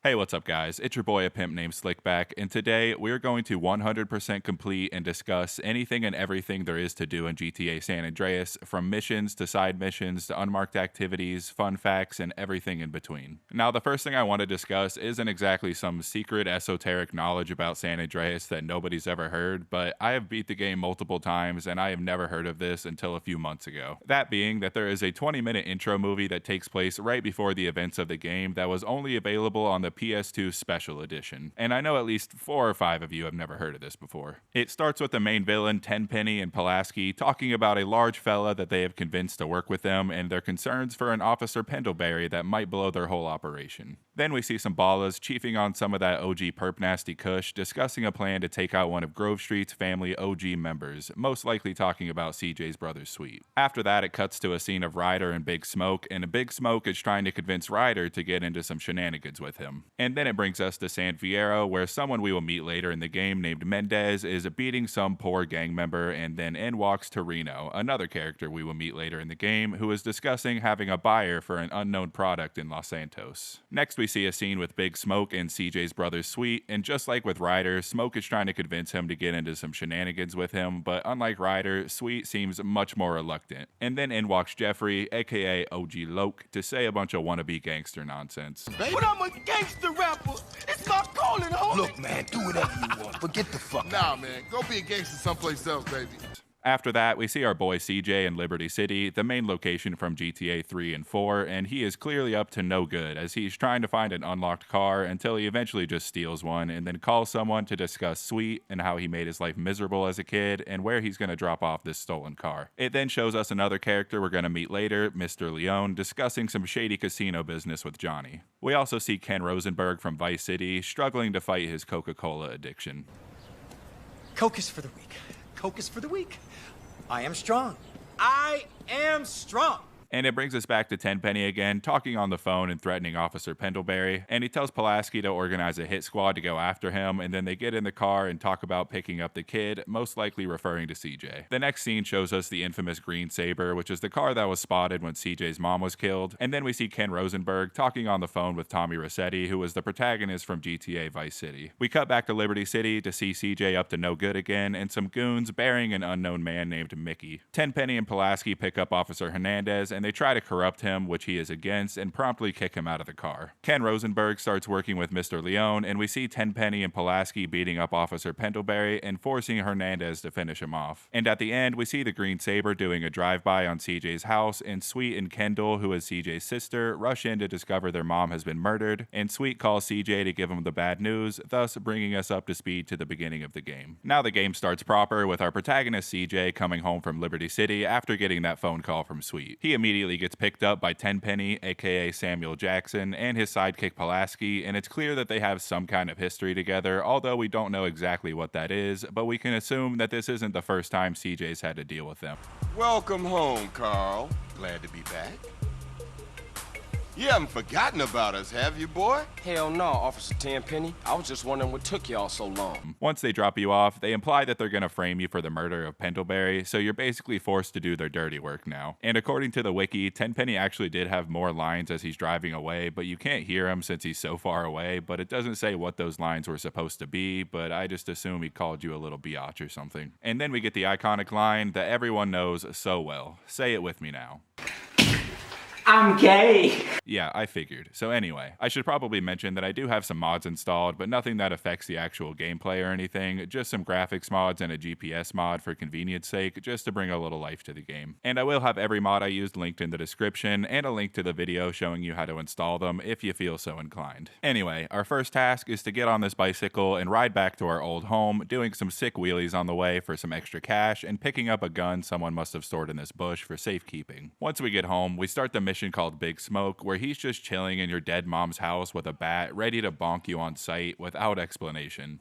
Hey, what's up, guys? It's your boy, a pimp named Slickback, and today we're going to 100% complete and discuss anything and everything there is to do in GTA San Andreas, from missions to side missions to unmarked activities, fun facts, and everything in between. Now, the first thing I want to discuss isn't exactly some secret esoteric knowledge about San Andreas that nobody's ever heard, but I have beat the game multiple times and I have never heard of this until a few months ago. That being that there is a 20-minute intro movie that takes place right before the events of the game that was only available on the PS2 Special Edition, and I know at least 4 or 5 of you have never heard of this before. It starts with the main villain, Tenpenny and Pulaski, talking about a large fella that they have convinced to work with them and their concerns for an Officer Pendlebury that might blow their whole operation. Then we see some ballas chiefing on some of that OG Perp Nasty Kush, discussing a plan to take out one of Grove Street's family OG members, most likely talking about CJ's brother's suite. After that, it cuts to a scene of Ryder and Big Smoke, and Big Smoke is trying to convince Ryder to get into some shenanigans with him. And then it brings us to San Fierro, where someone we will meet later in the game named Mendez is beating some poor gang member, and then in walks Torino, another character we will meet later in the game, who is discussing having a buyer for an unknown product in Los Santos. Next, we see a scene with Big Smoke and CJ's brother's suite, and just like with Ryder, Smoke is trying to convince him to get into some shenanigans with him, but unlike Ryder, Sweet seems much more reluctant. And then in walks Jeffrey, aka OG Loke, to say a bunch of wannabe gangster nonsense. But I'm a gangster rapper. It's my calling, homie. Look, man, do whatever you want, but get the fuck out. Nah, man. Go be a gangster someplace else, baby. After that, we see our boy CJ in Liberty City, the main location from GTA 3 and 4, and he is clearly up to no good as he's trying to find an unlocked car until he eventually just steals one and then calls someone to discuss Sweet and how he made his life miserable as a kid and where he's going to drop off this stolen car. It then shows us another character we're going to meet later, Mr. Leone, discussing some shady casino business with Johnny. We also see Ken Rosenberg from Vice City struggling to fight his Coca-Cola addiction. Coke is for the weak. Coke is for the weak. I am strong. I am strong. And it brings us back to Tenpenny again, talking on the phone and threatening Officer Pendlebury, and he tells Pulaski to organize a hit squad to go after him, and then they get in the car and talk about picking up the kid, most likely referring to CJ. The next scene shows us the infamous Green Saber, which is the car that was spotted when CJ's mom was killed, and then we see Ken Rosenberg talking on the phone with Tommy Rossetti, who was the protagonist from GTA Vice City. We cut back to Liberty City to see CJ up to no good again, and some goons burying an unknown man named Mickey. Tenpenny and Pulaski pick up Officer Hernandez, and they try to corrupt him, which he is against, and promptly kick him out of the car. Ken Rosenberg starts working with Mr. Leone, and we see Tenpenny and Pulaski beating up Officer Pendlebury and forcing Hernandez to finish him off. And at the end, we see the Green Saber doing a drive-by on CJ's house, and Sweet and Kendall, who is CJ's sister, rush in to discover their mom has been murdered, and Sweet calls CJ to give him the bad news, thus bringing us up to speed to the beginning of the game. Now the game starts proper with our protagonist CJ coming home from Liberty City after getting that phone call from Sweet. He immediately gets picked up by Tenpenny, aka Samuel Jackson, and his sidekick Pulaski, and it's clear that they have some kind of history together, although we don't know exactly what that is, but we can assume that this isn't the first time CJ's had to deal with them. Welcome home, Carl. Glad to be back. You haven't forgotten about us, have you, boy? Hell no, Officer Tenpenny. I was just wondering what took y'all so long. Once they drop you off, they imply that they're going to frame you for the murder of Pendlebury, so you're basically forced to do their dirty work now. And according to the wiki, Tenpenny actually did have more lines as he's driving away, but you can't hear him since he's so far away, but it doesn't say what those lines were supposed to be, but I just assume he called you a little biatch or something. And then we get the iconic line that everyone knows so well. Say it with me now. I'm gay. Yeah, I figured. So anyway, I should probably mention that I do have some mods installed, but nothing that affects the actual gameplay or anything, just some graphics mods and a GPS mod for convenience sake, just to bring a little life to the game. And I will have every mod I used linked in the description, and a link to the video showing you how to install them if you feel so inclined. Anyway, our first task is to get on this bicycle and ride back to our old home, doing some sick wheelies on the way for some extra cash, and picking up a gun someone must have stored in this bush for safekeeping. Once we get home, we start the mission called Big Smoke, where he's just chilling in your dead mom's house with a bat, ready to bonk you on sight without explanation.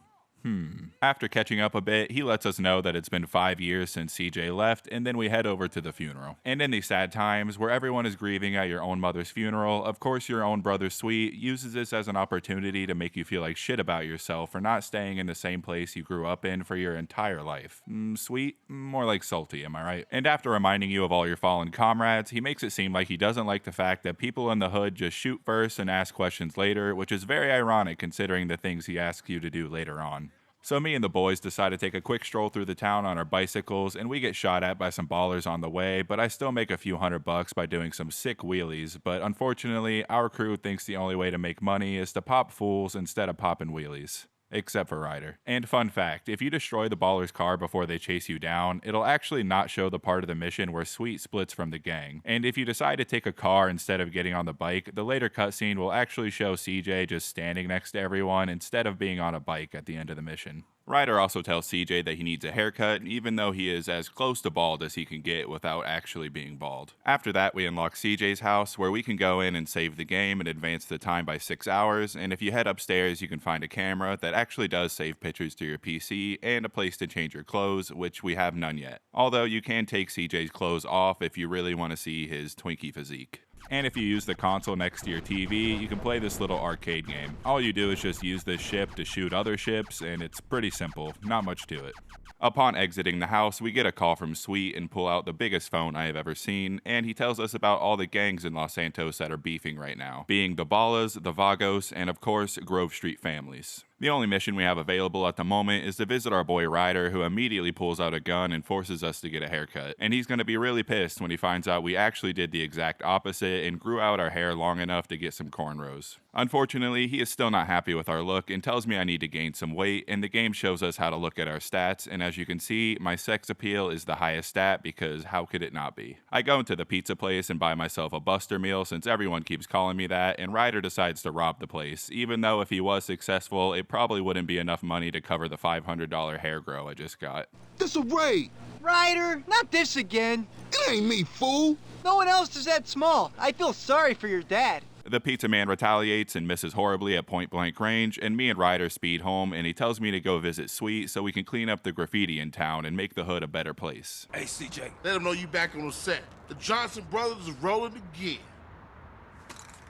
After catching up a bit, he lets us know that it's been 5 years since CJ left, and then we head over to the funeral. And in these sad times, where everyone is grieving at your own mother's funeral, of course your own brother Sweet uses this as an opportunity to make you feel like shit about yourself for not staying in the same place you grew up in for your entire life. Sweet? More like salty, am I right? And after reminding you of all your fallen comrades, he makes it seem like he doesn't like the fact that people in the hood just shoot first and ask questions later, which is very ironic considering the things he asks you to do later on. So me and the boys decide to take a quick stroll through the town on our bicycles, and we get shot at by some ballers on the way, but I still make a few $100 by doing some sick wheelies, but unfortunately, our crew thinks the only way to make money is to pop fools instead of popping wheelies. Except for Ryder. And fun fact, if you destroy the baller's car before they chase you down, it'll actually not show the part of the mission where Sweet splits from the gang. And if you decide to take a car instead of getting on the bike, the later cutscene will actually show CJ just standing next to everyone instead of being on a bike at the end of the mission. Ryder also tells CJ that he needs a haircut, even though he is as close to bald as he can get without actually being bald. After that, we unlock CJ's house, where we can go in and save the game and advance the time by 6 hours, and if you head upstairs, you can find a camera that actually does save pictures to your PC, and a place to change your clothes, which we have none yet. Although you can take CJ's clothes off if you really want to see his Twinkie physique. And if you use the console next to your TV, you can play this little arcade game. All you do is just use this ship to shoot other ships, and it's pretty simple, not much to it. Upon exiting the house, we get a call from Sweet and pull out the biggest phone I have ever seen, and he tells us about all the gangs in Los Santos that are beefing right now, being the Ballas, the Vagos, and of course, Grove Street families. The only mission we have available at the moment is to visit our boy Ryder, who immediately pulls out a gun and forces us to get a haircut. And he's going to be really pissed when he finds out we actually did the exact opposite and grew out our hair long enough to get some cornrows. Unfortunately, he is still not happy with our look and tells me I need to gain some weight, and the game shows us how to look at our stats, and as you can see, my sex appeal is the highest stat because how could it not be? I go into the pizza place and buy myself a Buster meal since everyone keeps calling me that, and Ryder decides to rob the place, even though if he was successful, it probably wouldn't be enough money to cover the $500 hair grow I just got. This a raid. Ryder, not this again. It ain't me, fool. No one else is that small. I feel sorry for your dad. The pizza man retaliates and misses horribly at point blank range, and me and Ryder speed home, and he tells me to go visit Sweet so we can clean up the graffiti in town and make the hood a better place. Hey, CJ, let them know you back on the set. The Johnson brothers is rolling again.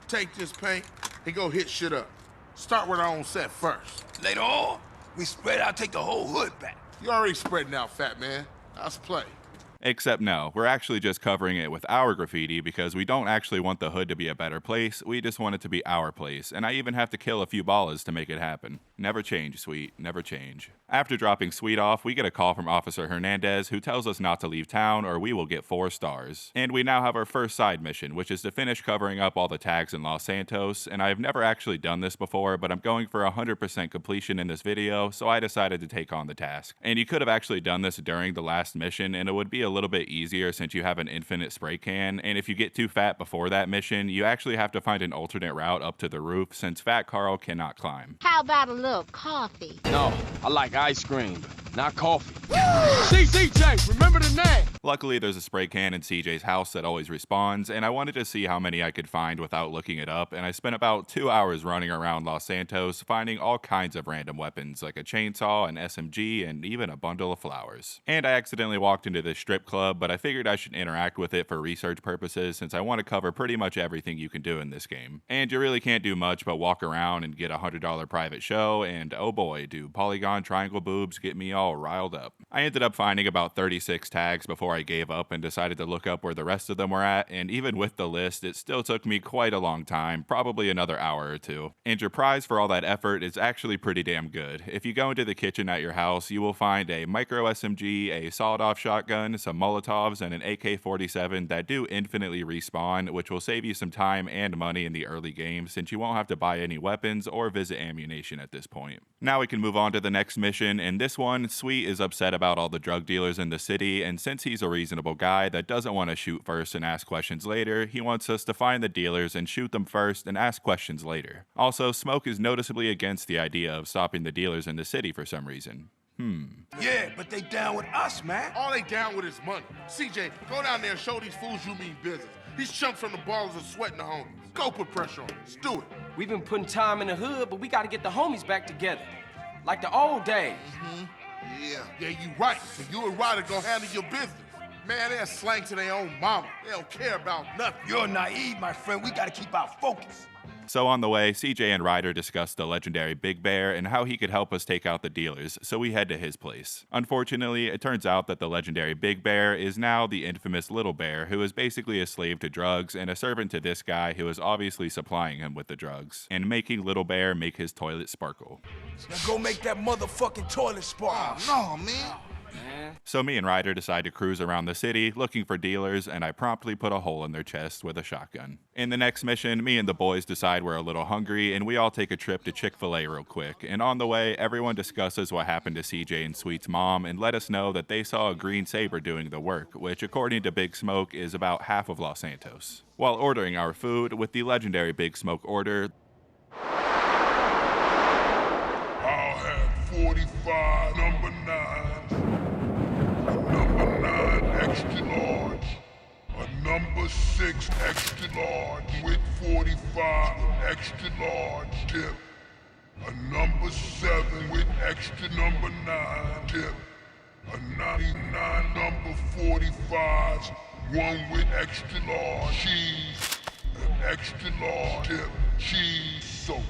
Take this paint and go hit shit up. Start with our own set first. Later on, we spread out, take the whole hood back. You already spreading out, fat man. Let's play. Except no, we're actually just covering it with our graffiti because we don't actually want the hood to be a better place, we just want it to be our place, and I even have to kill a few ballas to make it happen. Never change, Sweet, never change. After dropping Sweet off, we get a call from Officer Hernandez who tells us not to leave town or we will get 4 stars. And we now have our first side mission, which is to finish covering up all the tags in Los Santos, and I have never actually done this before, but I'm going for 100% completion in this video, so I decided to take on the task. And you could have actually done this during the last mission, and it would be a little bit easier since you have an infinite spray can, and if you get too fat before that mission, you actually have to find an alternate route up to the roof since Fat Carl cannot climb. How about a little coffee? No, I like ice cream, not coffee. CJ, remember the name. Luckily, there's a spray can in CJ's house that always respawns, and I wanted to see how many I could find without looking it up, and I spent about 2 hours running around Los Santos finding all kinds of random weapons, like a chainsaw, an SMG, and even a bundle of flowers. And I accidentally walked into this strip club, but I figured I should interact with it for research purposes since I want to cover pretty much everything you can do in this game. And you really can't do much but walk around and get a $100 private show, and oh boy, do polygon triangle boobs get me all riled up. I ended up finding about 36 tags before I gave up and decided to look up where the rest of them were at, and even with the list, it still took me quite a long time, probably another hour or two. And your prize for all that effort is actually pretty damn good. If you go into the kitchen at your house, you will find a micro SMG, a sawed-off shotgun, some Molotovs, and an AK-47 that do infinitely respawn, which will save you some time and money in the early game since you won't have to buy any weapons or visit ammunition at this point. Now we can move on to the next mission, and this one, Sweet is upset about all the drug dealers in the city, and since he's a reasonable guy that doesn't want to shoot first and ask questions later, he wants us to find the dealers and shoot them first and ask questions later. Also, Smoke is noticeably against the idea of stopping the dealers in the city for some reason. Yeah, but they down with us, man. All they down with is money. CJ, go down there and show these fools you mean business. These chumps from the ballers are sweating the homies. Go put pressure on them. Let's do it. We've been putting time in the hood, but we gotta get the homies back together. Like the old days. Yeah, you right. So you and Ryder gonna handle your business. Man, they're slang to their own mama. They don't care about nothing. You're naive, my friend. We gotta keep our focus. So on the way, CJ and Ryder discussed the legendary Big Bear and how he could help us take out the dealers, so we head to his place. Unfortunately, it turns out that the legendary Big Bear is now the infamous Little Bear, who is basically a slave to drugs and a servant to this guy who is obviously supplying him with the drugs, and making Little Bear make his toilet sparkle. Now go make that motherfucking toilet spark. No, man. So me and Ryder decide to cruise around the city looking for dealers, and I promptly put a hole in their chest with a shotgun. In the next mission, me and the boys decide we're a little hungry, and we all take a trip to Chick-fil-A real quick. And on the way, everyone discusses what happened to CJ and Sweet's mom and let us know that they saw a green Saber doing the work, which according to Big Smoke is about half of Los Santos. While ordering our food with the legendary Big Smoke order, I'll have 45 number 9. Number 9 extra large. A number 6 extra large with 45 extra large tip. A number 7 with extra number 9 tip. A 99 number 45s, one with extra large cheese. An extra large tip cheese soap.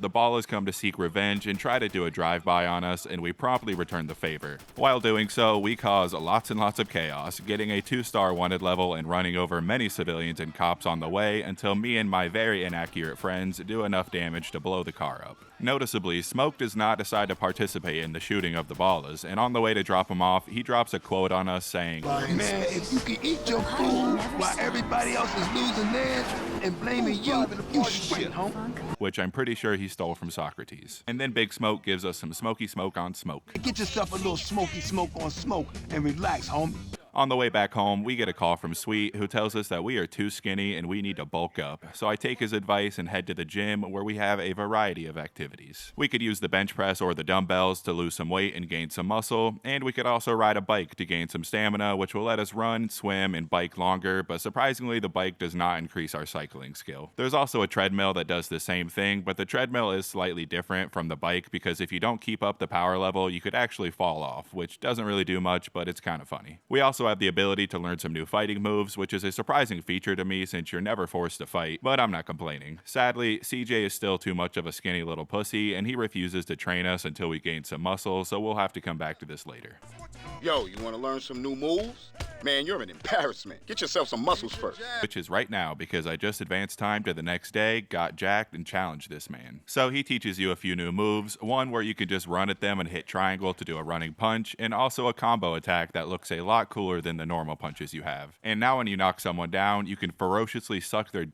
the Ballas come to seek revenge and try to do a drive-by on us, and we promptly return the favor. While doing so, we cause lots and lots of chaos, getting a 2-star wanted level and running over many civilians and cops on the way until me and my very inaccurate friends do enough damage to blow the car up. Noticeably, Smoke does not decide to participate in the shooting of the Ballas, and on the way to drop him off, he drops a quote on us saying, "Man, if you can eat your food while everybody else is losing theirs and blaming you straight, homie." Which I'm pretty sure he stole from Socrates. And then Big Smoke gives us some smoky smoke on smoke. Get yourself a little smoky smoke on smoke and relax, homie. On the way back home, we get a call from Sweet, who tells us that we are too skinny and we need to bulk up. So I take his advice and head to the gym, where we have a variety of activities. We could use the bench press or the dumbbells to lose some weight and gain some muscle, and we could also ride a bike to gain some stamina, which will let us run, swim, and bike longer, but surprisingly, the bike does not increase our cycling skill. There's also a treadmill that does the same thing, but the treadmill is slightly different from the bike because if you don't keep up the power level, you could actually fall off, which doesn't really do much, but it's kind of funny. We also have the ability to learn some new fighting moves, which is a surprising feature to me since you're never forced to fight, but I'm not complaining. Sadly, CJ is still too much of a skinny little pussy, and he refuses to train us until we gain some muscle, so we'll have to come back to this later. Yo, you want to learn some new moves? Man, you're an embarrassment. Get yourself some muscles first. Which is right now, because I just advanced time to the next day, got jacked, and challenged this man. So he teaches you a few new moves, one where you can just run at them and hit triangle to do a running punch, and also a combo attack that looks a lot cooler than the normal punches you have. And now when you knock someone down, you can ferociously suck their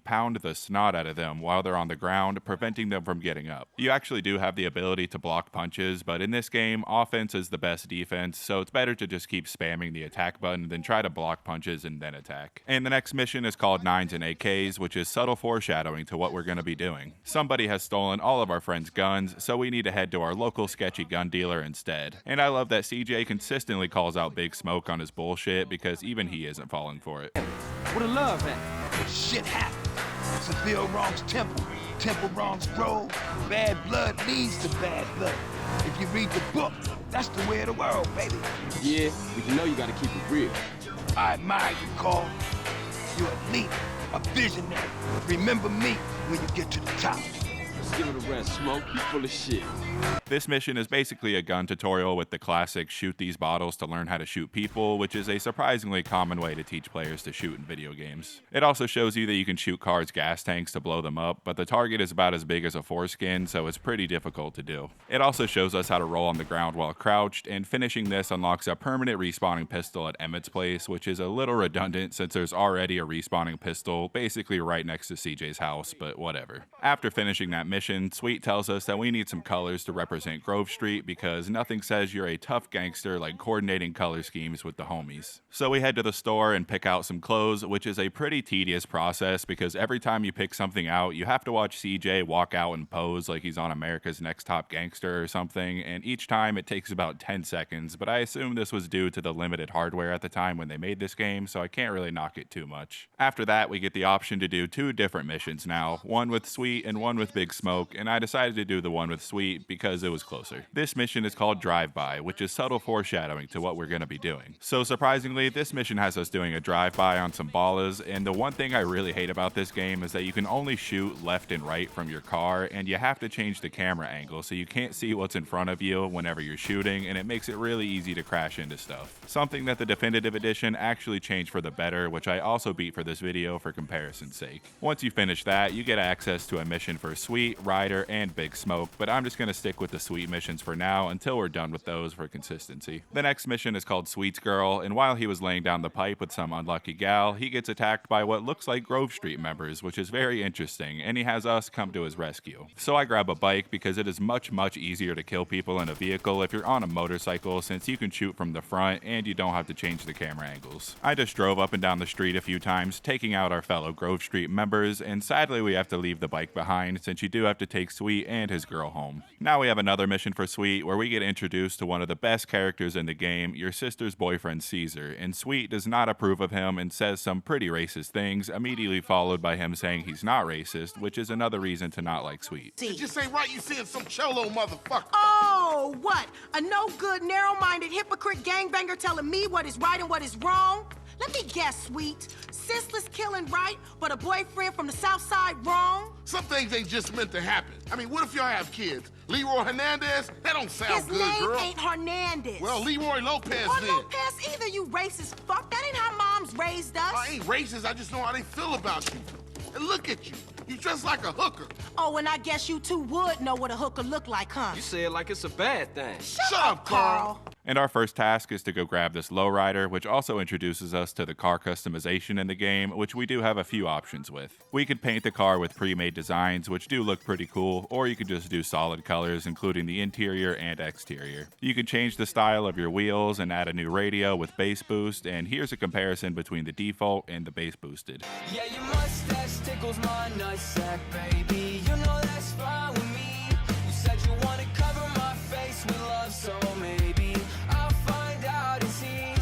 pound the snot out of them while they're on the ground, preventing them from getting up. You actually do have the ability to block punches, but in this game, offense is the best defense, so it's better to just keep spamming the attack button than try to block punches and then attack. And the next mission is called 9s and AKs, which is subtle foreshadowing to what we're going to be doing. Somebody has stolen all of our friends' guns, so we need to head to our local sketchy gun dealer instead. And I love that CJ consistently calls out Big Smoke on his bullshit because even he isn't falling for it. What a love at? Shit happens. Seville wrongs temple. Temple wrongs grow. Bad blood leads to bad blood. If you read the book, that's the way of the world, baby. Yeah, but you know you gotta keep it real. I admire you, Carl. You're a leader, a visionary. Remember me when you get to the top. Let's give it a rest, Smoke. You full of shit. This mission is basically a gun tutorial with the classic shoot these bottles to learn how to shoot people, which is a surprisingly common way to teach players to shoot in video games. It also shows you that you can shoot cars' gas tanks to blow them up, but the target is about as big as a foreskin, so it's pretty difficult to do. It also shows us how to roll on the ground while crouched, and finishing this unlocks a permanent respawning pistol at Emmett's place, which is a little redundant since there's already a respawning pistol basically right next to CJ's house, but whatever. After finishing that mission, Sweet tells us that we need some colors to represent Grove Street because nothing says you're a tough gangster like coordinating color schemes with the homies. So we head to the store and pick out some clothes, which is a pretty tedious process because every time you pick something out, you have to watch CJ walk out and pose like he's on America's Next Top Gangster or something, and each time it takes about 10 seconds, but I assume this was due to the limited hardware at the time when they made this game, so I can't really knock it too much. After that, we get the option to do 2 different missions now, one with Sweet and one with Big Smoke. Smoke, and I decided to do the one with Sweet because it was closer. This mission is called Drive-By, which is subtle foreshadowing to what we're going to be doing. So surprisingly, this mission has us doing a drive-by on some ballas, and the one thing I really hate about this game is that you can only shoot left and right from your car, and you have to change the camera angle so you can't see what's in front of you whenever you're shooting, and it makes it really easy to crash into stuff. Something that the Definitive Edition actually changed for the better, which I also beat for this video for comparison's sake. Once you finish that, you get access to a mission for Sweet, Ryder, and Big Smoke, but I'm just going to stick with the Sweet missions for now until we're done with those for consistency. The next mission is called Sweet's Girl, and while he was laying down the pipe with some unlucky gal, he gets attacked by what looks like Grove Street members, which is very interesting, and he has us come to his rescue. So I grab a bike because it is much easier to kill people in a vehicle if you're on a motorcycle, since you can shoot from the front and you don't have to change the camera angles. I just drove up and down the street a few times, taking out our fellow Grove Street members, and sadly we have to leave the bike behind since you do have to take Sweet and his girl home. Now we have another mission for Sweet where we get introduced to one of the best characters in the game, your sister's boyfriend Caesar, and Sweet does not approve of him and says some pretty racist things, immediately followed by him saying he's not racist, which is another reason to not like Sweet. It just ain't right you seeing some cholo motherfucker. Oh, what? A no-good, narrow-minded hypocrite gangbanger telling me what is right and what is wrong? Let me guess, Sweet. Senseless killing right, but a boyfriend from the South Side wrong? Some things ain't just meant to happen. I mean, what if y'all have kids? Leroy Hernandez? That don't sound good, girl. His name ain't Hernandez. Well, Leroy Lopez or then. Lopez either, you racist fuck. That ain't how moms raised us. I ain't racist. I just know how they feel about you. And look at you. You dress like a hooker. Oh, and I guess you two would know what a hooker look like, huh? You say it like it's a bad thing. Shut up, Carl. And our first task is to go grab this lowrider, which also introduces us to the car customization in the game, which we do have a few options with. We could paint the car with pre-made designs, which do look pretty cool, or you could just do solid colors, including the interior and exterior. You can change the style of your wheels and add a new radio with bass boost, and here's a comparison between the default and the bass boosted. Yeah, your mustache tickles my nutsack, baby. You know that's fine with me. You said you wanna cover my face with love, so maybe I'll find out it's easy.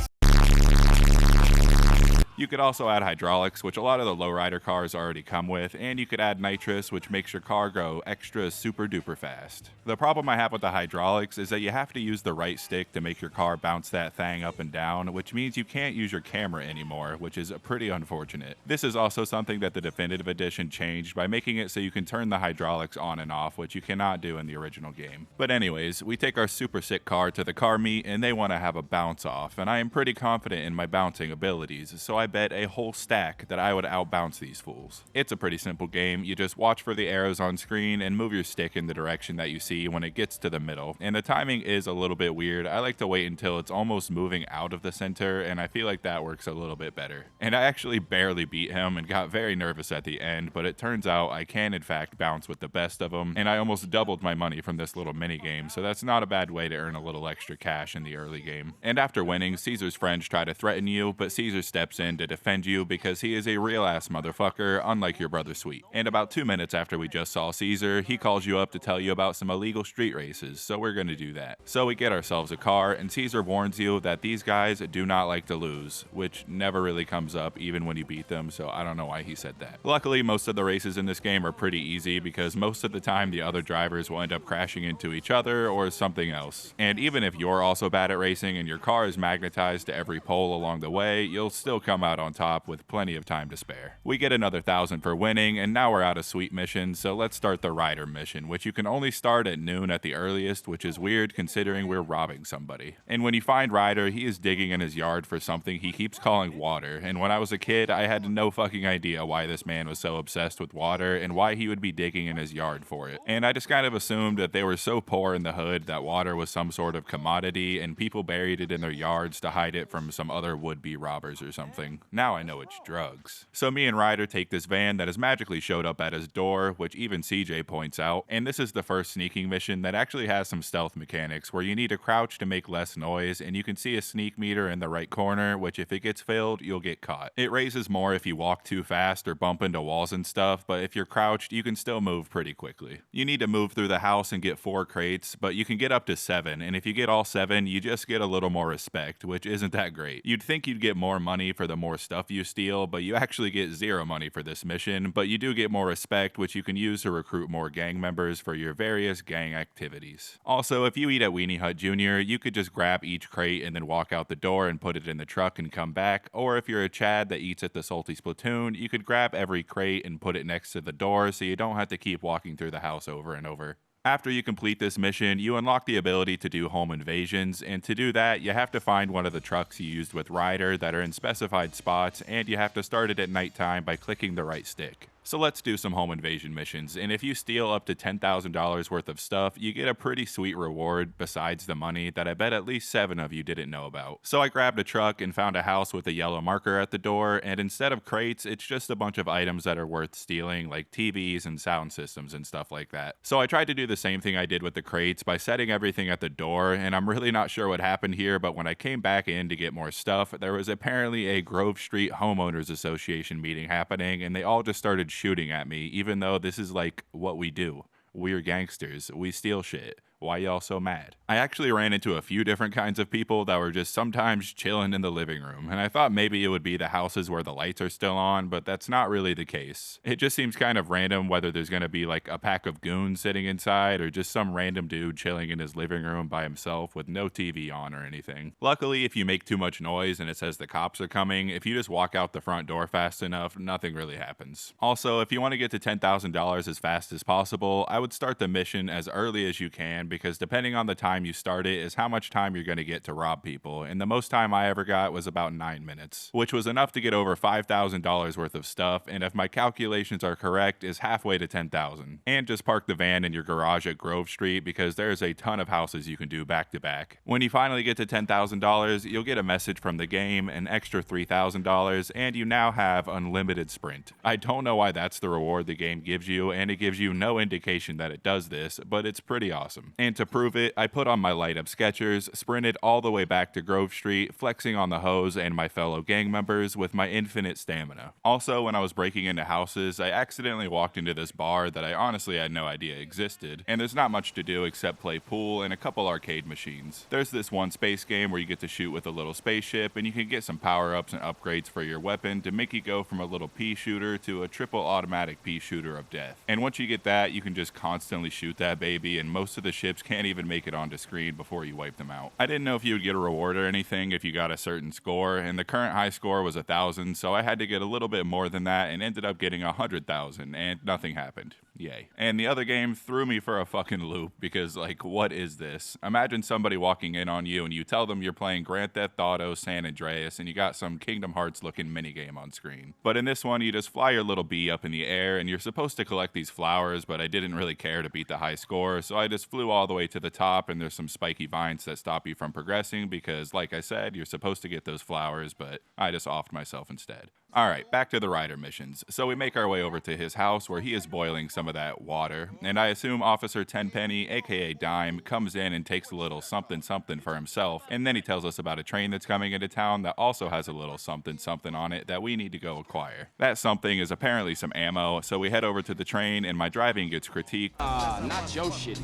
You could also add hydraulics, which a lot of the lowrider cars already come with, and you could add nitrous, which makes your car go extra super duper fast. The problem I have with the hydraulics is that you have to use the right stick to make your car bounce that thing up and down, which means you can't use your camera anymore, which is pretty unfortunate. This is also something that the Definitive Edition changed by making it so you can turn the hydraulics on and off, which you cannot do in the original game. But anyways, we take our super sick car to the car meet and they want to have a bounce off, and I am pretty confident in my bouncing abilities, so I bet a whole stack that I would outbounce these fools. It's a pretty simple game. You just watch for the arrows on screen and move your stick in the direction that you see when it gets to the middle. And the timing is a little bit weird. I like to wait until it's almost moving out of the center, and I feel like that works a little bit better. And I actually barely beat him and got very nervous at the end, but it turns out I can in fact bounce with the best of them, and I almost doubled my money from this little mini game, so that's not a bad way to earn a little extra cash in the early game. And after winning, Caesar's friends try to threaten you, but Caesar steps in to defend you because he is a real ass motherfucker, unlike your brother Sweet. And about 2 minutes after we just saw Caesar, he calls you up to tell you about some illegal street races, so we're gonna do that. So we get ourselves a car, and Caesar warns you that these guys do not like to lose, which never really comes up even when you beat them, so I don't know why he said that. Luckily, most of the races in this game are pretty easy because most of the time the other drivers will end up crashing into each other or something else. And even if you're also bad at racing and your car is magnetized to every pole along the way, you'll still come out on top with plenty of time to spare. We get another 1,000 for winning, and now we're out of Sweet mission, so let's start the Ryder mission, which you can only start at noon at the earliest, which is weird considering we're robbing somebody. And when you find Ryder, he is digging in his yard for something he keeps calling water, and when I was a kid, I had no fucking idea why this man was so obsessed with water and why he would be digging in his yard for it. And I just kind of assumed that they were so poor in the hood that water was some sort of commodity and people buried it in their yards to hide it from some other would-be robbers or something. Now I know it's drugs. So me and Ryder take this van that has magically showed up at his door, which even CJ points out, and this is the first sneaking mission that actually has some stealth mechanics where you need to crouch to make less noise, and you can see a sneak meter in the right corner, which if it gets filled, you'll get caught. It raises more if you walk too fast or bump into walls and stuff, but if you're crouched, you can still move pretty quickly. You need to move through the house and get 4 crates, but you can get up to 7, and if you get all 7, you just get a little more respect, which isn't that great. You'd think you'd get more money for the more more stuff you steal, but you actually get zero money for this mission, but you do get more respect, which you can use to recruit more gang members for your various gang activities. Also, if you eat at Weenie Hut Jr., you could just grab each crate and then walk out the door and put it in the truck and come back, or if you're a Chad that eats at the Salty Splatoon, you could grab every crate and put it next to the door so you don't have to keep walking through the house over and over. After you complete this mission, you unlock the ability to do home invasions, and to do that, you have to find one of the trucks you used with Ryder that are in specified spots, and you have to start it at nighttime by clicking the right stick. So let's do some home invasion missions, and if you steal up to $10,000 worth of stuff, you get a pretty sweet reward besides the money that I bet at least 7 of you didn't know about. So I grabbed a truck and found a house with a yellow marker at the door, and instead of crates, it's just a bunch of items that are worth stealing, like TVs and sound systems and stuff like that. So I tried to do the same thing I did with the crates by setting everything at the door, and I'm really not sure what happened here, but when I came back in to get more stuff, there was apparently a Grove Street Homeowners Association meeting happening, and they all just started shooting at me, even though this is like what we do. We're gangsters. We steal shit. Why y'all so mad? I actually ran into a few different kinds of people that were just sometimes chilling in the living room, and I thought maybe it would be the houses where the lights are still on, but that's not really the case. It just seems kind of random whether there's gonna be like a pack of goons sitting inside or just some random dude chilling in his living room by himself with no TV on or anything. Luckily, if you make too much noise and it says the cops are coming, if you just walk out the front door fast enough, nothing really happens. Also, if you want to get to $10,000 as fast as possible, I would start the mission as early as you can, because depending on the time you start it is how much time you're going to get to rob people, and the most time I ever got was about 9 minutes, which was enough to get over $5,000 worth of stuff, and if my calculations are correct, is halfway to $10,000. And just park the van in your garage at Grove Street, because there's a ton of houses you can do back to back. When you finally get to $10,000, you'll get a message from the game, an extra $3,000, and you now have unlimited sprint. I don't know why that's the reward the game gives you, and it gives you no indication that it does this, but it's pretty awesome. And to prove it, I put on my light up Skechers, sprinted all the way back to Grove Street, flexing on the hose and my fellow gang members with my infinite stamina. Also, when I was breaking into houses, I accidentally walked into this bar that I honestly had no idea existed, and there's not much to do except play pool and a couple arcade machines. There's this one space game where you get to shoot with a little spaceship, and you can get some power-ups and upgrades for your weapon to make you go from a little pea shooter to a triple automatic pea shooter of death. And once you get that, you can just constantly shoot that baby, and most of the ships can't even make it onto screen before you wipe them out. I didn't know if you would get a reward or anything if you got a certain score, and the current high score was 1,000, so I had to get a little bit more than that and ended up getting 100,000, and nothing happened. Yay. And the other game threw me for a fucking loop, because like, what is this? Imagine somebody walking in on you and you tell them you're playing Grand Theft Auto San Andreas and you got some Kingdom Hearts looking minigame on screen. But in this one, you just fly your little bee up in the air and you're supposed to collect these flowers, but I didn't really care to beat the high score, so I just flew all the way to the top, and there's some spiky vines that stop you from progressing because, like I said, you're supposed to get those flowers, but I just offed myself instead. Alright, back to the Ryder missions. So we make our way over to his house where he is boiling some of that water, and I assume Officer Tenpenny, aka Dime, comes in and takes a little something something for himself, and then he tells us about a train that's coming into town that also has a little something something on it that we need to go acquire. That something is apparently some ammo, so we head over to the train and my driving gets critiqued. Not your shit.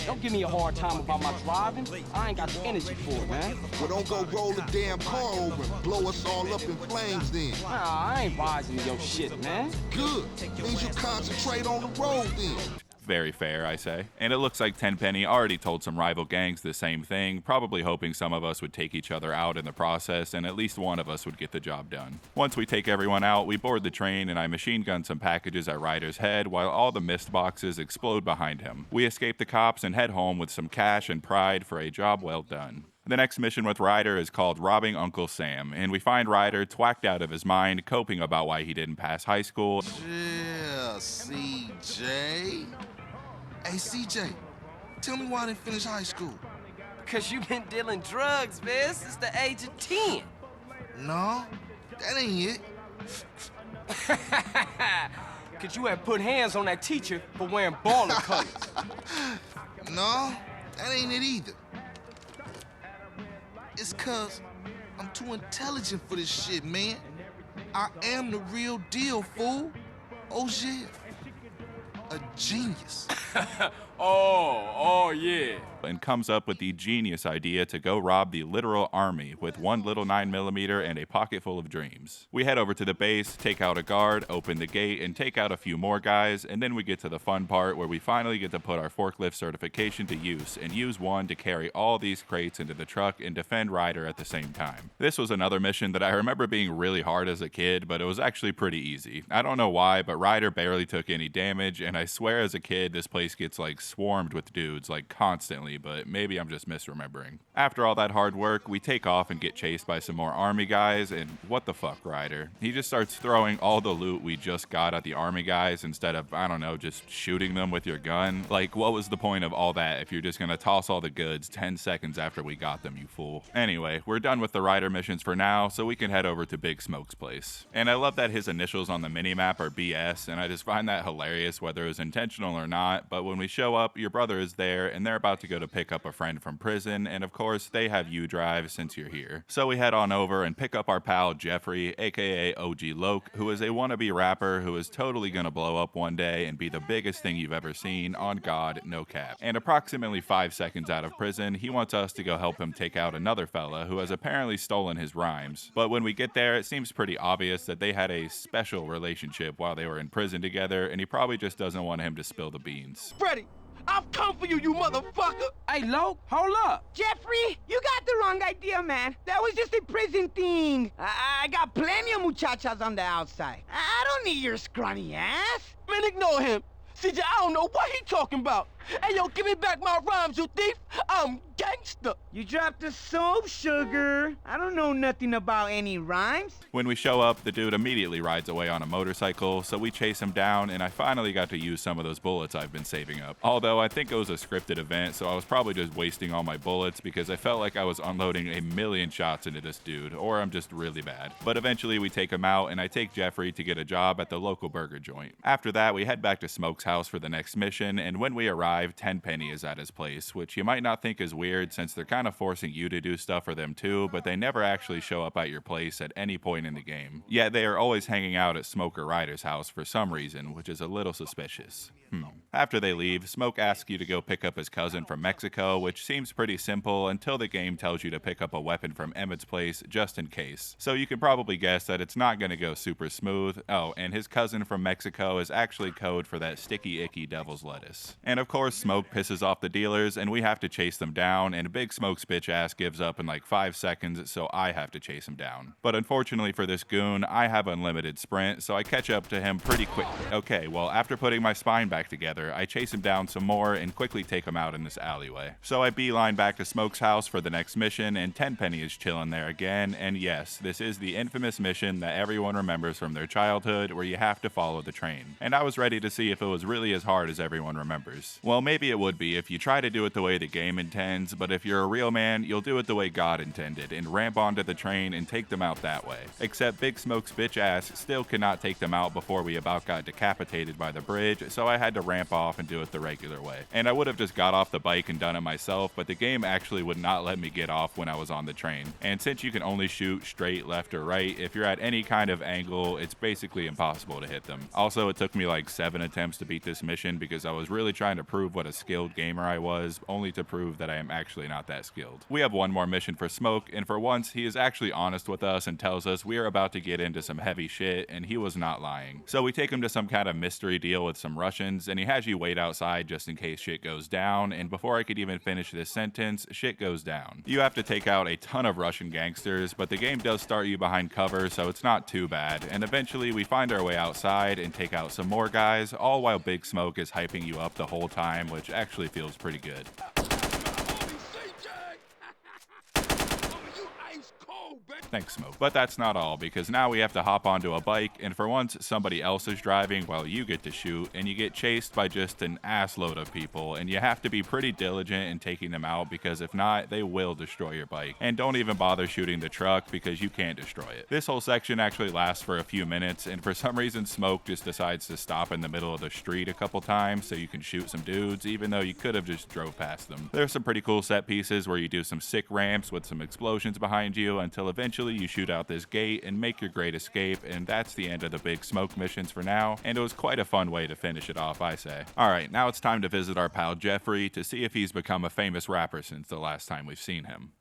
Don't give me a hard time about my driving. I ain't got the energy for it, man. Well, don't go roll the damn car over and blow us all up in flames then. Nah, I ain't rising to your shit, man. Good. Means you concentrate on the road then. Very fair, I say. And it looks like Tenpenny already told some rival gangs the same thing, probably hoping some of us would take each other out in the process and at least one of us would get the job done. Once we take everyone out, we board the train and I machine gun some packages at Ryder's head while all the mist boxes explode behind him. We escape the cops and head home with some cash and pride for a job well done. The next mission with Ryder is called Robbing Uncle Sam, and we find Ryder twacked out of his mind, coping about why he didn't pass high school. Yeah, CJ. Hey, CJ, tell me why I didn't finish high school. Because you've been dealing drugs, man, since the age of 10. No, that ain't it. Because you had put hands on that teacher for wearing baller colors. No, that ain't it either. It's 'cause I'm too intelligent for this shit, man. I am the real deal, fool. Oh, yeah. A genius. Oh, yeah. and comes up with the genius idea to go rob the literal army with one little 9mm and a pocket full of dreams. We head over to the base, take out a guard, open the gate, and take out a few more guys, and then we get to the fun part where we finally get to put our forklift certification to use and use one to carry all these crates into the truck and defend Ryder at the same time. This was another mission that I remember being really hard as a kid, but it was actually pretty easy. I don't know why, but Ryder barely took any damage, and I swear as a kid this place gets like swarmed with dudes like constantly, but maybe I'm just misremembering. After all that hard work, we take off and get chased by some more army guys, and what the fuck, Ryder? He just starts throwing all the loot we just got at the army guys instead of, I don't know, just shooting them with your gun. Like, what was the point of all that if you're just gonna toss all the goods 10 seconds after we got them, you fool? Anyway, we're done with the Ryder missions for now, so we can head over to Big Smoke's place. And I love that his initials on the minimap are BS, and I just find that hilarious whether it was intentional or not, but when we show up, your brother is there, and they're about to go to pick up a friend from prison, and of course, they have you drive since you're here. So we head on over and pick up our pal Jeffrey, aka OG Loke, who is a wannabe rapper who is totally gonna blow up one day and be the biggest thing you've ever seen, on God, no cap. And approximately 5 seconds out of prison, he wants us to go help him take out another fella who has apparently stolen his rhymes. But when we get there, it seems pretty obvious that they had a special relationship while they were in prison together, and he probably just doesn't want him to spill the beans. Freddy, I've come for you, you motherfucker! Hey, Lo, hold up. Jeffrey, you got the wrong idea, man. That was just a prison thing. I got plenty of muchachas on the outside. I don't need your scrawny ass. Man, ignore him. CJ, I don't know what he talking about. Hey, yo, give me back my rhymes, you thief. I'm gangster. You dropped the soap, sugar. I don't know nothing about any rhymes. When we show up, the dude immediately rides away on a motorcycle, so we chase him down, and I finally got to use some of those bullets I've been saving up. Although I think it was a scripted event, so I was probably just wasting all my bullets because I felt like I was unloading a million shots into this dude, or I'm just really bad. But eventually we take him out, and I take Jeffrey to get a job at the local burger joint. After that, we head back to Smoke's house for the next mission, and when we arrive, Tenpenny is at his place, which you might not think is weird since they're kind of forcing you to do stuff for them too, but they never actually show up at your place at any point in the game. Yet they are always hanging out at Smoke or Ryder's house for some reason, which is a little suspicious. After they leave, Smoke asks you to go pick up his cousin from Mexico, which seems pretty simple until the game tells you to pick up a weapon from Emmett's place just in case. So you can probably guess that it's not going to go super smooth. Oh, and his cousin from Mexico is actually code for that sticky icky devil's lettuce. And of course, Smoke pisses off the dealers and we have to chase them down, and Big Smoke's bitch ass gives up in like 5 seconds, so I have to chase him down. But unfortunately for this goon, I have unlimited sprint, so I catch up to him pretty quick. Okay, well, after putting my spine back together, I chase him down some more and quickly take him out in this alleyway. So I beeline back to Smoke's house for the next mission, and Tenpenny is chilling there again, and yes, this is the infamous mission that everyone remembers from their childhood where you have to follow the train. And I was ready to see if it was really as hard as everyone remembers. Well, maybe it would be if you try to do it the way the game intends, but if you're a real man, you'll do it the way God intended and ramp onto the train and take them out that way. Except Big Smoke's bitch ass still could not take them out before we about got decapitated by the bridge, so I had to ramp off and do it the regular way. And I would have just got off the bike and done it myself, but the game actually would not let me get off when I was on the train. And since you can only shoot straight, left, or right, if you're at any kind of angle, it's basically impossible to hit them. Also, it took me like 7 attempts to beat this mission because I was really trying to prove what a skilled gamer I was, only to prove that I am actually not that skilled. We have one more mission for Smoke, and for once, he is actually honest with us and tells us we are about to get into some heavy shit, and he was not lying. So we take him to some kind of mystery deal with some Russians, and he has you wait outside just in case shit goes down, and before I could even finish this sentence, shit goes down. You have to take out a ton of Russian gangsters, but the game does start you behind cover, so it's not too bad, and eventually we find our way outside and take out some more guys, all while Big Smoke is hyping you up the whole time, which actually feels pretty good. Thanks, Smoke. But that's not all, because now we have to hop onto a bike, and for once, somebody else is driving while you get to shoot, and you get chased by just an assload of people, and you have to be pretty diligent in taking them out, because if not, they will destroy your bike. And don't even bother shooting the truck, because you can't destroy it. This whole section actually lasts for a few minutes, and for some reason, Smoke just decides to stop in the middle of the street a couple times so you can shoot some dudes, even though you could have just drove past them. There's some pretty cool set pieces where you do some sick ramps with some explosions behind you until eventually eventually you shoot out this gate and make your great escape, and that's the end of the big smoke missions for now, and it was quite a fun way to finish it off, I say. Alright, now it's time to visit our pal Jeffrey to see if he's become a famous rapper since the last time we've seen him.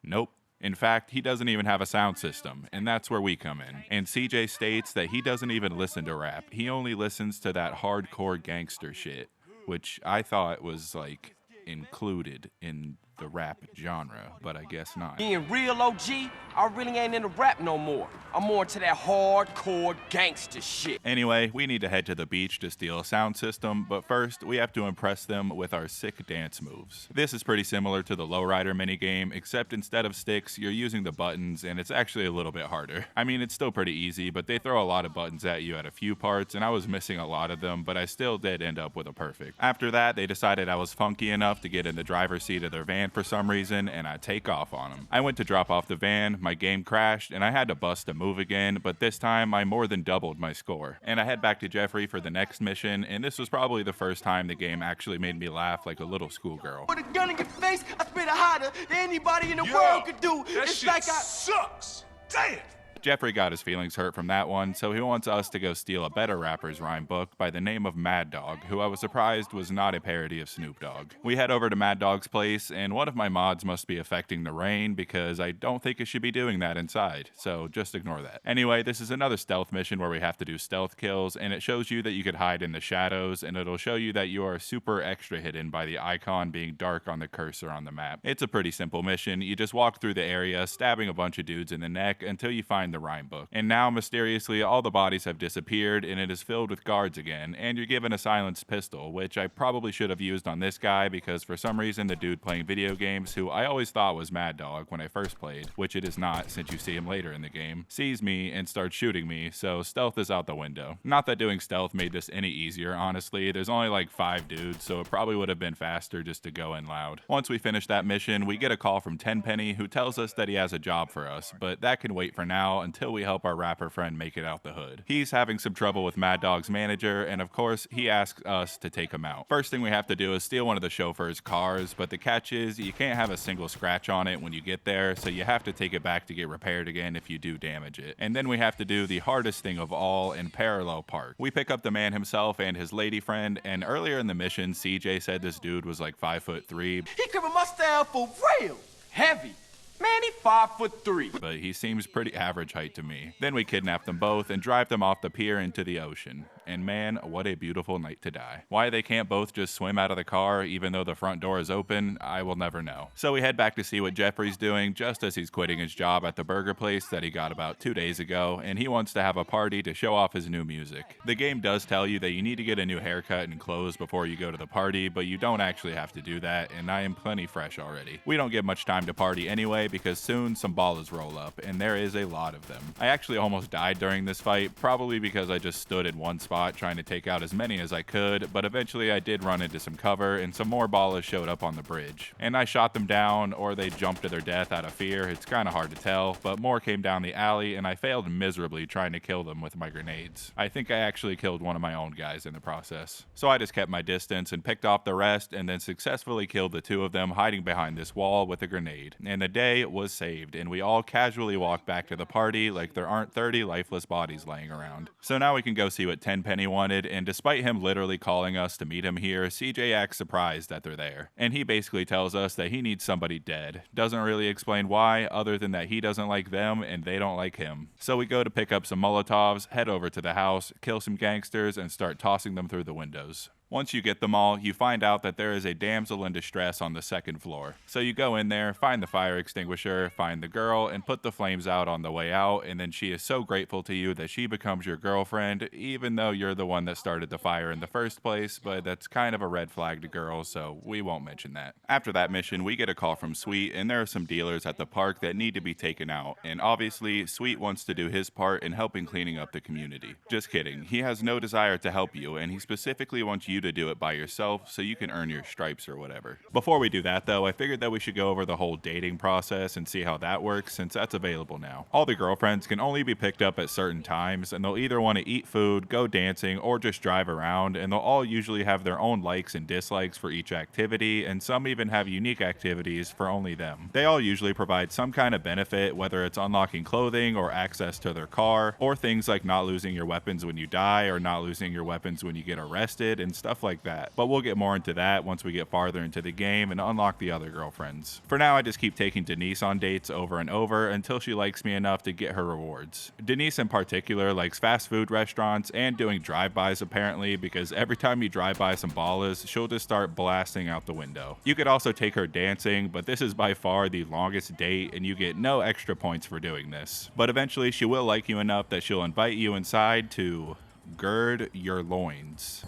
Nope. In fact, he doesn't even have a sound system, and that's where we come in. And CJ states that he doesn't even listen to rap. He only listens to that hardcore gangster shit, which I thought was, like, included in the rap genre, but I guess not. Being real OG, I really ain't into rap no more. I'm more into that hardcore gangster shit. Anyway, we need to head to the beach to steal a sound system, but first, we have to impress them with our sick dance moves. This is pretty similar to the lowrider minigame, except instead of sticks, you're using the buttons, and it's actually a little bit harder. I mean, it's still pretty easy, but they throw a lot of buttons at you at a few parts, and I was missing a lot of them, but I still did end up with a perfect. After that, they decided I was funky enough to get in the driver's seat of their van for some reason, and I take off on them. I went to drop off the van, my game crashed, and I had to bust a move again, but this time I more than doubled my score. And I head back to Jeffrey for the next mission, and this was probably the first time the game actually made me laugh like a little schoolgirl. With a gun in your face, I spit it harder than anybody in the world could do. That It's shit like I sucks. Damn. Jeffrey got his feelings hurt from that one, so he wants us to go steal a better rapper's rhyme book by the name of Mad Dog, who I was surprised was not a parody of Snoop Dogg. We head over to Mad Dog's place, and one of my mods must be affecting the rain because I don't think it should be doing that inside, so just ignore that. Anyway, this is another stealth mission where we have to do stealth kills, and it shows you that you could hide in the shadows, and it'll show you that you are super extra hidden by the icon being dark on the cursor on the map. It's a pretty simple mission. You just walk through the area, stabbing a bunch of dudes in the neck until you find the rhyme book. And now, mysteriously, all the bodies have disappeared and it is filled with guards again, and you're given a silenced pistol, which I probably should have used on this guy because for some reason the dude playing video games, who I always thought was Mad Dog when I first played, which it is not since you see him later in the game, sees me and starts shooting me, so stealth is out the window. Not that doing stealth made this any easier, honestly. There's only like 5 dudes, so it probably would have been faster just to go in loud. Once we finish that mission, we get a call from Tenpenny, who tells us that he has a job for us, but that can wait for now until we help our rapper friend make it out the hood. He's having some trouble with Mad Dog's manager, and of course, he asks us to take him out. First thing we have to do is steal one of the chauffeur's cars, but the catch is you can't have a single scratch on it when you get there, so you have to take it back to get repaired again if you do damage it. And then we have to do the hardest thing of all and parallel park. We pick up the man himself and his lady friend, and earlier in the mission, CJ said this dude was like 5'3". He cribbing my style for real. Heavy. Man, he 5'3". But he seems pretty average height to me. Then we kidnap them both and drive them off the pier into the ocean. And man, what a beautiful night to die. Why they can't both just swim out of the car even though the front door is open, I will never know. So we head back to see what Jeffrey's doing just as he's quitting his job at the burger place that he got about 2 days ago, and he wants to have a party to show off his new music. The game does tell you that you need to get a new haircut and clothes before you go to the party, but you don't actually have to do that, and I am plenty fresh already. We don't get much time to party anyway because soon some ballers roll up, and there is a lot of them. I actually almost died during this fight, probably because I just stood in one spot trying to take out as many as I could, but eventually I did run into some cover and some more ballers showed up on the bridge. And I shot them down, or they jumped to their death out of fear. It's kind of hard to tell, but more came down the alley and I failed miserably trying to kill them with my grenades. I think I actually killed one of my own guys in the process. So I just kept my distance and picked off the rest and then successfully killed the 2 of them hiding behind this wall with a grenade. And the day was saved, and we all casually walked back to the party like there aren't 30 lifeless bodies laying around. So now we can go see what Tenpenny wanted, and despite him literally calling us to meet him here, CJ acts surprised that they're there. And he basically tells us that he needs somebody dead. Doesn't really explain why, other than that he doesn't like them and they don't like him. So we go to pick up some Molotovs, head over to the house, kill some gangsters, and start tossing them through the windows. Once you get them all, you find out that there is a damsel in distress on the 2nd floor. So you go in there, find the fire extinguisher, find the girl, and put the flames out on the way out, and then she is so grateful to you that she becomes your girlfriend, even though you're the one that started the fire in the first place, but that's kind of a red flag to girls, so we won't mention that. After that mission, we get a call from Sweet, and there are some dealers at the park that need to be taken out, and obviously, Sweet wants to do his part in helping cleaning up the community. Just kidding, he has no desire to help you, and he specifically wants you you to do it by yourself so you can earn your stripes or whatever. Before we do that though, I figured that we should go over the whole dating process and see how that works since that's available now. All the girlfriends can only be picked up at certain times, and they'll either want to eat food, go dancing, or just drive around, and they'll all usually have their own likes and dislikes for each activity, and some even have unique activities for only them. They all usually provide some kind of benefit, whether it's unlocking clothing or access to their car, or things like not losing your weapons when you die or not losing your weapons when you get arrested and stuff like that. But we'll get more into that once we get farther into the game and unlock the other girlfriends. For now, I just keep taking Denise on dates over and over until she likes me enough to get her rewards. Denise in particular likes fast food restaurants and doing drive-bys apparently, because every time you drive by some ballas, she'll just start blasting out the window. You could also take her dancing, but this is by far the longest date and you get no extra points for doing this. But eventually she will like you enough that she'll invite you inside to gird your loins.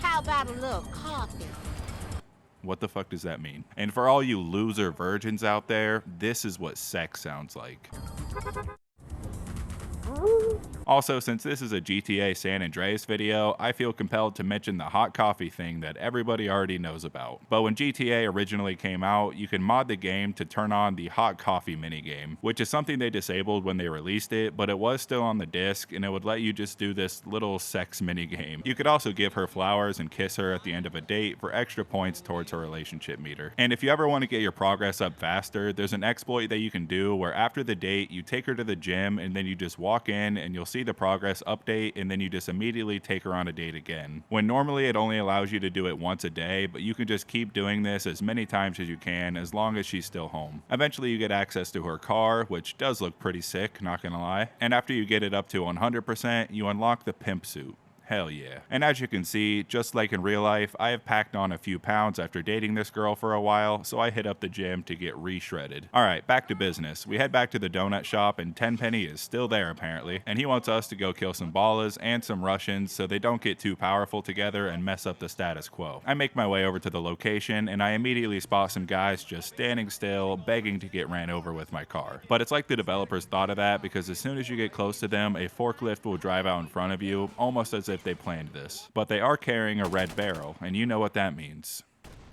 How about a little coffee? What the fuck does that mean? And for all you loser virgins out there, this is what sex sounds like. Also, since this is a GTA San Andreas video, I feel compelled to mention the hot coffee thing that everybody already knows about. But when GTA originally came out, you can mod the game to turn on the hot coffee minigame, which is something they disabled when they released it, but it was still on the disc and it would let you just do this little sex minigame. You could also give her flowers and kiss her at the end of a date for extra points towards her relationship meter. And if you ever want to get your progress up faster, there's an exploit that you can do where after the date, you take her to the gym and then you just walk in and you'll see the progress update, and then you just immediately take her on a date again. When normally it only allows you to do it once a day, but you can just keep doing this as many times as you can as long as she's still home. Eventually you get access to her car, which does look pretty sick, not gonna lie. And after you get it up to 100%, you unlock the pimp suit. Hell yeah. And as you can see, just like in real life, I have packed on a few pounds after dating this girl for a while, so I hit up the gym to get re-shredded. Alright, back to business. We head back to the donut shop and Tenpenny is still there apparently, and he wants us to go kill some ballas and some Russians so they don't get too powerful together and mess up the status quo. I make my way over to the location and I immediately spot some guys just standing still, begging to get ran over with my car. But it's like the developers thought of that, because as soon as you get close to them, a forklift will drive out in front of you, almost as if they planned this. But they are carrying a red barrel, and you know what that means.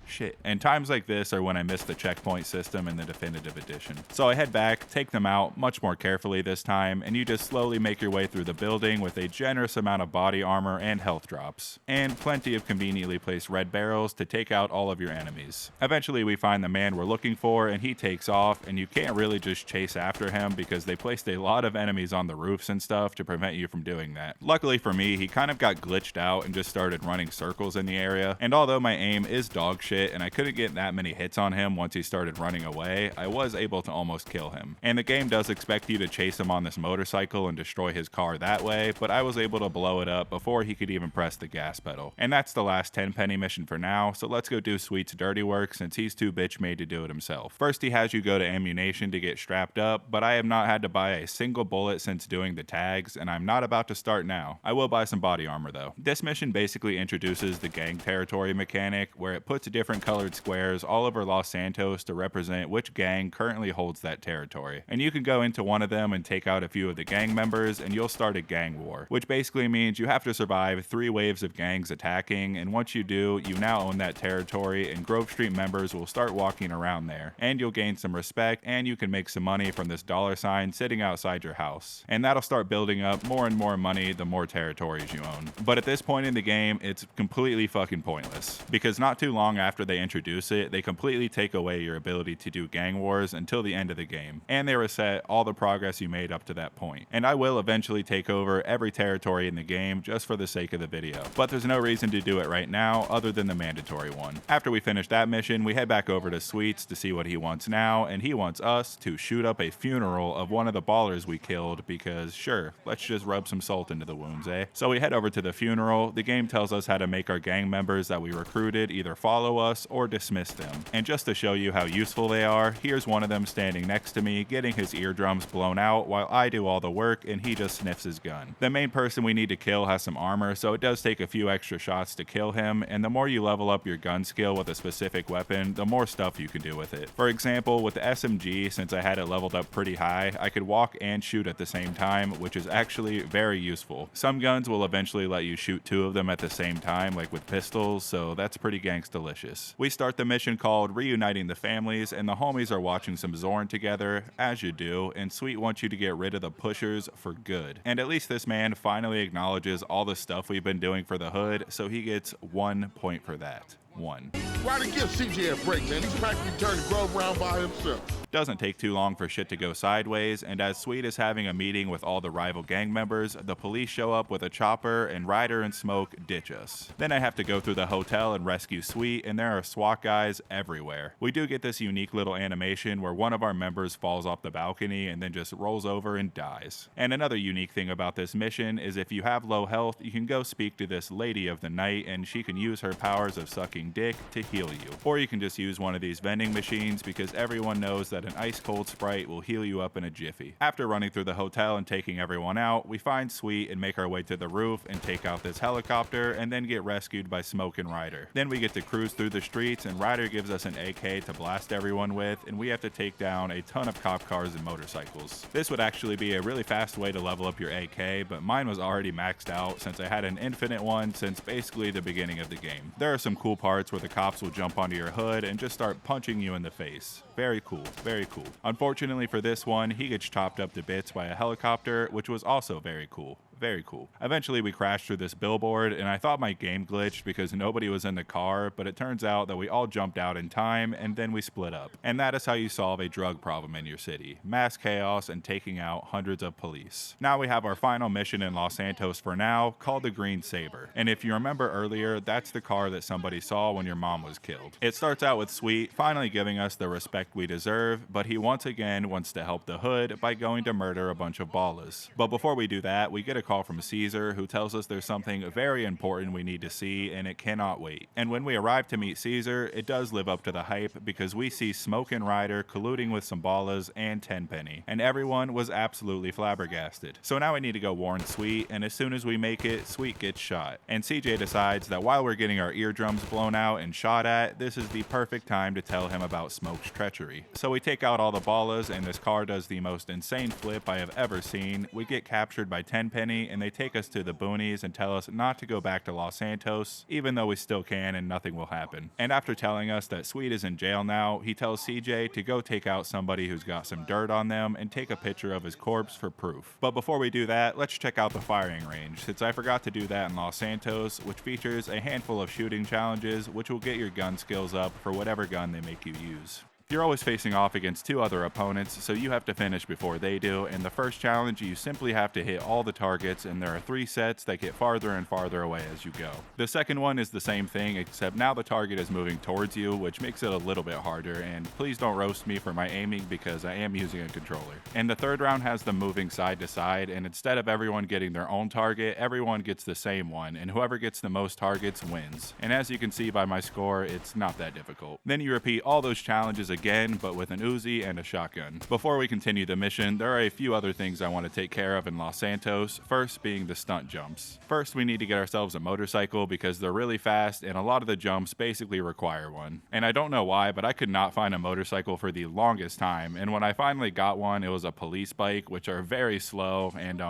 Shit. And times like this are when I miss the checkpoint system in the definitive edition. So I head back, take them out much more carefully this time, and you just slowly make your way through the building with a generous amount of body armor and health drops, and plenty of conveniently placed red barrels to take out all of your enemies. Eventually we find the man we're looking for and he takes off, and you can't really just chase after him because they placed a lot of enemies on the roofs and stuff to prevent you from doing that. Luckily for me, he kind of got glitched out and just started running circles in the area, and although my aim is dog shit and I couldn't get that many hits on him once he started running away, I was able to almost kill him. And the game does expect you to chase him on this motorcycle and destroy his car that way, but I was able to blow it up before he could even press the gas pedal. And that's the last Tenpenny mission for now, so let's go do Sweet's dirty work since he's too bitch made to do it himself. First he has you go to ammunition to get strapped up, but I have not had to buy a single bullet since doing the tags, and I'm not about to start now. I will buy some body armor though. This mission basically introduces the gang territory mechanic, where it puts different colored squares all over Los Santos to represent which gang currently holds that territory. And you can go into one of them and take out a few of the gang members and you'll start a gang war, which basically means you have to survive 3 waves of gangs attacking, and once you do, you now own that territory and Grove Street members will start walking around there, and you'll gain some respect and you can make some money from this dollar sign sitting outside your house. And that'll start building up more and more money the more territories you own. But at this point in the game, it's completely fucking pointless, because not too long after they introduce it, they completely take away your ability to do gang wars until the end of the game, and they reset all the progress you made up to that point. And I will eventually take over every territory in the game just for the sake of the video, but there's no reason to do it right now other than the mandatory one. After we finish that mission, we head back over to Sweets to see what he wants now, and he wants us to shoot up a funeral of one of the ballers we killed because sure, let's just rub some salt into the wounds, eh? So we head over to the funeral. The game tells us how to make our gang members that we recruited either follow us us or dismiss them. And just to show you how useful they are, here's one of them standing next to me getting his eardrums blown out while I do all the work and he just sniffs his gun. The main person we need to kill has some armor, so it does take a few extra shots to kill him, and the more you level up your gun skill with a specific weapon, the more stuff you can do with it. For example, with the SMG, since I had it leveled up pretty high, I could walk and shoot at the same time, which is actually very useful. Some guns will eventually let you shoot two of them at the same time, like with pistols, so that's pretty gangsta-licious. We start the mission called Reuniting the Families, and the homies are watching some Zorn together, as you do, and Sweet wants you to get rid of the pushers for good. And at least this man finally acknowledges all the stuff we've been doing for the hood, so he gets 1 point for that. 1. Why to give CJ a break, man? He's practically turned the Grove around by himself. Doesn't take too long for shit to go sideways, and as Sweet is having a meeting with all the rival gang members, the police show up with a chopper and Ryder and Smoke ditch us. Then I have to go through the hotel and rescue Sweet, and there are SWAT guys everywhere. We do get this unique little animation where one of our members falls off the balcony and then just rolls over and dies. And another unique thing about this mission is if you have low health, you can go speak to this lady of the night and she can use her powers of sucking dick to heal you. Or you can just use one of these vending machines because everyone knows that an ice cold Sprite will heal you up in a jiffy. After running through the hotel and taking everyone out, we find Sweet and make our way to the roof and take out this helicopter and then get rescued by Smoke and Ryder. Then we get to cruise through the streets and Ryder gives us an AK to blast everyone with, and we have to take down a ton of cop cars and motorcycles. This would actually be a really fast way to level up your AK, but mine was already maxed out since I had an infinite one since basically the beginning of the game. There are some cool parts where the cops will jump onto your hood and just start punching you in the face. Very cool, very cool. Unfortunately for this one, he gets chopped up to bits by a helicopter, which was also very cool. Very cool. Eventually we crashed through this billboard and I thought my game glitched because nobody was in the car, but it turns out that we all jumped out in time and then we split up. And that is how you solve a drug problem in your city. Mass chaos and taking out hundreds of police. Now we have our final mission in Los Santos for now, called the Green Saber. And if you remember earlier, that's the car that somebody saw when your mom was killed. It starts out with Sweet finally giving us the respect we deserve, but he once again wants to help the hood by going to murder a bunch of ballers. But before we do that, we get a call from Caesar who tells us there's something very important we need to see and it cannot wait. And when we arrive to meet Caesar, it does live up to the hype because we see Smoke and Ryder colluding with some ballers and Tenpenny, and everyone was absolutely flabbergasted. So now we need to go warn Sweet, and as soon as we make it, Sweet gets shot. And CJ decides that while we're getting our eardrums blown out and shot at, this is the perfect time to tell him about Smoke's treachery. So we take out all the ballers and this car does the most insane flip I have ever seen. We get captured by Tenpenny and they take us to the boonies and tell us not to go back to Los Santos, even though we still can and nothing will happen. And after telling us that Sweet is in jail now, he tells CJ to go take out somebody who's got some dirt on them and take a picture of his corpse for proof. But before we do that, let's check out the firing range, since I forgot to do that in Los Santos, which features a handful of shooting challenges, which will get your gun skills up for whatever gun they make you use. You're always facing off against two other opponents, so you have to finish before they do. In the first challenge, you simply have to hit all the targets, and there are 3 sets that get farther and farther away as you go. The second one is the same thing, except now the target is moving towards you, which makes it a little bit harder, and please don't roast me for my aiming because I am using a controller. And the third round has them moving side to side, and instead of everyone getting their own target, everyone gets the same one, and whoever gets the most targets wins. And as you can see by my score, it's not that difficult. Then you repeat all those challenges again, but with an Uzi and a shotgun. Before we continue the mission, there are a few other things I want to take care of in Los Santos, first being the stunt jumps. First, we need to get ourselves a motorcycle because they're really fast and a lot of the jumps basically require one. And I don't know why, but I could not find a motorcycle for the longest time, and when I finally got one, it was a police bike, which are very slow and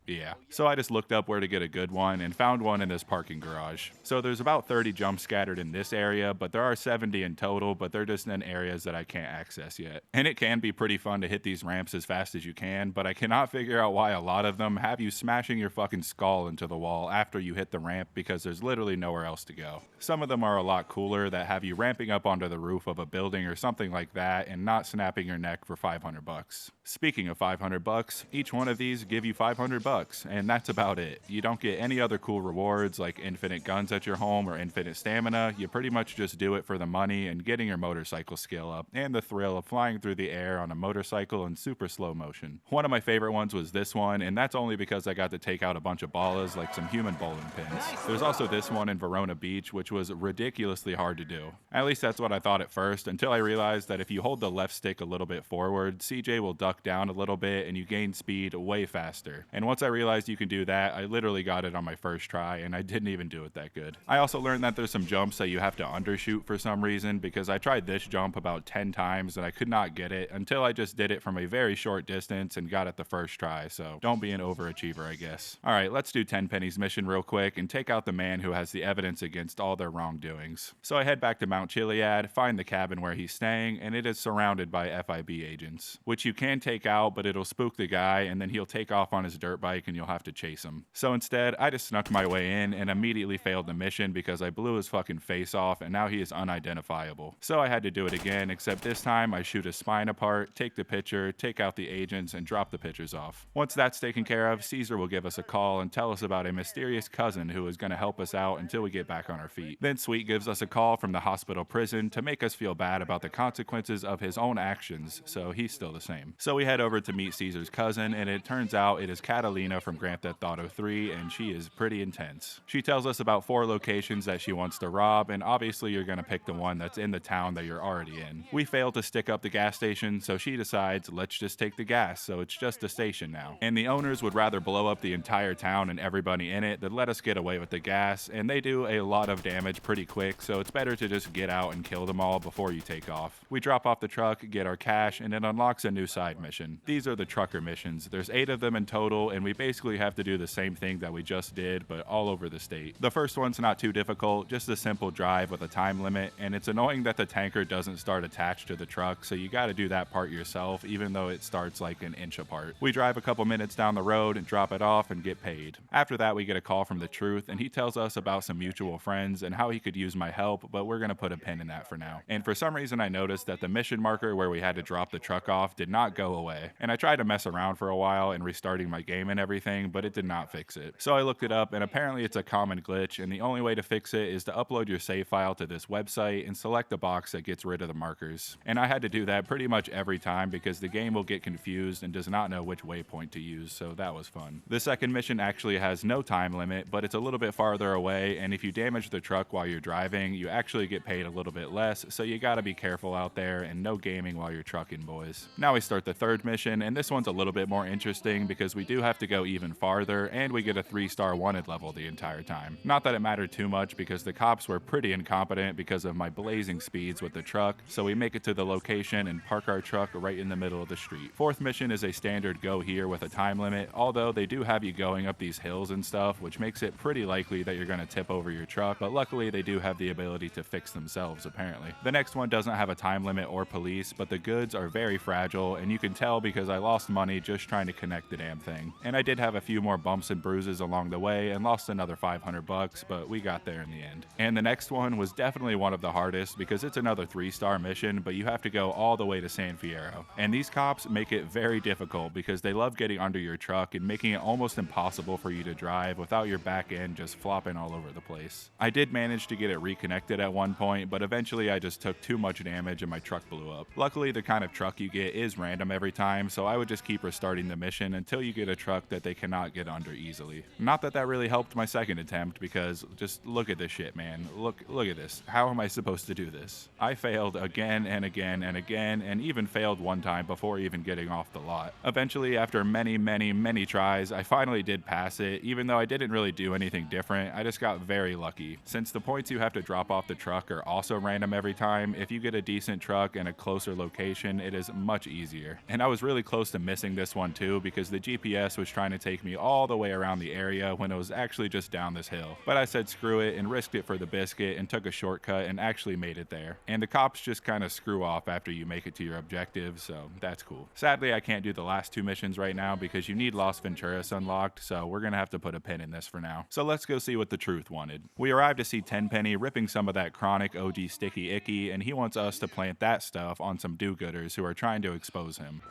yeah. So I just looked up where to get a good one and found one in this parking garage. So there's about 30 jumps scattered in this area, but there are 70 in total, but they're just in areas that I can't access yet. And it can be pretty fun to hit these ramps as fast as you can, but I cannot figure out why a lot of them have you smashing your fucking skull into the wall after you hit the ramp because there's literally nowhere else to go. Some of them are a lot cooler that have you ramping up onto the roof of a building or something like that and not snapping your neck for $500. Speaking of $500, each one of these give you $500. bucks, and that's about it. You don't get any other cool rewards like infinite guns at your home or infinite stamina. You pretty much just do it for the money and getting your motorcycle skill up, and the thrill of flying through the air on a motorcycle in super slow motion. One of my favorite ones was this one, and that's only because I got to take out a bunch of ballas like some human bowling pins. There's also this one in Verona Beach, which was ridiculously hard to do. At least that's what I thought at first, until I realized that if you hold the left stick a little bit forward, CJ will duck down a little bit and you gain speed way faster. And once I realized you can do that, I literally got it on my first try, and I didn't even do it that good. I also learned that there's some jumps that you have to undershoot for some reason, because I tried this jump about 10 times and I could not get it until I just did it from a very short distance and got it the first try, so don't be an overachiever, I guess. Alright, let's do Tenpenny's mission real quick and take out the man who has the evidence against all their wrongdoings. So I head back to Mount Chiliad, find the cabin where he's staying, and it is surrounded by FIB agents, which you can take out, but it'll spook the guy and then he'll take off on his dirt bike and you'll have to chase him. So instead, I just snuck my way in and immediately failed the mission because I blew his fucking face off and now he is unidentifiable. So I had to do it again, except this time I shoot his spine apart, take the picture, take out the agents, and drop the pictures off. Once that's taken care of, Caesar will give us a call and tell us about a mysterious cousin who is going to help us out until we get back on our feet. Then Sweet gives us a call from the hospital prison to make us feel bad about the consequences of his own actions, so he's still the same. So we head over to meet Caesar's cousin, and it turns out it is Catalina from Grand Theft Auto 3, and she is pretty intense. She tells us about 4 locations that she wants to rob, and obviously you're going to pick the one that's in the town that you're already in. We fail to stick up the gas station, so she decides, let's just take the gas, so it's just a station now. And the owners would rather blow up the entire town and everybody in it than let us get away with the gas, and they do a lot of damage pretty quick, so it's better to just get out and kill them all before you take off. We drop off the truck, get our cash, and it unlocks a new side mission. These are the trucker missions. There's 8 of them in total, and we basically have to do the same thing that we just did, but all over the state. The first one's not too difficult, just a simple drive with a time limit, and it's annoying that the tanker doesn't start attached to the truck, so you gotta do that part yourself, even though it starts like an inch apart. We drive a couple minutes down the road and drop it off and get paid. After that, we get a call from the Truth, and he tells us about some mutual friends and how he could use my help, but we're gonna put a pin in that for now. And for some reason, I noticed that the mission marker where we had to drop the truck off did not go away, and I tried to mess around for a while and restarting my game and everything, but it did not fix it. So I looked it up, and apparently it's a common glitch, and the only way to fix it is to upload your save file to this website and select the box that gets rid of the markers. And I had to do that pretty much every time because the game will get confused and does not know which waypoint to use, so that was fun. The second mission actually has no time limit, but it's a little bit farther away, and if you damage the truck while you're driving, you actually get paid a little bit less, so you gotta be careful out there and no gaming while you're trucking, boys. Now we start the third mission, and this one's a little bit more interesting because we do have to go even farther, and we get a 3-star wanted level the entire time. Not that it mattered too much because the cops were pretty incompetent because of my blazing speeds with the truck, so we make it to the location and park our truck right in the middle of the street. Fourth mission is a standard go here with a time limit, although they do have you going up these hills and stuff, which makes it pretty likely that you're going to tip over your truck, but luckily they do have the ability to fix themselves apparently. The next one doesn't have a time limit or police, but the goods are very fragile, and you can tell because I lost money just trying to connect the damn thing. And I did have a few more bumps and bruises along the way and lost another 500 bucks, but we got there in the end. And the next one was definitely one of the hardest because it's another 3-star mission, but you have to go all the way to San Fierro. And these cops make it very difficult because they love getting under your truck and making it almost impossible for you to drive without your back end just flopping all over the place. I did manage to get it reconnected at one point, but eventually I just took too much damage and my truck blew up. Luckily, the kind of truck you get is random every time, so I would just keep restarting the mission until you get a truck that they cannot get under easily. Not that that really helped my second attempt because just look at this shit, man. Look at this. How am I supposed to do this? I failed again and again and again, and even failed one time before even getting off the lot. Eventually, after many tries, I finally did pass it, even though I didn't really do anything different. I just got very lucky. Since the points you have to drop off the truck are also random every time, if you get a decent truck in a closer location, it is much easier. And I was really close to missing this one too because the GPS was trying to take me all the way around the area when it was actually just down this hill. But I said screw it and risked it for the biscuit and took a shortcut and actually made it there. And the cops just kind of screw off after you make it to your objective, so that's cool. Sadly, I can't do the last 2 missions right now because you need Las Venturas unlocked, so we're gonna have to put a pin in this for now. So let's go see what the Truth wanted. We arrived to see Tenpenny ripping some of that chronic OG sticky icky, and he wants us to plant that stuff on some do-gooders who are trying to expose him.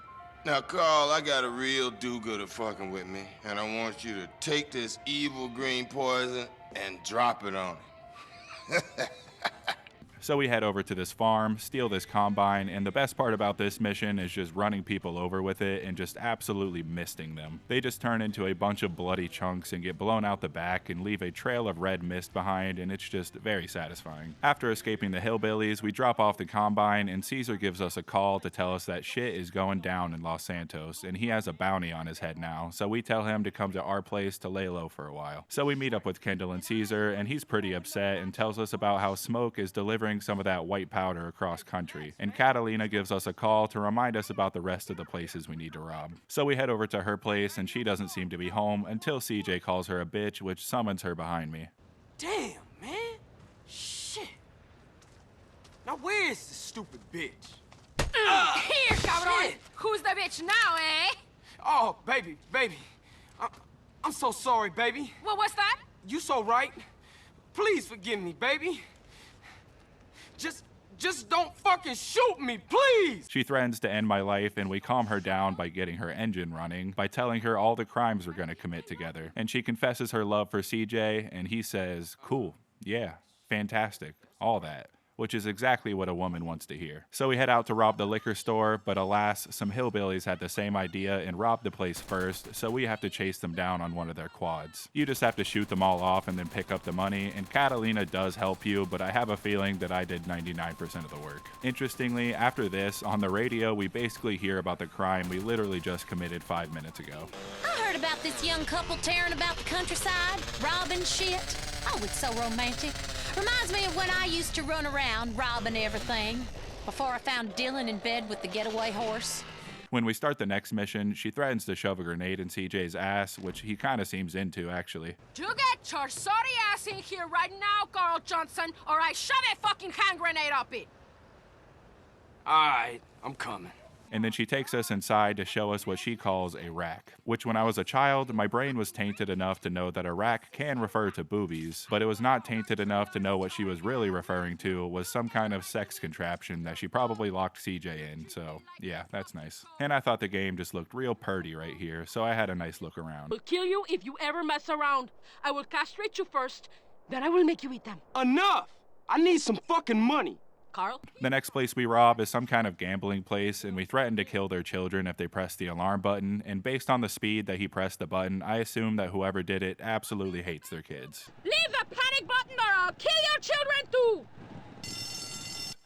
Now, Carl, I got a real do-gooder fucking with me, and I want you to take this evil green poison and drop it on him. So we head over to this farm, steal this combine, and the best part about this mission is just running people over with it and just absolutely misting them. They just turn into a bunch of bloody chunks and get blown out the back and leave a trail of red mist behind, and it's just very satisfying. After escaping the hillbillies, we drop off the combine, and Caesar gives us a call to tell us that shit is going down in Los Santos, and he has a bounty on his head now, so we tell him to come to our place to lay low for a while. So we meet up with Kendall and Caesar, and he's pretty upset and tells us about how Smoke is delivering some of that white powder across country, and Catalina gives us a call to remind us about the rest of the places we need to rob. So we head over to her place, and she doesn't seem to be home until CJ calls her a bitch, which summons her behind me. Damn, man. Shit. Now where's the stupid bitch? Here, cabrón. Who's the bitch now, eh? Oh, baby. I'm so sorry, baby. What was that? You so right. Please forgive me, baby. Just don't fucking shoot me, please! She threatens to end my life, and we calm her down by getting her engine running, by telling her all the crimes we're gonna commit together. And she confesses her love for CJ, and he says, cool, yeah, fantastic, all that. Which is exactly what a woman wants to hear. So we head out to rob the liquor store, but alas, some hillbillies had the same idea and robbed the place first, so we have to chase them down on one of their quads. You just have to shoot them all off and then pick up the money, and Catalina does help you, but I have a feeling that I did 99% of the work. Interestingly, after this, on the radio, we basically hear about the crime we literally just committed 5 minutes ago. I heard about this young couple tearing about the countryside, robbing shit. Oh, it's so romantic. Reminds me of when I used to run around robbing everything before I found Dylan in bed with the getaway horse. When we start the next mission, she threatens to shove a grenade in CJ's ass, which he kind of seems into, actually. You get your sorry ass in here right now, Carl Johnson, or I shove a fucking hand grenade up it. Alright, I'm coming. And then she takes us inside to show us what she calls a rack, which when I was a child, my brain was tainted enough to know that a rack can refer to boobies, but it was not tainted enough to know what she was really referring to was some kind of sex contraption that she probably locked CJ in, so yeah, that's nice. And I thought the game just looked real purty right here, so I had a nice look around. I'll kill you if you ever mess around. I will castrate you first, then I will make you eat them. Enough! I need some fucking money. Carl? The next place we rob is some kind of gambling place, and we threaten to kill their children if they press the alarm button, and based on the speed that he pressed the button, I assume that whoever did it absolutely hates their kids. Leave the panic button or I'll kill your children too!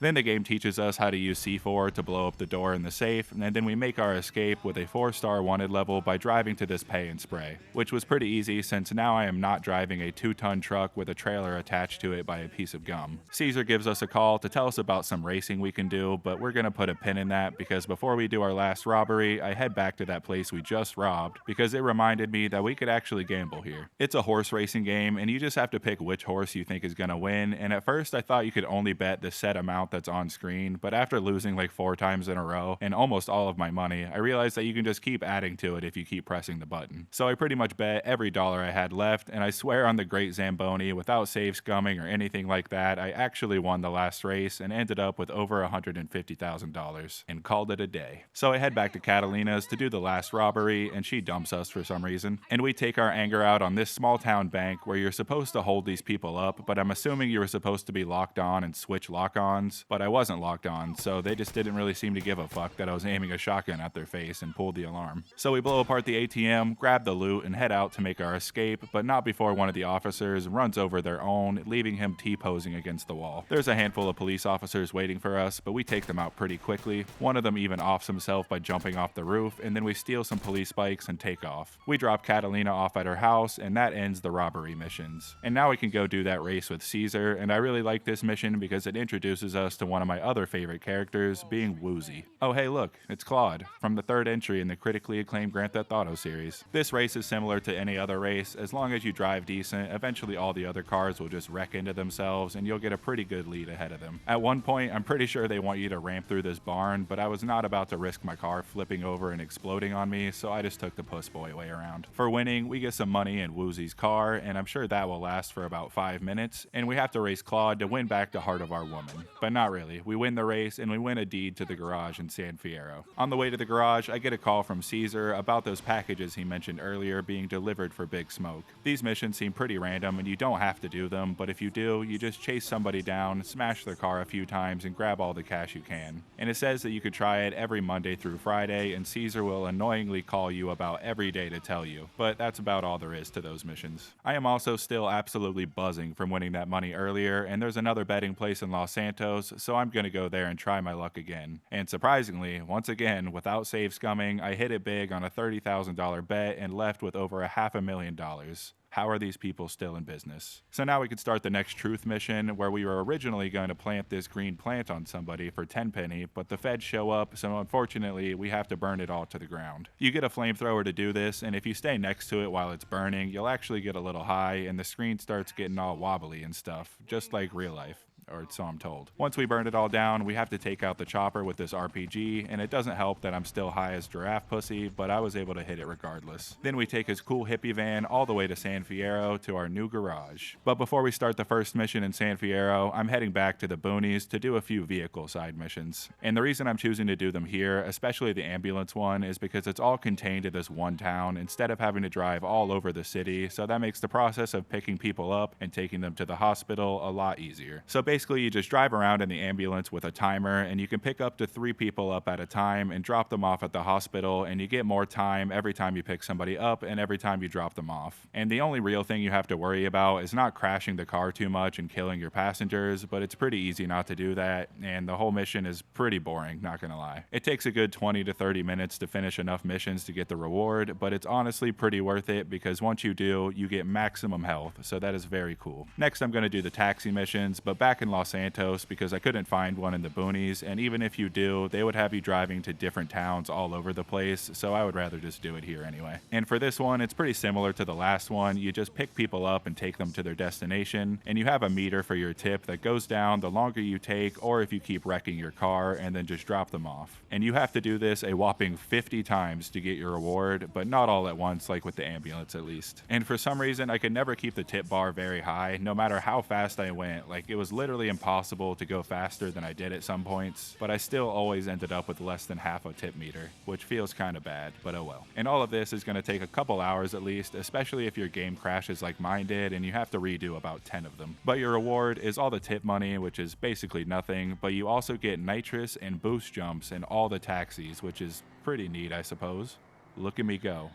Then the game teaches us how to use C4 to blow up the door in the safe, and then we make our escape with a 4-star wanted level by driving to this pay and spray, which was pretty easy since now I am not driving a 2-ton truck with a trailer attached to it by a piece of gum. Caesar gives us a call to tell us about some racing we can do, but we're gonna put a pin in that because before we do our last robbery, I head back to that place we just robbed because it reminded me that we could actually gamble here. It's a horse racing game, and you just have to pick which horse you think is gonna win, and at first I thought you could only bet the set amount that's on screen, but after losing like 4 times in a row and almost all of my money, I realized that you can just keep adding to it if you keep pressing the button. So I pretty much bet every dollar I had left, and I swear on the great Zamboni, without save scumming or anything like that, I actually won the last race and ended up with over $150,000 and called it a day. So I head back to Catalina's to do the last robbery, and she dumps us for some reason, and we take our anger out on this small town bank where you're supposed to hold these people up, but I'm assuming you were supposed to be locked on and switch lock-ons, but I wasn't locked on, so they just didn't really seem to give a fuck that I was aiming a shotgun at their face and pulled the alarm. So we blow apart the ATM, grab the loot, and head out to make our escape, but not before one of the officers runs over their own, leaving him T-posing against the wall. There's a handful of police officers waiting for us, but we take them out pretty quickly. One of them even offs himself by jumping off the roof, and then we steal some police bikes and take off. We drop Catalina off at her house, and that ends the robbery missions. And now we can go do that race with Caesar, and I really like this mission because it introduces us to one of my other favorite characters, being Woozy. Oh hey look, it's Claude, from the 3rd entry in the critically acclaimed Grand Theft Auto series. This race is similar to any other race. As long as you drive decent, eventually all the other cars will just wreck into themselves and you'll get a pretty good lead ahead of them. At one point, I'm pretty sure they want you to ramp through this barn, but I was not about to risk my car flipping over and exploding on me, so I just took the puss boy way around. For winning, we get some money in Woozy's car, and I'm sure that will last for about 5 minutes, and we have to race Claude to win back the heart of our woman. But not really. We win the race and we win a deed to the garage in San Fierro. On the way to the garage, I get a call from Caesar about those packages he mentioned earlier being delivered for Big Smoke. These missions seem pretty random and you don't have to do them, but if you do, you just chase somebody down, smash their car a few times, and grab all the cash you can. And it says that you could try it every Monday through Friday, and Caesar will annoyingly call you about every day to tell you, but that's about all there is to those missions. I am also still absolutely buzzing from winning that money earlier, and there's another betting place in Los Santos, so I'm gonna go there and try my luck again. And surprisingly, once again, without save scumming, I hit it big on a $30,000 bet and left with over $500,000. How are these people still in business? So now we can start the next truth mission, where we were originally going to plant this green plant on somebody for 10 penny, but the feds show up, so unfortunately we have to burn it all to the ground. You get a flamethrower to do this, and if you stay next to it while it's burning, you'll actually get a little high, and the screen starts getting all wobbly and stuff, just like real life. Or so I'm told. Once we burn it all down, we have to take out the chopper with this RPG, and it doesn't help that I'm still high as giraffe pussy, but I was able to hit it regardless. Then we take his cool hippie van all the way to San Fierro to our new garage. But before we start the first mission in San Fierro, I'm heading back to the boonies to do a few vehicle side missions. And the reason I'm choosing to do them here, especially the ambulance one, is because it's all contained in this one town instead of having to drive all over the city, so that makes the process of picking people up and taking them to the hospital a lot easier. So basically, you just drive around in the ambulance with a timer, and you can pick up to 3 people up at a time and drop them off at the hospital, and you get more time every time you pick somebody up and every time you drop them off. And the only real thing you have to worry about is not crashing the car too much and killing your passengers, but it's pretty easy not to do that, and the whole mission is pretty boring, not gonna lie. It takes a good 20 to 30 minutes to finish enough missions to get the reward, but it's honestly pretty worth it because once you do, you get maximum health, so that is very cool. Next, I'm gonna do the taxi missions, but back in Los Santos because I couldn't find one in the boonies, and even if you do, they would have you driving to different towns all over the place, so I would rather just do it here anyway. And for this one, it's pretty similar to the last one. You just pick people up and take them to their destination, and you have a meter for your tip that goes down the longer you take or if you keep wrecking your car, and then just drop them off. And you have to do this a whopping 50 times to get your reward, but not all at once like with the ambulance at least. And for some reason, I could never keep the tip bar very high, no matter how fast I went. Like, it was literally impossible to go faster than I did at some points, but I still always ended up with less than half a tip meter, which feels kind of bad, but oh well. And all of this is going to take a couple hours at least, especially if your game crashes like mine did and you have to redo about 10 of them. But your reward is all the tip money, which is basically nothing, but you also get nitrous and boost jumps in all the taxis, which is pretty neat, I suppose. Look at me go.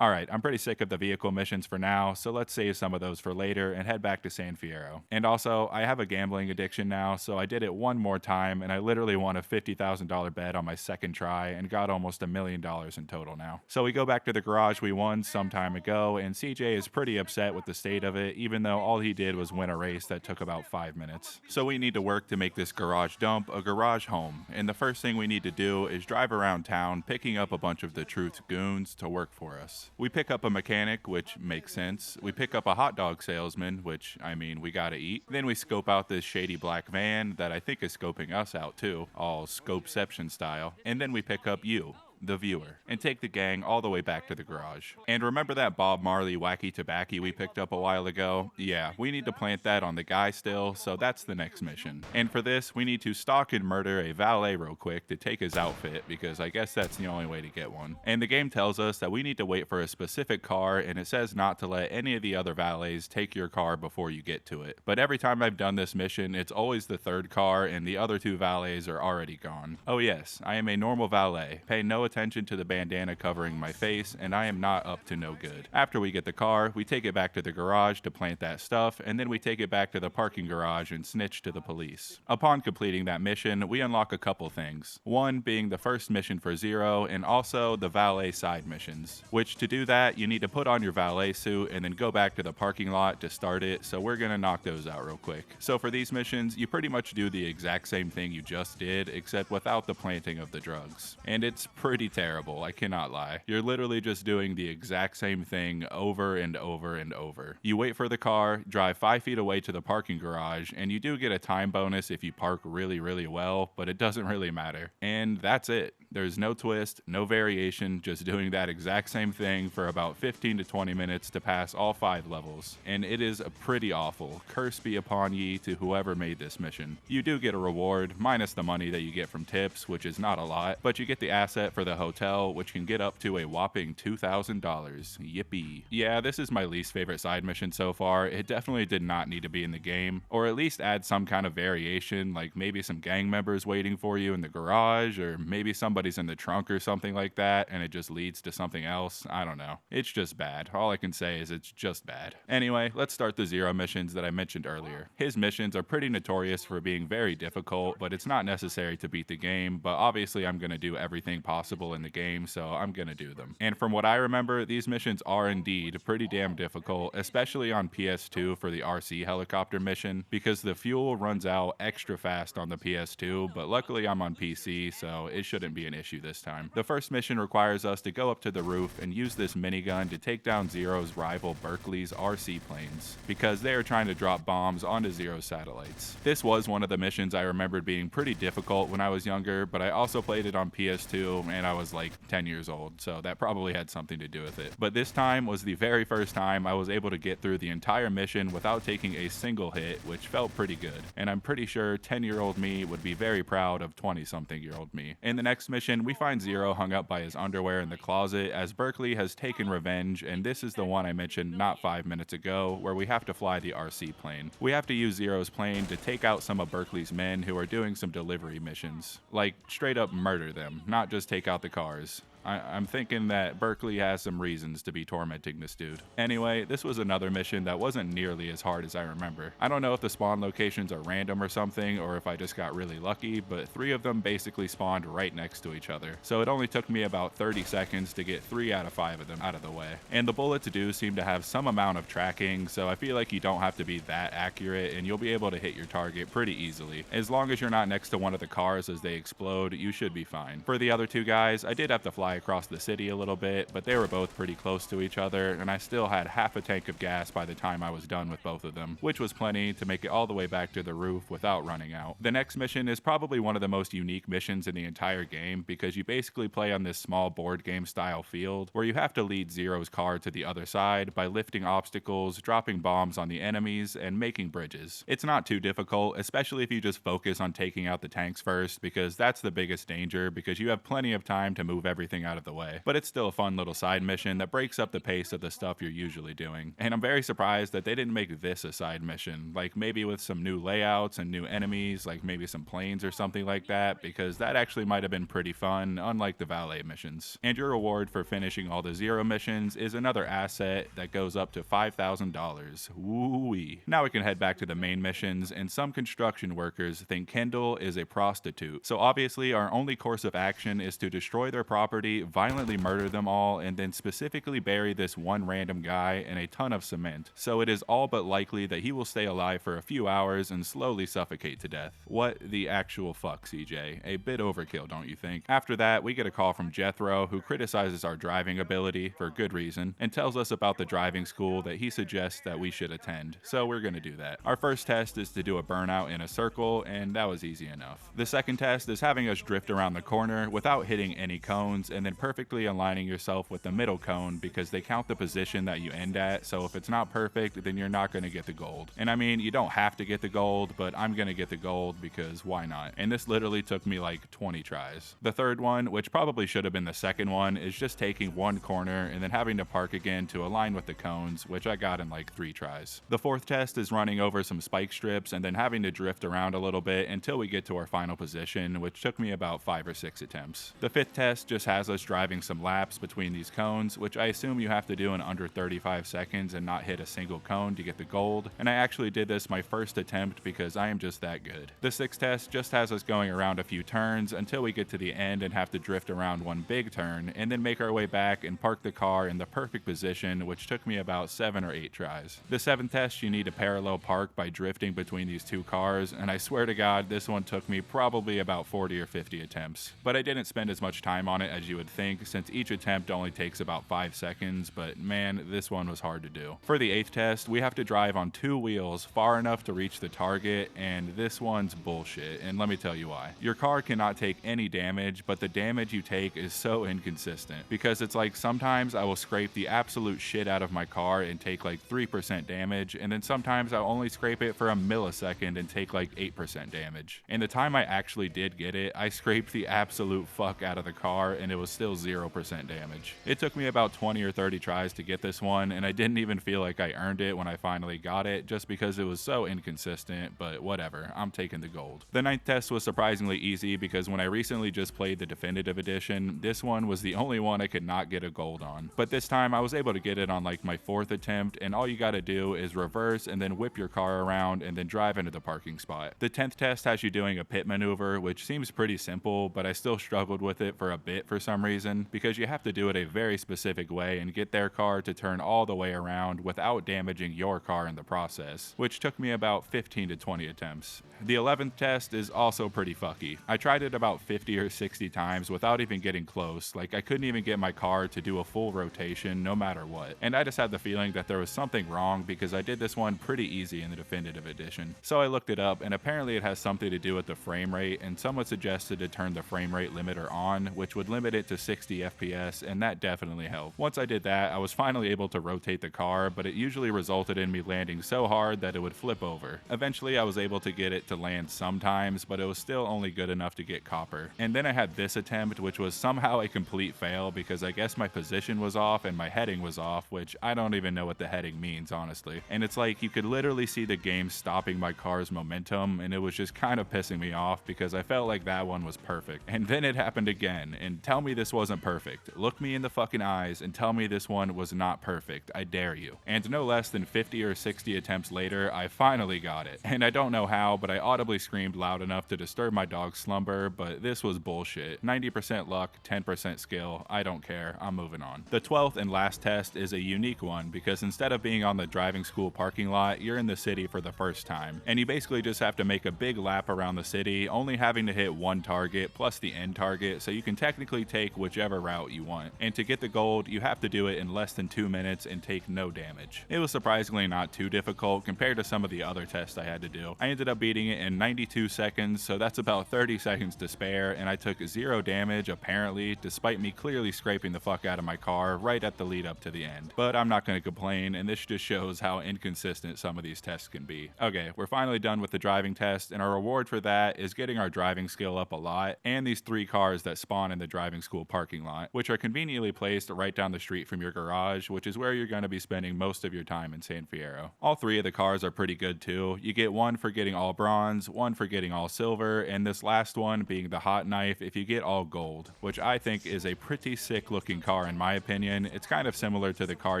Alright, I'm pretty sick of the vehicle missions for now, so let's save some of those for later and head back to San Fierro. And also, I have a gambling addiction now, so I did it one more time, and I literally won a $50,000 bet on my second try and got almost $1 million in total now. So we go back to the garage we won some time ago, and CJ is pretty upset with the state of it, even though all he did was win a race that took about 5 minutes. So we need to work to make this garage dump a garage home, and the first thing we need to do is drive around town picking up a bunch of the Truth's goons to work for us. We pick up a mechanic, which makes sense. We pick up a hot dog salesman, which, I mean, we gotta eat. Then we scope out this shady black van that I think is scoping us out too, all scopeception style. And then we pick up you, the viewer, and take the gang all the way back to the garage. And remember that Bob Marley wacky tobacco we picked up a while ago? Yeah, we need to plant that on the guy still, so that's the next mission. And for this, we need to stalk and murder a valet real quick to take his outfit, because I guess that's the only way to get one. And the game tells us that we need to wait for a specific car, and it says not to let any of the other valets take your car before you get to it. But every time I've done this mission, it's always the third car, and the other 2 valets are already gone. Oh yes, I am a normal valet. Pay no attention to the bandana covering my face, and I am not up to no good. After we get the car, we take it back to the garage to plant that stuff, and then we take it back to the parking garage and snitch to the police. Upon completing that mission, we unlock a couple things. One being the first mission for Zero, and also the valet side missions, which to do that, you need to put on your valet suit and then go back to the parking lot to start it, so we're gonna knock those out real quick. So for these missions, you pretty much do the exact same thing you just did, except without the planting of the drugs. And it's pretty terrible, I cannot lie. You're literally just doing the exact same thing over and over and over. You wait for the car, drive 5 feet away to the parking garage, and you do get a time bonus if you park really, really well, but it doesn't really matter. And that's it. There's no twist, no variation, just doing that exact same thing for about 15 to 20 minutes to pass all 5 levels. And it is pretty awful. Curse be upon ye to whoever made this mission. You do get a reward, minus the money that you get from tips, which is not a lot, but you get the asset for the hotel, which can get up to a whopping $2,000. Yippee. Yeah, this is my least favorite side mission so far. It definitely did not need to be in the game, or at least add some kind of variation, like maybe some gang members waiting for you in the garage, or maybe somebody's in the trunk or something like that, and it just leads to something else. I don't know. It's just bad. All I can say is it's just bad. Anyway, let's start the Zero missions that I mentioned earlier. His missions are pretty notorious for being very difficult, but it's not necessary to beat the game, but obviously I'm gonna do everything possible in the game, so I'm gonna do them. And from what I remember, these missions are indeed pretty damn difficult, especially on PS2 for the RC helicopter mission, because the fuel runs out extra fast on the PS2, but luckily I'm on PC, so it shouldn't be an issue this time. The first mission requires us to go up to the roof and use this minigun to take down Zero's rival Berkeley's RC planes, because they are trying to drop bombs onto Zero's satellites. This was one of the missions I remembered being pretty difficult when I was younger, but I also played it on PS2 and I was like 10 years old, so that probably had something to do with it. But this time was the very first time I was able to get through the entire mission without taking a single hit, which felt pretty good. And I'm pretty sure 10-year-old me would be very proud of 20-something-year-old me. In the next mission, we find Zero hung up by his underwear in the closet as Berkeley has taken revenge, and this is the one I mentioned not 5 minutes ago, where we have to fly the RC plane. We have to use Zero's plane to take out some of Berkeley's men who are doing some delivery missions. Like, straight up murder them, not just take out the cars. I'm thinking that Berkeley has some reasons to be tormenting this dude. Anyway, this was another mission that wasn't nearly as hard as I remember. I don't know if the spawn locations are random or something, or if I just got really lucky, but 3 of them basically spawned right next to each other. So it only took me about 30 seconds to get 3 out of 5 of them out of the way. And the bullets do seem to have some amount of tracking, so I feel like you don't have to be that accurate, and you'll be able to hit your target pretty easily. As long as you're not next to one of the cars as they explode, you should be fine. For the other 2 guys, I did have to fly across the city a little bit, but they were both pretty close to each other, and I still had half a tank of gas by the time I was done with both of them, which was plenty to make it all the way back to the roof without running out. The next mission is probably one of the most unique missions in the entire game, because you basically play on this small board game style field where you have to lead Zero's car to the other side by lifting obstacles, dropping bombs on the enemies, and making bridges. It's not too difficult, especially if you just focus on taking out the tanks first, because that's the biggest danger, because you have plenty of time to move everything out of the way. But it's still a fun little side mission that breaks up the pace of the stuff you're usually doing. And I'm very surprised that they didn't make this a side mission, like maybe with some new layouts and new enemies, like maybe some planes or something like that, because that actually might have been pretty fun, unlike the valet missions. And your reward for finishing all the Zero missions is another asset that goes up to $5,000. Woo-wee. Now we can head back to the main missions, and some construction workers think Kendall is a prostitute. So obviously our only course of action is to destroy their property, violently murder them all, and then specifically bury this one random guy in a ton of cement. So it is all but likely that he will stay alive for a few hours and slowly suffocate to death. What the actual fuck, CJ? A bit overkill, don't you think? After that, we get a call from Jethro, who criticizes our driving ability, for good reason, and tells us about the driving school that he suggests that we should attend. So we're gonna do that. Our first test is to do a burnout in a circle, and that was easy enough. The second test is having us drift around the corner without hitting any cones, and then perfectly aligning yourself with the middle cone, because they count the position that you end at, so if it's not perfect, then you're not going to get the gold. And I mean, you don't have to get the gold, but I'm going to get the gold because why not? And this literally took me like 20 tries. The third one, which probably should have been the second one, is just taking one corner and then having to park again to align with the cones, which I got in like 3 tries. The fourth test is running over some spike strips and then having to drift around a little bit until we get to our final position, which took me about 5 or 6 attempts. The fifth test just has us driving some laps between these cones, which I assume you have to do in under 35 seconds and not hit a single cone to get the gold, and I actually did this my first attempt because I am just that good. The sixth test just has us going around a few turns until we get to the end and have to drift around one big turn, and then make our way back and park the car in the perfect position, which took me about 7 or 8 tries. The seventh test, you need to parallel park by drifting between these 2 cars, and I swear to God, this one took me probably about 40 or 50 attempts. But I didn't spend as much time on it as you would think, since each attempt only takes about 5 seconds, but man, this one was hard to do. For the 8th test, we have to drive on 2 wheels far enough to reach the target, and this one's bullshit, and let me tell you why. Your car cannot take any damage, but the damage you take is so inconsistent, because it's like sometimes I will scrape the absolute shit out of my car and take like 3% damage, and then sometimes I'll only scrape it for a millisecond and take like 8% damage. And the time I actually did get it, I scraped the absolute fuck out of the car and it was still 0% damage. It took me about 20 or 30 tries to get this one, and I didn't even feel like I earned it when I finally got it, just because it was so inconsistent, but whatever, I'm taking the gold. The 9th test was surprisingly easy because when I recently just played the definitive edition, this one was the only one I could not get a gold on. But this time I was able to get it on like my 4th attempt, and all you gotta do is reverse and then whip your car around and then drive into the parking spot. The 10th test has you doing a pit maneuver, which seems pretty simple, but I still struggled with it for a bit for some reason, because you have to do it a very specific way and get their car to turn all the way around without damaging your car in the process, which took me about 15 to 20 attempts. The 11th test is also pretty fucky. I tried it about 50 or 60 times without even getting close, like I couldn't even get my car to do a full rotation no matter what, and I just had the feeling that there was something wrong because I did this one pretty easy in the definitive edition. So I looked it up, and apparently it has something to do with the frame rate, and someone suggested to turn the frame rate limiter on, which would limit it to 60 FPS, and that definitely helped. Once I did that, I was finally able to rotate the car, but it usually resulted in me landing so hard that it would flip over. Eventually I was able to get it to land sometimes, but it was still only good enough to get copper. And then I had this attempt, which was somehow a complete fail because I guess my position was off and my heading was off, which I don't even know what the heading means, honestly. And it's like you could literally see the game stopping my car's momentum, and it was just kind of pissing me off because I felt like that one was perfect. And then it happened again, and tell me this wasn't perfect. Look me in the fucking eyes and tell me this one was not perfect. I dare you. And no less than 50 or 60 attempts later, I finally got it. And I don't know how, but I audibly screamed loud enough to disturb my dog's slumber, but this was bullshit. 90% luck, 10% skill. I don't care. I'm moving on. The 12th and last test is a unique one because instead of being on the driving school parking lot, you're in the city for the first time. And you basically just have to make a big lap around the city, only having to hit one target plus the end target, so you can technically take whichever route you want. And to get the gold, you have to do it in less than 2 minutes and take no damage. It was surprisingly not too difficult compared to some of the other tests I had to do. I ended up beating it in 92 seconds, so that's about 30 seconds to spare, and I took 0 damage apparently, despite me clearly scraping the fuck out of my car right at the lead up to the end. But I'm not going to complain, and this just shows how inconsistent some of these tests can be. Okay, we're finally done with the driving test, and our reward for that is getting our driving skill up a lot, and these 3 cars that spawn in the driving school parking lot, which are conveniently placed right down the street from your garage, which is where you're going to be spending most of your time in San Fierro. All 3 of the cars are pretty good too. You get 1 for getting all bronze, 1 for getting all silver, and this last one being the hot knife if you get all gold, which I think is a pretty sick looking car in my opinion. It's kind of similar to the car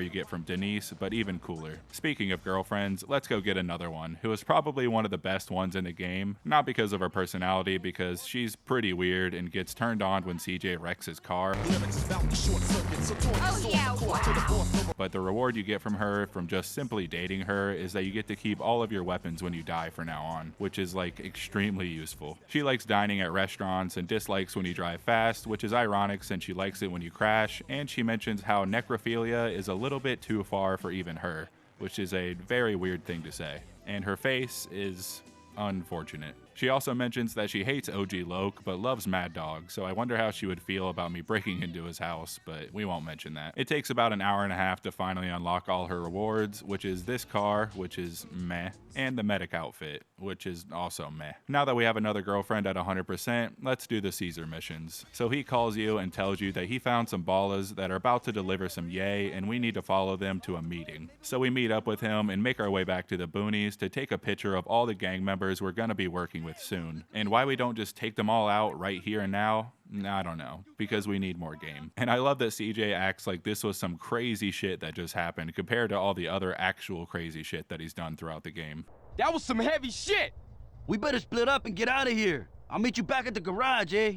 you get from Denise, but even cooler. Speaking of girlfriends, let's go get another one, who is probably one of the best ones in the game, not because of her personality, because she's pretty weird and gets turned on when CJ wrecks his car. Oh yeah, wow. But the reward you get from her from just simply dating her is that you get to keep all of your weapons when you die from now on, which is like extremely useful. She likes dining at restaurants and dislikes when you drive fast, which is ironic since she likes it when you crash, and she mentions how necrophilia is a little bit too far for even her, which is a very weird thing to say. And her face is unfortunate. She also mentions that she hates OG Loke, but loves Mad Dog, so I wonder how she would feel about me breaking into his house, but we won't mention that. It takes about an hour and a half to finally unlock all her rewards, which is this car, which is meh, and the medic outfit, which is also meh. Now that we have another girlfriend at 100%, let's do the Caesar missions. So he calls you and tells you that he found some ballas that are about to deliver some yay, and we need to follow them to a meeting. So we meet up with him and make our way back to the boonies to take a picture of all the gang members we're gonna be working with soon. And why we don't just take them all out right here and now, I don't know, because we need more game. And I love that CJ acts like this was some crazy shit that just happened compared to all the other actual crazy shit that he's done throughout the game. That was some heavy shit! We better split up and get out of here. I'll meet you back at the garage, eh?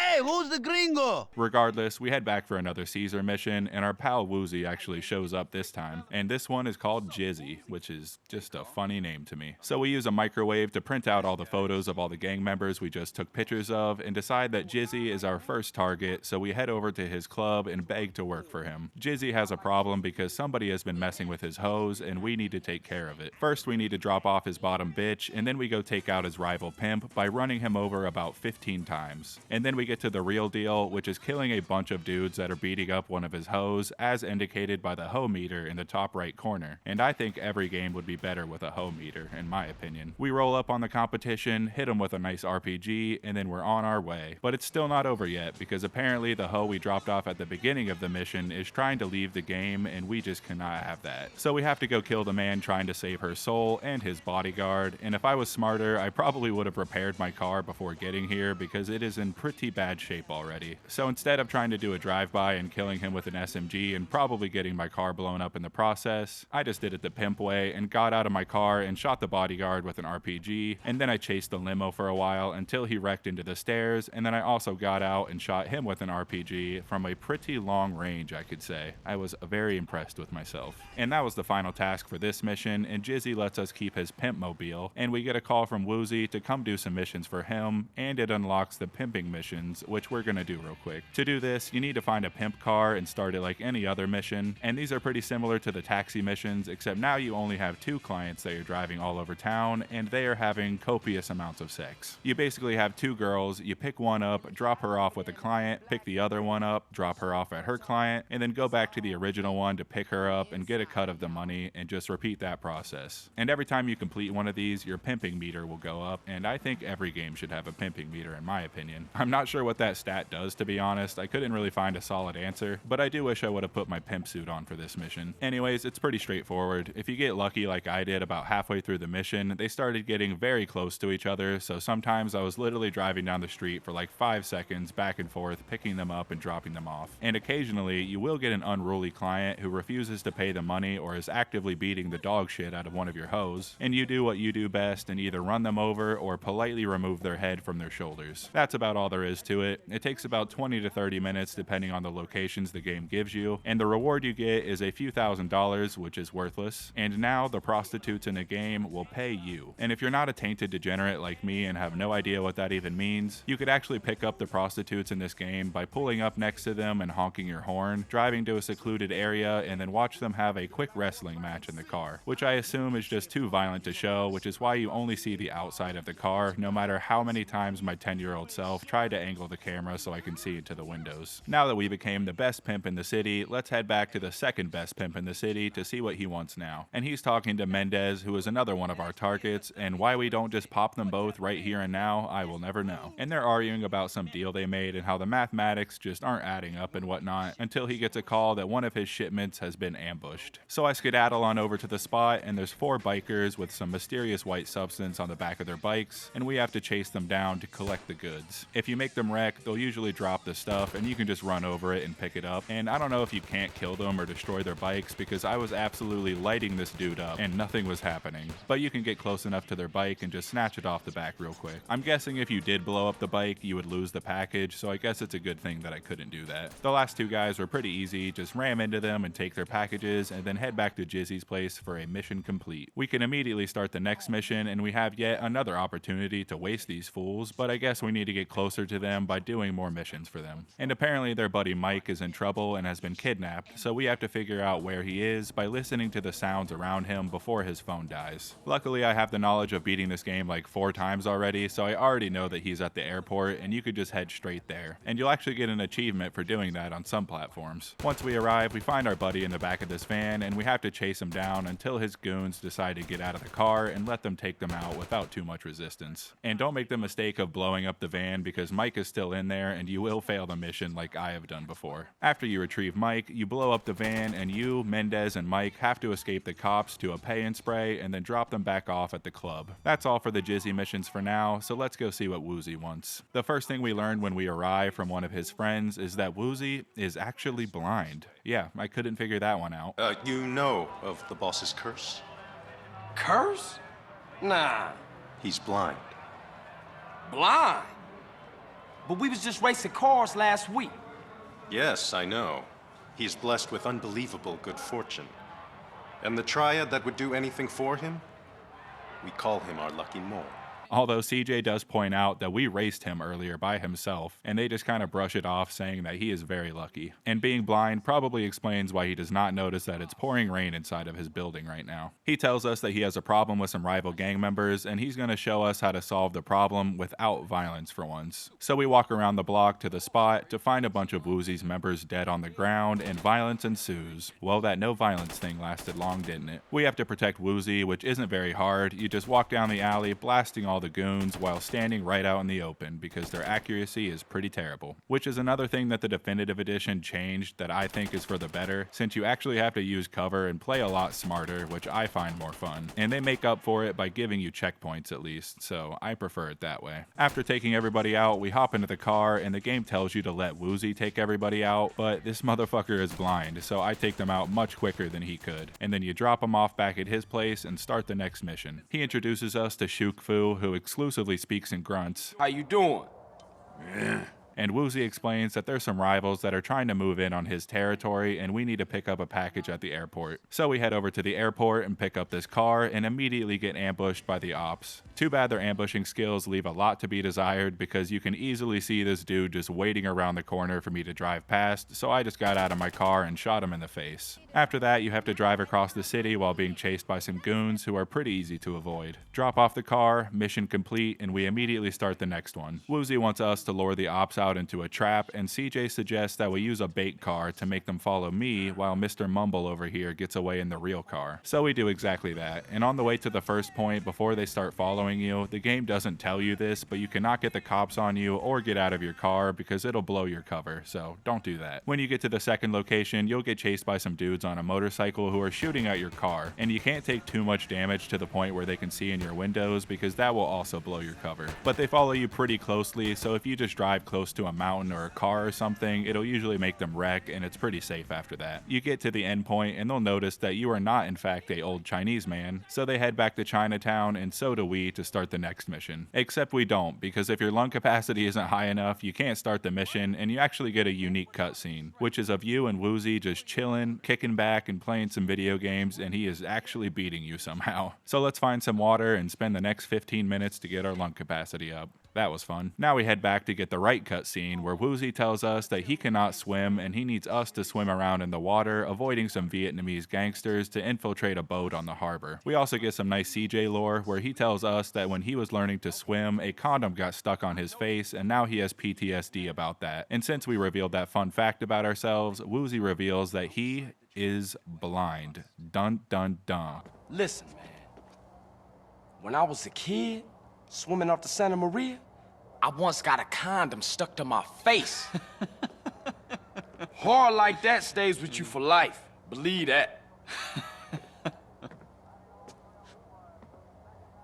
Hey, who's the gringo? Regardless, we head back for another Caesar mission, and our pal Woozy actually shows up this time. And this one is called Jizzy, which is just a funny name to me. So we use a microwave to print out all the photos of all the gang members we just took pictures of, and decide that Jizzy is our first target, so we head over to his club and beg to work for him. Jizzy has a problem because somebody has been messing with his hose, and we need to take care of it. First, we need to drop off his bottom bitch, and then we go take out his rival pimp by running him over about 15 times. And then we get to the real deal, which is killing a bunch of dudes that are beating up one of his hoes, as indicated by the hoe meter in the top right corner. And I think every game would be better with a hoe meter, in my opinion. We roll up on the competition, hit him with a nice RPG, and then we're on our way. But it's still not over yet, because apparently the hoe we dropped off at the beginning of the mission is trying to leave the game, and we just cannot have that. So we have to go kill the man trying to save her soul and his bodyguard, and if I was smarter, I probably would have repaired my car before getting here, because it is in pretty bad shape already. So instead of trying to do a drive-by and killing him with an SMG and probably getting my car blown up in the process, I just did it the pimp way and got out of my car and shot the bodyguard with an RPG, and then I chased the limo for a while until he wrecked into the stairs, and then I also got out and shot him with an RPG from a pretty long range, I could say. I was very impressed with myself. And that was the final task for this mission, and Jizzy lets us keep his pimp mobile, and we get a call from Woozy to come do some missions for him, and it unlocks the pimping missions, which we're gonna do real quick. To do this, you need to find a pimp car and start it like any other mission, and these are pretty similar to the taxi missions, except now you only have 2 clients that you're driving all over town, and they are having copious amounts of sex. You basically have 2 girls, you pick one up, drop her off with a client, pick the other one up, drop her off at her client, and then go back to the original one to pick her up and get a cut of the money, and just repeat that process. And every time you complete one of these, your pimping meter will go up, and I think every game should have a pimping meter in my opinion. I'm not sure what that stat does, to be honest. I couldn't really find a solid answer, but I do wish I would have put my pimp suit on for this mission. Anyways, it's pretty straightforward. If you get lucky like I did about halfway through the mission, they started getting very close to each other, so sometimes I was literally driving down the street for like 5 seconds back and forth, picking them up and dropping them off. And occasionally, you will get an unruly client who refuses to pay the money or is actively beating the dog shit out of one of your hoes, and you do what you do best and either run them over or politely remove their head from their shoulders. That's about all there is to it. It takes about 20 to 30 minutes depending on the locations the game gives you, and the reward you get is a few $1,000s, which is worthless, and now the prostitutes in the game will pay you. And if you're not a tainted degenerate like me and have no idea what that even means, you could actually pick up the prostitutes in this game by pulling up next to them and honking your horn, driving to a secluded area, and then watch them have a quick wrestling match in the car, which I assume is just too violent to show, which is why you only see the outside of the car, no matter how many times my 10-year-old self tried to angle the camera so I can see into the windows. Now that we became the best pimp in the city, let's head back to the second best pimp in the city to see what he wants now. And he's talking to Mendez, who is another one of our targets, and why we don't just pop them both right here and now, I will never know. And they're arguing about some deal they made and how the mathematics just aren't adding up and whatnot, until he gets a call that one of his shipments has been ambushed. So I skedaddle on over to the spot, and there's 4 bikers with some mysterious white substance on the back of their bikes, and we have to chase them down to collect the goods. If you make them wreck, they'll usually drop the stuff, and you can just run over it and pick it up. And I don't know if you can't kill them or destroy their bikes, because I was absolutely lighting this dude up and nothing was happening. But you can get close enough to their bike and just snatch it off the back real quick. I'm guessing if you did blow up the bike, you would lose the package, so I guess it's a good thing that I couldn't do that. The last 2 guys were pretty easy, just ram into them and take their packages, and then head back to Jizzy's place for a mission complete. We can immediately start the next mission, and we have yet another opportunity to waste these fools, but I guess we need to get closer to them by doing more missions for them. And apparently their buddy Mike is in trouble and has been kidnapped, so we have to figure out where he is by listening to the sounds around him before his phone dies. Luckily, I have the knowledge of beating this game like 4 times already, so I already know that he's at the airport, and you could just head straight there. And you'll actually get an achievement for doing that on some platforms. Once we arrive, we find our buddy in the back of this van, and we have to chase him down until his goons decide to get out of the car and let them take them out without too much resistance. And don't make the mistake of blowing up the van, because Mike is still in there and you will fail the mission like I have done before. After you retrieve Mike, you blow up the van, and you, Mendez, and Mike have to escape the cops to a pay and spray and then drop them back off at the club. That's all for the Jizzy missions for now, so let's go see what Woozy wants. The first thing we learned when we arrive from one of his friends is that Woozy is actually blind. Yeah, I couldn't figure that one out. You know of the boss's curse? Curse? Nah. He's blind. Blind? But we was just racing cars last week. Yes, I know. He's blessed with unbelievable good fortune. And the triad that would do anything for him? We call him our lucky mole. Although CJ does point out that we raced him earlier by himself, and they just kind of brush it off saying that he is very lucky. And being blind probably explains why he does not notice that it's pouring rain inside of his building right now. He tells us that he has a problem with some rival gang members, and he's going to show us how to solve the problem without violence for once. So we walk around the block to the spot to find a bunch of Woozy's members dead on the ground, and violence ensues. Well, that no violence thing lasted long, didn't it? We have to protect Woozy, which isn't very hard. You just walk down the alley, blasting all the goons while standing right out in the open because their accuracy is pretty terrible. Which is another thing that the definitive edition changed that I think is for the better, since you actually have to use cover and play a lot smarter, which I find more fun. And they make up for it by giving you checkpoints at least, so I prefer it that way. After taking everybody out, we hop into the car and the game tells you to let Woozy take everybody out, but this motherfucker is blind, so I take them out much quicker than he could. And then you drop him off back at his place and start the next mission. He introduces us to Shuk Fu, who exclusively speaks in grunts. How you doing? And Woozy explains that there's some rivals that are trying to move in on his territory and we need to pick up a package at the airport. So we head over to the airport and pick up this car and immediately get ambushed by the ops. Too bad their ambushing skills leave a lot to be desired because you can easily see this dude just waiting around the corner for me to drive past, so I just got out of my car and shot him in the face. After that, you have to drive across the city while being chased by some goons who are pretty easy to avoid. Drop off the car, mission complete, and we immediately start the next one. Woozy wants us to lure the ops out into a trap, and CJ suggests that we use a bait car to make them follow me while Mr. Mumble over here gets away in the real car. So we do exactly that, and on the way to the first point before they start following you, the game doesn't tell you this, but you cannot get the cops on you or get out of your car because it'll blow your cover, so don't do that. When you get to the second location, you'll get chased by some dudes on a motorcycle who are shooting at your car, and you can't take too much damage to the point where they can see in your windows because that will also blow your cover. But they follow you pretty closely, so if you just drive close to a mountain or a car or something, it'll usually make them wreck, and it's pretty safe after that. You get to the end point and they'll notice that you are not in fact a old Chinese man, so they head back to Chinatown, and so do we to start the next mission. Except we don't, because if your lung capacity isn't high enough, you can't start the mission, and you actually get a unique cutscene, which is of you and Woozy just chilling, kicking back, and playing some video games, and he is actually beating you somehow. So let's find some water and spend the next 15 minutes to get our lung capacity up. That was fun. Now we head back to get the right cutscene where Woozy tells us that he cannot swim and he needs us to swim around in the water, avoiding some Vietnamese gangsters to infiltrate a boat on the harbor. We also get some nice CJ lore where he tells us that when he was learning to swim, a condom got stuck on his face and now he has PTSD about that. And since we revealed that fun fact about ourselves, Woozy reveals that he is blind. Dun dun dun. Listen, man. When I was a kid, swimming off the Santa Maria, I once got a condom stuck to my face. Horror like that stays with you for life. Believe that.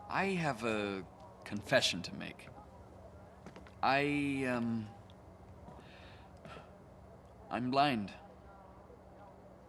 I have a confession to make. I'm blind.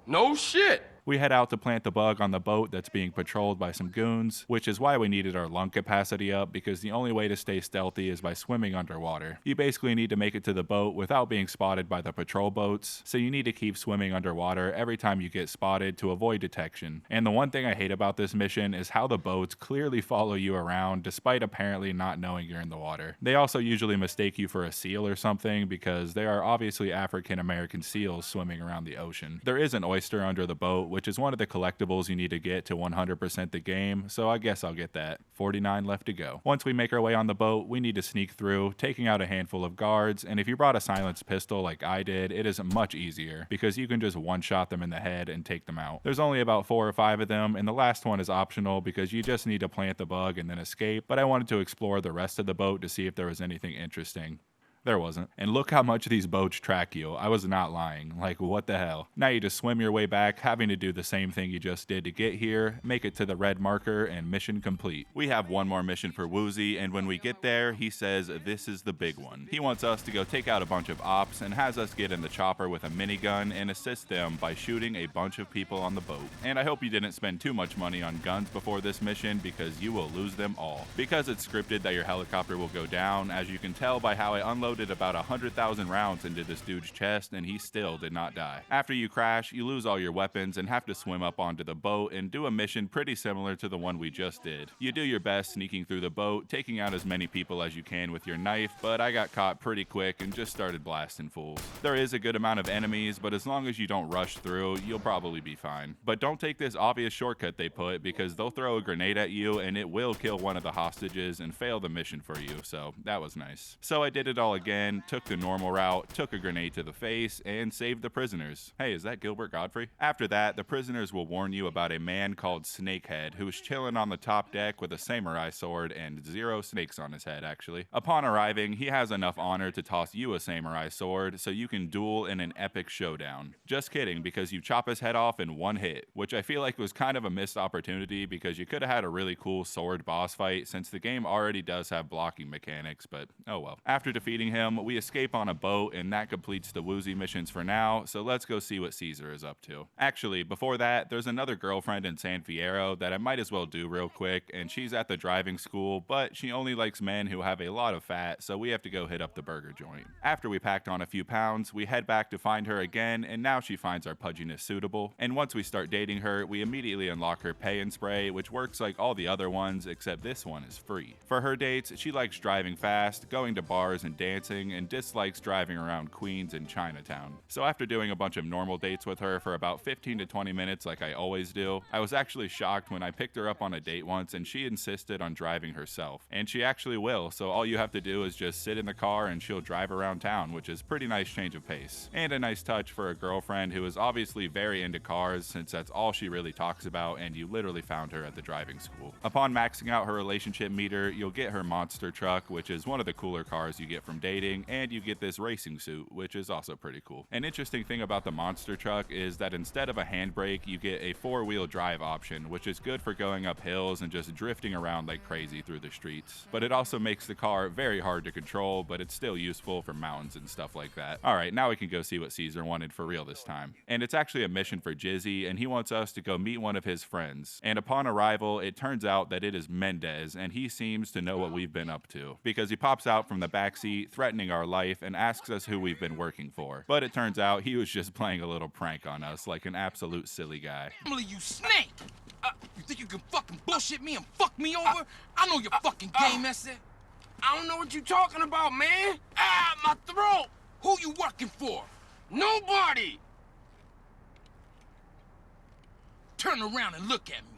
No shit. We head out to plant the bug on the boat that's being patrolled by some goons, which is why we needed our lung capacity up, because the only way to stay stealthy is by swimming underwater. You basically need to make it to the boat without being spotted by the patrol boats, so you need to keep swimming underwater every time you get spotted to avoid detection. And the one thing I hate about this mission is how the boats clearly follow you around despite apparently not knowing you're in the water. They also usually mistake you for a seal or something because there are obviously African American seals swimming around the ocean. There is an oyster under the boat, which is one of the collectibles you need to get to 100% the game, so I guess I'll get that. 49 left to go. Once we make our way on the boat, we need to sneak through, taking out a handful of guards, and if you brought a silenced pistol like I did, it is much easier, because you can just one-shot them in the head and take them out. There's only about 4 or 5 of them, and the last one is optional because you just need to plant the bug and then escape, but I wanted to explore the rest of the boat to see if there was anything interesting. There wasn't. And look how much these boats track you. I was not lying. Like, what the hell? Now you just swim your way back, having to do the same thing you just did to get here, make it to the red marker, and mission complete. We have one more mission for Woozy, and when we get there, he says this is the big one. He wants us to go take out a bunch of ops and has us get in the chopper with a minigun and assist them by shooting a bunch of people on the boat. And I hope you didn't spend too much money on guns before this mission because you will lose them all. Because it's scripted that your helicopter will go down, as you can tell by how I unload loaded about 100,000 rounds into this dude's chest and he still did not die. After you crash, you lose all your weapons and have to swim up onto the boat and do a mission pretty similar to the one we just did. You do your best sneaking through the boat, taking out as many people as you can with your knife, but I got caught pretty quick and just started blasting fools. There is a good amount of enemies, but as long as you don't rush through, you'll probably be fine. But don't take this obvious shortcut they put, because they'll throw a grenade at you and it will kill one of the hostages and fail the mission for you, so that was nice. So I did it all again, took the normal route, took a grenade to the face, and saved the prisoners. Hey, is that Gilbert Godfrey? After that, the prisoners will warn you about a man called Snakehead who's chilling on the top deck with a samurai sword and 0 snakes on his head, actually. Upon arriving, he has enough honor to toss you a samurai sword so you can duel in an epic showdown. Just kidding, because you chop his head off in one hit, which I feel like was kind of a missed opportunity because you could have had a really cool sword boss fight since the game already does have blocking mechanics, but oh well. After defeating him, we escape on a boat and that completes the woozy missions for now, so let's go see what Caesar is up to. Actually, before that, there's another girlfriend in San Fierro that I might as well do real quick, and she's at the driving school, but she only likes men who have a lot of fat, so we have to go hit up the burger joint. After we packed on a few pounds, we head back to find her again, and now she finds our pudginess suitable, and once we start dating her, we immediately unlock her pay and spray, which works like all the other ones, except this one is free. For her dates, she likes driving fast, going to bars and dancing, and dislikes driving around Queens and Chinatown. So after doing a bunch of normal dates with her for about 15 to 20 minutes like I always do, I was actually shocked when I picked her up on a date once and she insisted on driving herself. And she actually will, so all you have to do is just sit in the car and she'll drive around town, which is pretty nice change of pace. And a nice touch for a girlfriend who is obviously very into cars since that's all she really talks about and you literally found her at the driving school. Upon maxing out her relationship meter, you'll get her monster truck, which is one of the cooler cars you get from dating, and you get this racing suit, which is also pretty cool. An interesting thing about the monster truck is that instead of a handbrake, you get a 4-wheel drive option, which is good for going up hills and just drifting around like crazy through the streets. But it also makes the car very hard to control, but it's still useful for mountains and stuff like that. Alright, now we can go see what Caesar wanted for real this time. And it's actually a mission for Jizzy, and he wants us to go meet one of his friends. And upon arrival, it turns out that it is Mendez, and he seems to know what we've been up to, because he pops out from the backseat, threatening our life, and asks us who we've been working for. But it turns out he was just playing a little prank on us, like an absolute silly guy. Emily, you snake! You think you can fucking bullshit me and fuck me over? I know your fucking game, that's it. I don't know what you talking about, man. My throat! Who you working for? Nobody! Turn around and look at me.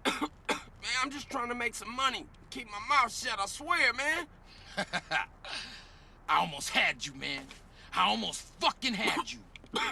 Man, I'm just trying to make some money. Keep my mouth shut, I swear, man. I almost had you, man. I almost fucking had you.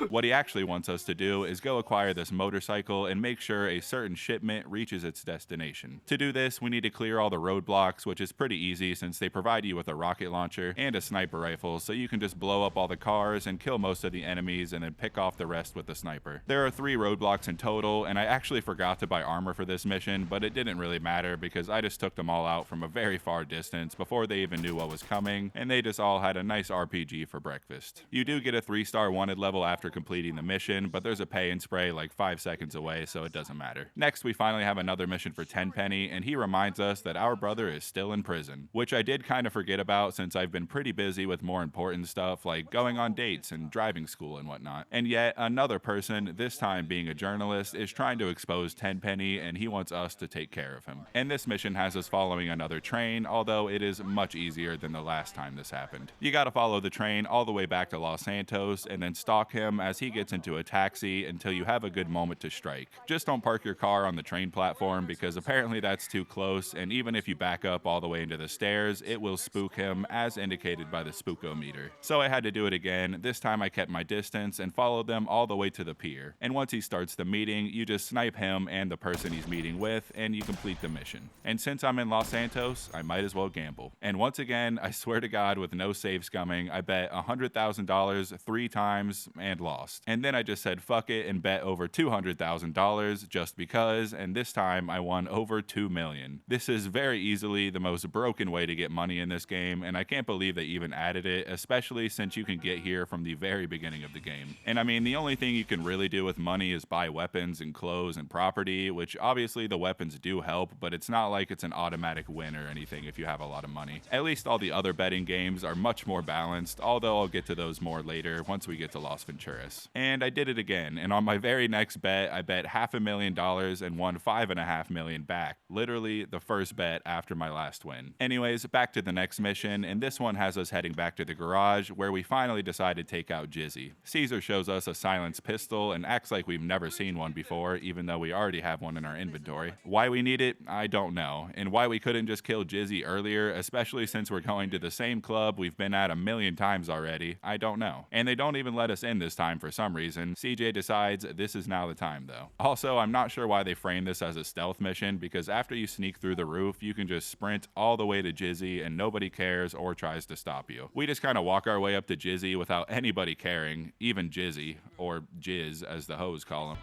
What he actually wants us to do is go acquire this motorcycle and make sure a certain shipment reaches its destination. To do this, we need to clear all the roadblocks, which is pretty easy since they provide you with a rocket launcher and a sniper rifle, so you can just blow up all the cars and kill most of the enemies and then pick off the rest with the sniper. There are 3 roadblocks in total, and I actually forgot to buy armor for this mission, but it didn't really matter because I just took them all out from a very far distance before they even knew what was coming, and they just all had a nice RPG for breakfast. You do get a 3-star wanted level after completing the mission, but there's a pay and spray like 5 seconds away, so it doesn't matter. Next, we finally have another mission for Tenpenny, and he reminds us that our brother is still in prison, which I did kind of forget about since I've been pretty busy with more important stuff like going on dates and driving school and whatnot. And yet, another person, this time being a journalist, is trying to expose Tenpenny, and he wants us to take care of him. And this mission has us following another train, although it is much easier than the last time this happened. You gotta follow the train all the way back to Los Santos, and then stalk him as he gets into a taxi until you have a good moment to strike. Just don't park your car on the train platform because apparently that's too close, and even if you back up all the way into the stairs, it will spook him as indicated by the spookometer. So I had to do it again. This time I kept my distance and followed them all the way to the pier. And once he starts the meeting, you just snipe him and the person he's meeting with, and you complete the mission. And since I'm in Los Santos, I might as well gamble. And once again, I swear to God, with no save scumming, I bet $100,000 3 times, and lost. And then I just said fuck it and bet over $200,000 just because, and this time I won over $2 million. This is very easily the most broken way to get money in this game, and I can't believe they even added it, especially since you can get here from the very beginning of the game. And I mean, the only thing you can really do with money is buy weapons and clothes and property, which obviously the weapons do help, but it's not like it's an automatic win or anything if you have a lot of money. At least all the other betting games are much more balanced, although I'll get to those more later once we get to Las Venturas. And I did it again, and on my very next bet, I bet $500,000 and won $5.5 million back. Literally the first bet after my last win. Anyways, back to the next mission, and this one has us heading back to the garage where we finally decide to take out Jizzy. Caesar shows us a silenced pistol and acts like we've never seen one before, even though we already have one in our inventory. Why we need it, I don't know, and why we couldn't just kill Jizzy earlier, especially since we're going to the same club we've been at 1,000,000 times already, I don't know. And they don't even let us in this time for some reason. CJ decides this is now the time though. Also, I'm not sure why they framed this as a stealth mission, because after you sneak through the roof, you can just sprint all the way to Jizzy and nobody cares or tries to stop you. We just kind of walk our way up to Jizzy without anybody caring, even Jizzy, or Jizz as the hoes call him.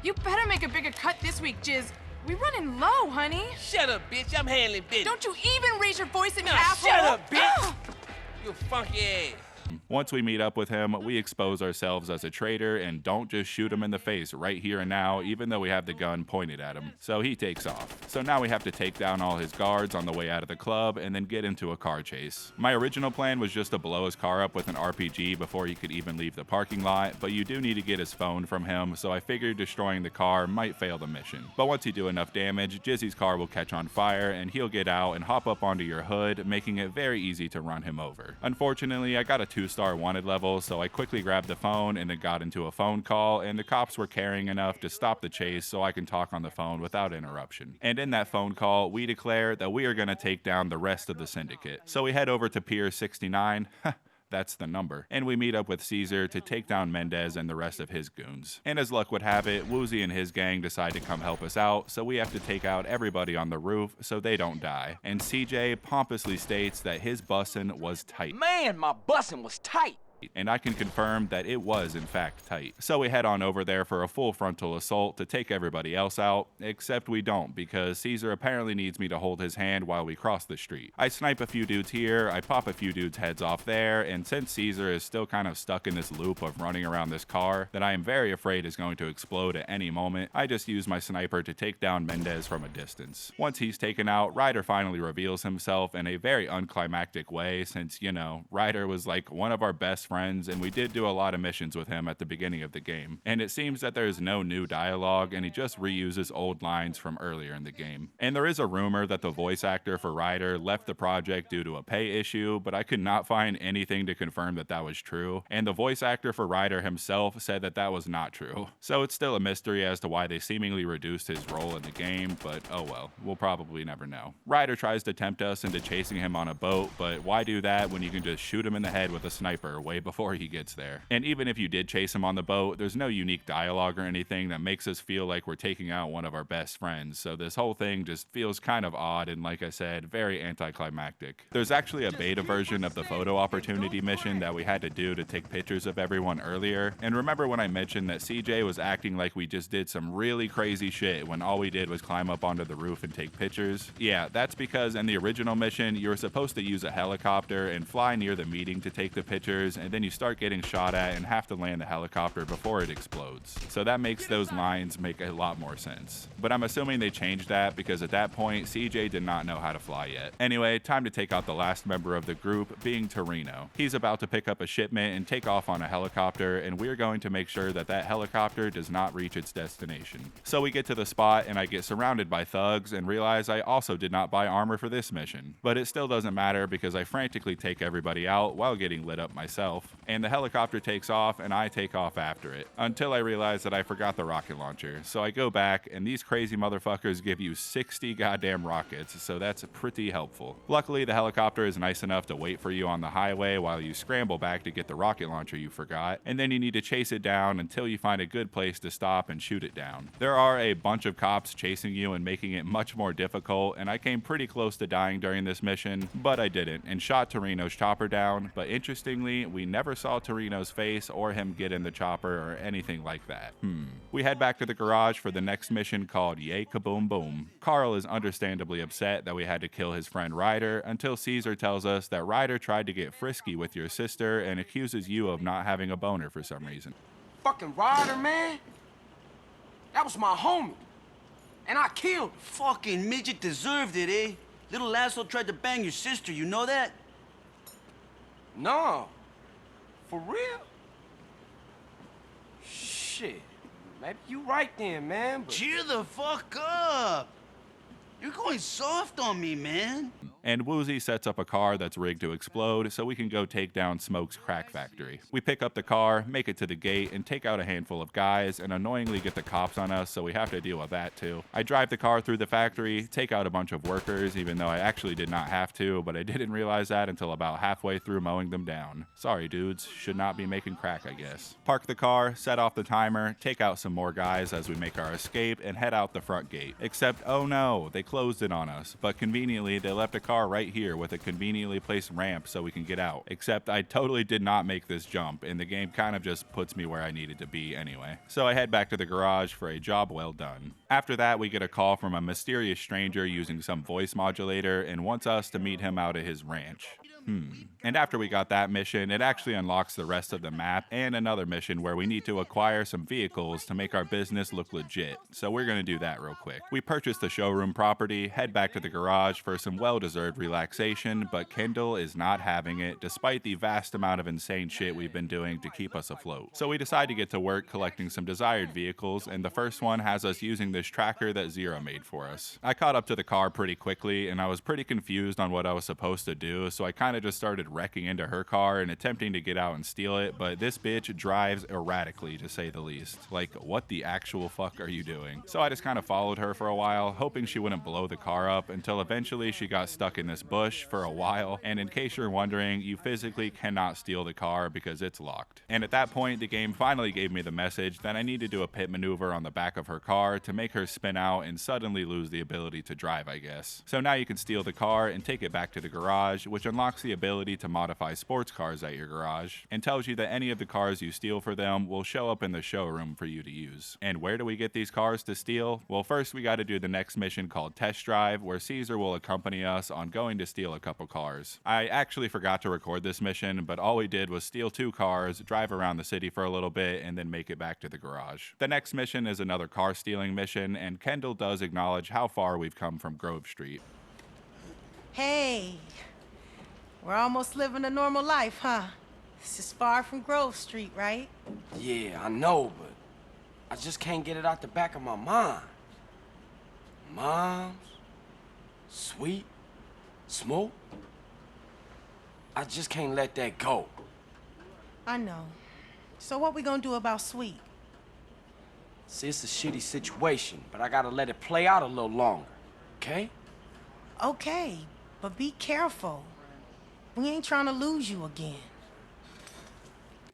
You better make a bigger cut this week, Jizz. We running low, honey. Shut up, bitch. I'm handling business. Don't you even raise your voice at me, No, asshole. shut up, bitch. You funky ass. Once we meet up with him, we expose ourselves as a traitor and don't just shoot him in the face right here and now, even though we have the gun pointed at him. So he takes off. So now we have to take down all his guards on the way out of the club and then get into a car chase. My original plan was just to blow his car up with an RPG before he could even leave the parking lot, but you do need to get his phone from him, so I figured destroying the car might fail the mission. But once you do enough damage, Jizzy's car will catch on fire and he'll get out and hop up onto your hood, making it very easy to run him over. Unfortunately, I got a 2-star wanted level, so I quickly grabbed the phone and then got into a phone call, and the cops were caring enough to stop the chase so I can talk on the phone without interruption. And in that phone call, we declare that we are going to take down the rest of the syndicate. So we head over to Pier 69. That's the number. And we meet up with Caesar to take down Mendez and the rest of his goons. And as luck would have it, Woozy and his gang decide to come help us out, so we have to take out everybody on the roof so they don't die. And CJ pompously states that his bussin' was tight. Man, my bussin' was tight. And I can confirm that it was in fact tight. So we head on over there for a full frontal assault to take everybody else out, except we don't, because Caesar apparently needs me to hold his hand while we cross the street. I snipe a few dudes here, I pop a few dudes' heads off there, and since Caesar is still kind of stuck in this loop of running around this car that I am very afraid is going to explode at any moment, I just use my sniper to take down Mendez from a distance. Once he's taken out, Ryder finally reveals himself in a very unclimactic way, since, you know, Ryder was like one of our best friends, and we did do a lot of missions with him at the beginning of the game. And it seems that there's no new dialogue, and he just reuses old lines from earlier in the game. And there is a rumor that the voice actor for Ryder left the project due to a pay issue, but I could not find anything to confirm that that was true. And the voice actor for Ryder himself said that that was not true. So it's still a mystery as to why they seemingly reduced his role in the game, but oh well, we'll probably never know. Ryder tries to tempt us into chasing him on a boat, but why do that when you can just shoot him in the head with a sniper way before he gets there? And even if you did chase him on the boat, there's no unique dialogue or anything that makes us feel like we're taking out one of our best friends, so this whole thing just feels kind of odd and, like I said, very anticlimactic. There's actually a beta version of the photo opportunity mission that we had to do to take pictures of everyone earlier, and remember when I mentioned that CJ was acting like we just did some really crazy shit when all we did was climb up onto the roof and take pictures? Yeah, that's because in the original mission, you were supposed to use a helicopter and fly near the meeting to take the pictures, and then you start getting shot at and have to land the helicopter before it explodes. So that makes those lines make a lot more sense. But I'm assuming they changed that because at that point, CJ did not know how to fly yet. Anyway, time to take out the last member of the group, being Torino. He's about to pick up a shipment and take off on a helicopter, and we're going to make sure that that helicopter does not reach its destination. So we get to the spot and I get surrounded by thugs and realize I also did not buy armor for this mission. But it still doesn't matter because I frantically take everybody out while getting lit up myself. And the helicopter takes off and I take off after it, until I realize that I forgot the rocket launcher. So I go back and these crazy motherfuckers give you 60 goddamn rockets, so that's pretty helpful. Luckily, the helicopter is nice enough to wait for you on the highway while you scramble back to get the rocket launcher you forgot, and then you need to chase it down until you find a good place to stop and shoot it down. There are a bunch of cops chasing you and making it much more difficult, and I came pretty close to dying during this mission, but I didn't, and shot Torino's chopper down, but interestingly, we never saw Torino's face or him get in the chopper or anything like that. We head back to the garage for the next mission called Yay Kaboom Boom. Carl is understandably upset that we had to kill his friend Ryder until Caesar tells us that Ryder tried to get frisky with your sister and accuses you of not having a boner for some reason. Fucking Ryder, man. That was my homie. And I killed him. Fucking midget deserved it, eh? Little asshole tried to bang your sister, you know that? No. For real? Shit. Maybe you right then, man, but... Cheer the fuck up! You're going soft on me, man. And Woozy sets up a car that's rigged to explode so we can go take down Smoke's crack factory. We pick up the car, make it to the gate, and take out a handful of guys, and annoyingly get the cops on us, so we have to deal with that too. I drive the car through the factory, take out a bunch of workers, even though I actually did not have to, but I didn't realize that until about halfway through mowing them down. Sorry dudes, should not be making crack, I guess. Park the car, set off the timer, take out some more guys as we make our escape, and head out the front gate. Except, oh no, they closed it on us, but conveniently they left a car right here with a conveniently placed ramp so we can get out. Except I totally did not make this jump, and the game kind of just puts me where I needed to be anyway. So I head back to the garage for a job well done. After that, we get a call from a mysterious stranger using some voice modulator and wants us to meet him out at his ranch. And after we got that mission, it actually unlocks the rest of the map and another mission where we need to acquire some vehicles to make our business look legit. So we're gonna do that real quick. We purchase the showroom property, head back to the garage for some well-deserved relaxation, but Kendall is not having it despite the vast amount of insane shit we've been doing to keep us afloat. So we decide to get to work collecting some desired vehicles, and the first one has us using this tracker that Zero made for us. I caught up to the car pretty quickly, and I was pretty confused on what I was supposed to do, so I kind of just started wrecking into her car and attempting to get out and steal it, but this bitch drives erratically, to say the least. Like, what the actual fuck are you doing? So I just kind of followed her for a while, hoping she wouldn't blow the car up, until eventually she got stuck in this bush for a while, and in case you're wondering, you physically cannot steal the car because it's locked. And at that point, the game finally gave me the message that I need to do a pit maneuver on the back of her car to make her spin out and suddenly lose the ability to drive, I guess. So now you can steal the car and take it back to the garage, which unlocks the ability to modify sports cars at your garage, and tells you that any of the cars you steal for them will show up in the showroom for you to use. And where do we get these cars to steal? Well, first we gotta do the next mission called Test Drive, where Caesar will accompany us on going to steal a couple cars. I actually forgot to record this mission, but all we did was steal 2 cars, drive around the city for a little bit, and then make it back to the garage. The next mission is another car stealing mission, and Kendall does acknowledge how far we've come from Grove Street. Hey, we're almost living a normal life, huh? This is far from Grove Street, right? Yeah, I know, but I just can't get it out the back of my mind. Moms, Sweet, Smoke. I just can't let that go. I know. So what we gonna do about Sweet? See, it's a shitty situation, but I gotta let it play out a little longer, okay? Okay, but be careful. We ain't trying to lose you again.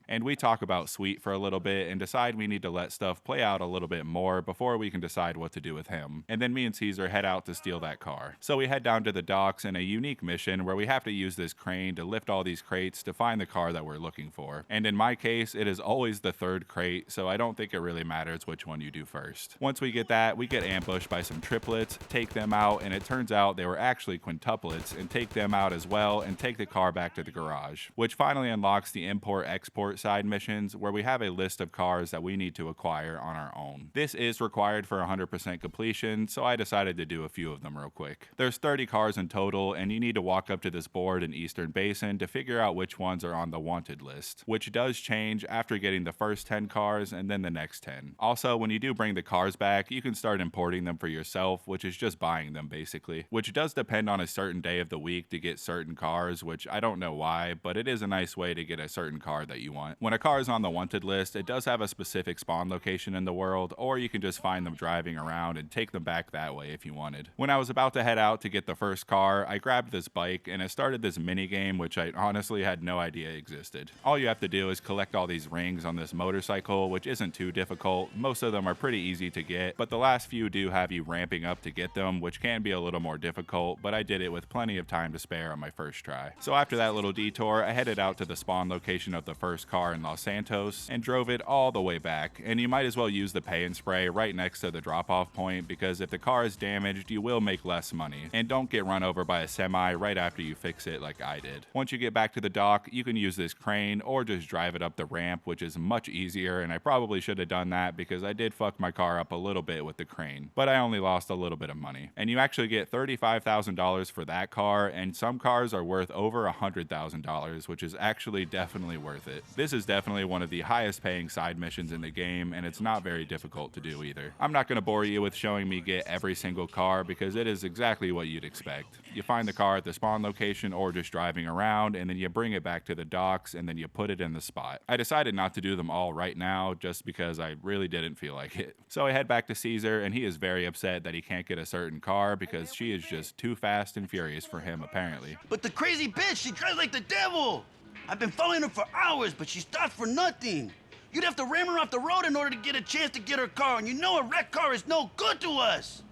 And we talk about Sweet for a little bit and decide we need to let stuff play out a little bit more before we can decide what to do with him. And then me and Caesar head out to steal that car. So we head down to the docks in a unique mission where we have to use this crane to lift all these crates to find the car that we're looking for. And in my case, it is always the 3rd crate, so I don't think it really matters which one you do first. Once we get that, we get ambushed by some triplets, take them out, and it turns out they were actually quintuplets, and take them out as well and take the car back to the garage, which finally unlocks the import-export side missions where we have a list of cars that we need to acquire on our own. This is required for 100% completion, so I decided to do a few of them real quick. There's 30 cars in total, and you need to walk up to this board in Eastern Basin to figure out which ones are on the wanted list, which does change after getting the first 10 cars and then the next 10. Also, when you do bring the cars back, you can start importing them for yourself, which is just buying them basically, which does depend on a certain day of the week to get certain cars, which I don't know why, but it is a nice way to get a certain car that you want want. When a car is on the wanted list, it does have a specific spawn location in the world, or you can just find them driving around and take them back that way if you wanted. When I was about to head out to get the first car, I grabbed this bike and it started this mini game which I honestly had no idea existed. All you have to do is collect all these rings on this motorcycle, which isn't too difficult. Most of them are pretty easy to get, but the last few do have you ramping up to get them, which can be a little more difficult, but I did it with plenty of time to spare on my first try. So after that little detour, I headed out to the spawn location of the first car in Los Santos and drove it all the way back. And you might as well use the pay and spray right next to the drop-off point, because if the car is damaged, you will make less money. And don't get run over by a semi right after you fix it like I did. Once you get back to the dock, you can use this crane or just drive it up the ramp, which is much easier, and I probably should have done that because I did fuck my car up a little bit with the crane, but I only lost a little bit of money. And you actually get $35,000 for that car, and some cars are worth over $100,000, which is actually definitely worth it. This is definitely one of the highest paying side missions in the game, and it's not very difficult to do either. I'm not going to bore you with showing me get every single car because it is exactly what you'd expect. You find the car at the spawn location or just driving around, and then you bring it back to the docks, and then you put it in the spot. I decided not to do them all right now just because I really didn't feel like it. So I head back to Caesar, and he is very upset that he can't get a certain car because she is just too fast and furious for him apparently. But the crazy bitch, she drives like the devil. I've been following her for hours, but she stopped for nothing. You'd have to ram her off the road in order to get a chance to get her car, and you know a wrecked car is no good to us.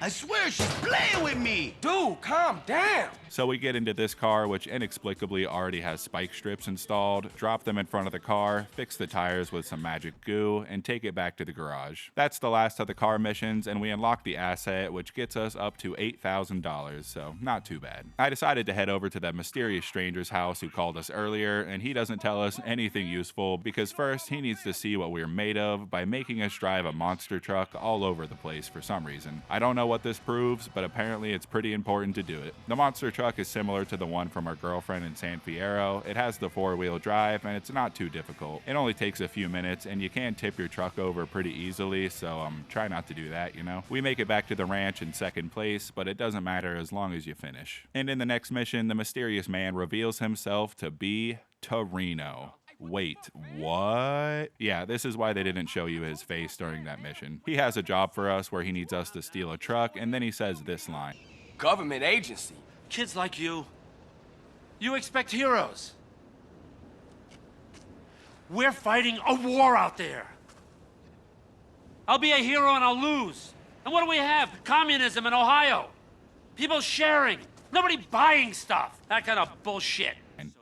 I swear she's playing with me. Dude, calm down. So we get into this car, which inexplicably already has spike strips installed, drop them in front of the car, fix the tires with some magic goo, and take it back to the garage. That's the last of the car missions, and we unlock the asset, which gets us up to $8,000, so not too bad. I decided to head over to that mysterious stranger's house who called us earlier, and he doesn't tell us anything useful because first he needs to see what we're made of by making us drive a monster truck all over the place for some reason. I don't know what this proves, but apparently it's pretty important to do it. The monster truck is similar to the one from our girlfriend in San Fierro. It has the 4-wheel drive, and it's not too difficult. It only takes a few minutes, and you can tip your truck over pretty easily, so try not to do that, you know? We make it back to the ranch in second place, but it doesn't matter as long as you finish. And in the next mission, the mysterious man reveals himself to be Torino. Wait, what? Yeah, this is why they didn't show you his face during that mission. He has a job for us where he needs us to steal a truck, and then he says this line. Government agency. Kids like you expect heroes. We're fighting a war out there. I'll be a hero and I'll lose. And what do we have? Communism in Ohio. People sharing. Nobody buying stuff. That kind of bullshit.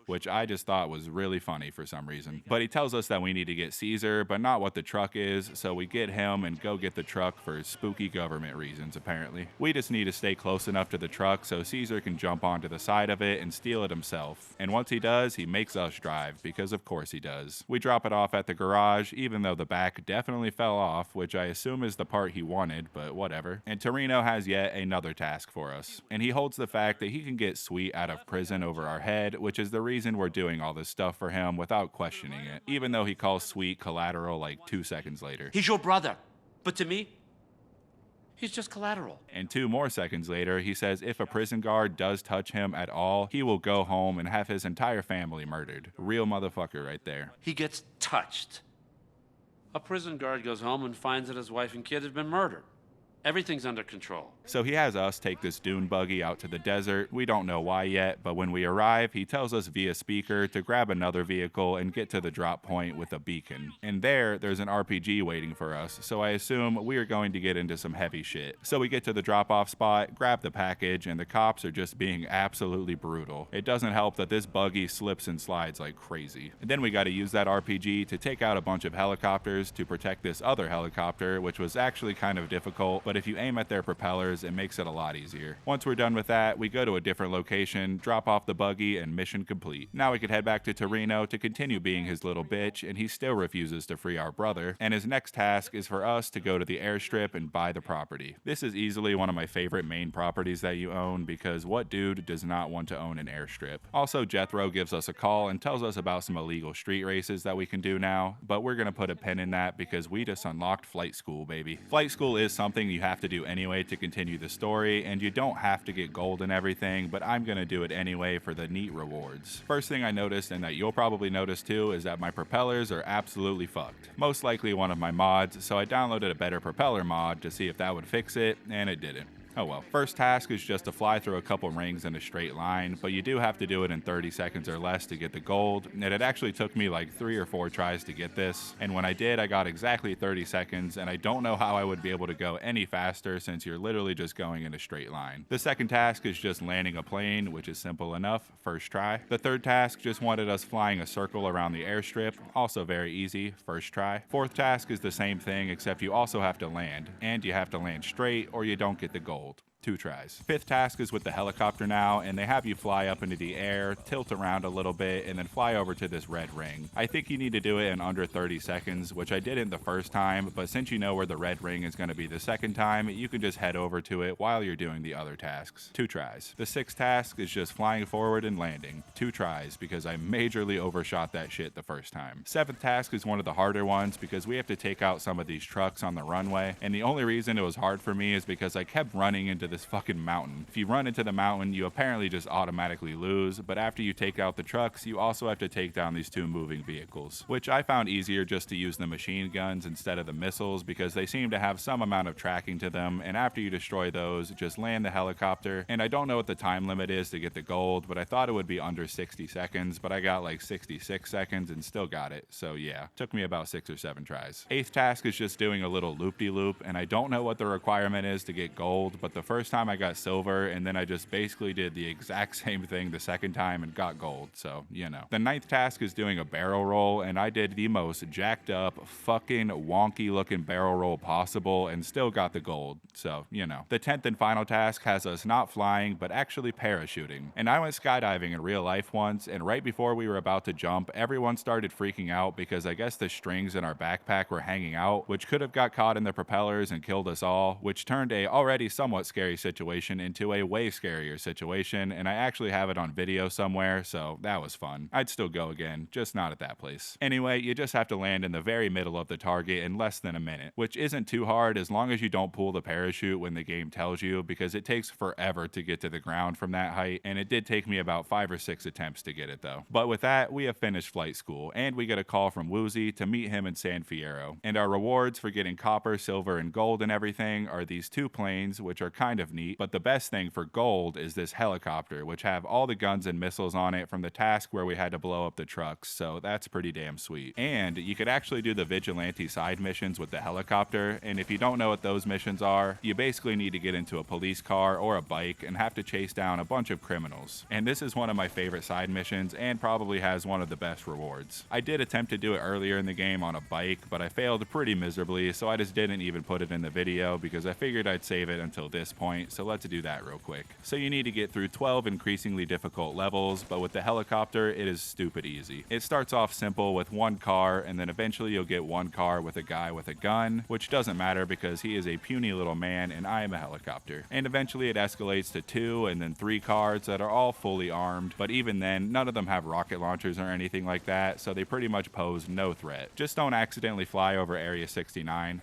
Which I just thought was really funny for some reason. But he tells us that we need to get Caesar, but not what the truck is, so we get him and go get the truck for spooky government reasons, apparently. We just need to stay close enough to the truck so Caesar can jump onto the side of it and steal it himself. And once he does, he makes us drive, because of course he does. We drop it off at the garage, even though the back definitely fell off, which I assume is the part he wanted, but whatever. And Torino has yet another task for us. And he holds the fact that he can get Sweet out of prison over our head, which is the reason we're doing all this stuff for him without questioning it, even though he calls Sweet collateral like 2 seconds later. He's your brother, but to me, he's just collateral. And 2 more seconds later, he says if a prison guard does touch him at all, he will go home and have his entire family murdered. Real motherfucker right there. He gets touched. A prison guard goes home and finds that his wife and kid have been murdered. Everything's under control. So he has us take this dune buggy out to the desert. We don't know why yet, but when we arrive, he tells us via speaker to grab another vehicle and get to the drop point with a beacon. And there's an RPG waiting for us, so I assume we are going to get into some heavy shit. So we get to the drop-off spot, grab the package, and the cops are just being absolutely brutal. It doesn't help that this buggy slips and slides like crazy. And then we gotta use that RPG to take out a bunch of helicopters to protect this other helicopter, which was actually kind of difficult, but if you aim at their propellers, it makes it a lot easier. Once we're done with that, we go to a different location, drop off the buggy, and mission complete. Now we could head back to Torino to continue being his little bitch, and he still refuses to free our brother, and his next task is for us to go to the airstrip and buy the property. This is easily one of my favorite main properties that you own, because what dude does not want to own an airstrip? Also, Jethro gives us a call and tells us about some illegal street races that we can do now, but we're gonna put a pin in that because we just unlocked flight school, baby. Flight school is something you you have to do anyway to continue the story, and you don't have to get gold and everything, but I'm gonna do it anyway for the neat rewards. First thing I noticed, and that you'll probably notice too, is that my propellers are absolutely fucked. Most likely one of my mods, so I downloaded a better propeller mod to see if that would fix it, and it didn't. Oh well. First task is just to fly through a couple rings in a straight line, but you do have to do it in 30 seconds or less to get the gold, and it actually took me like 3 or 4 tries to get this, and when I did, I got exactly 30 seconds, and I don't know how I would be able to go any faster since you're literally just going in a straight line. The second task is just landing a plane, which is simple enough, first try. The third task just wanted us flying a circle around the airstrip, also very easy, first try. Fourth task is the same thing, except you also have to land, and you have to land straight or you don't get the gold. 2 tries. Fifth task is with the helicopter now, and they have you fly up into the air, tilt around a little bit, and then fly over to this red ring. I think you need to do it in under 30 seconds, which I didn't the first time, but since you know where the red ring is going to be the second time, you can just head over to it while you're doing the other tasks. 2 tries. The sixth task is just flying forward and landing. 2 tries, because I majorly overshot that shit the first time. Seventh task is one of the harder ones because we have to take out some of these trucks on the runway, and the only reason it was hard for me is because I kept running into this fucking mountain. If you run into the mountain, you apparently just automatically lose, but after you take out the trucks, you also have to take down these 2 moving vehicles, which I found easier just to use the machine guns instead of the missiles because they seem to have some amount of tracking to them, and after you destroy those, just land the helicopter. And I don't know what the time limit is to get the gold, but I thought it would be under 60 seconds, but I got like 66 seconds and still got it, so yeah, took me about 6 or 7 tries. Eighth task is just doing a little loop-de-loop, and I don't know what the requirement is to get gold, but the first time I got silver, and then I just basically did the exact same thing the second time and got gold, so you know. The ninth task is doing a barrel roll, and I did the most jacked up, fucking wonky looking barrel roll possible and still got the gold, so you know. The 10th and final task has us not flying, but actually parachuting. And I went skydiving in real life once, and right before we were about to jump, everyone started freaking out because I guess the strings in our backpack were hanging out, which could have got caught in the propellers and killed us all, which turned a already somewhat scary situation into a way scarier situation, and I actually have it on video somewhere, so that was fun. I'd still go again, just not at that place. Anyway, you just have to land in the very middle of the target in less than a minute, which isn't too hard as long as you don't pull the parachute when the game tells you, because it takes forever to get to the ground from that height, and it did take me about 5 or 6 attempts to get it though. But with that, we have finished flight school, and we get a call from Woozy to meet him in San Fierro. And our rewards for getting copper, silver, and gold and everything are these 2 planes, which are kind of neat, but the best thing for gold is this helicopter, which have all the guns and missiles on it from the task where we had to blow up the trucks, so that's pretty damn sweet. And you could actually do the vigilante side missions with the helicopter, and if you don't know what those missions are, you basically need to get into a police car or a bike and have to chase down a bunch of criminals. And this is one of my favorite side missions and probably has one of the best rewards. I did attempt to do it earlier in the game on a bike, but I failed pretty miserably, so I just didn't even put it in the video because I figured I'd save it until this point, so let's do that real quick. So you need to get through 12 increasingly difficult levels, but with the helicopter, it is stupid easy. It starts off simple with 1 car, and then eventually you'll get 1 car with a guy with a gun, which doesn't matter because he is a puny little man and I am a helicopter. And eventually it escalates to 2 and then 3 cars that are all fully armed, but even then, none of them have rocket launchers or anything like that, so they pretty much pose no threat. Just don't accidentally fly over Area 69.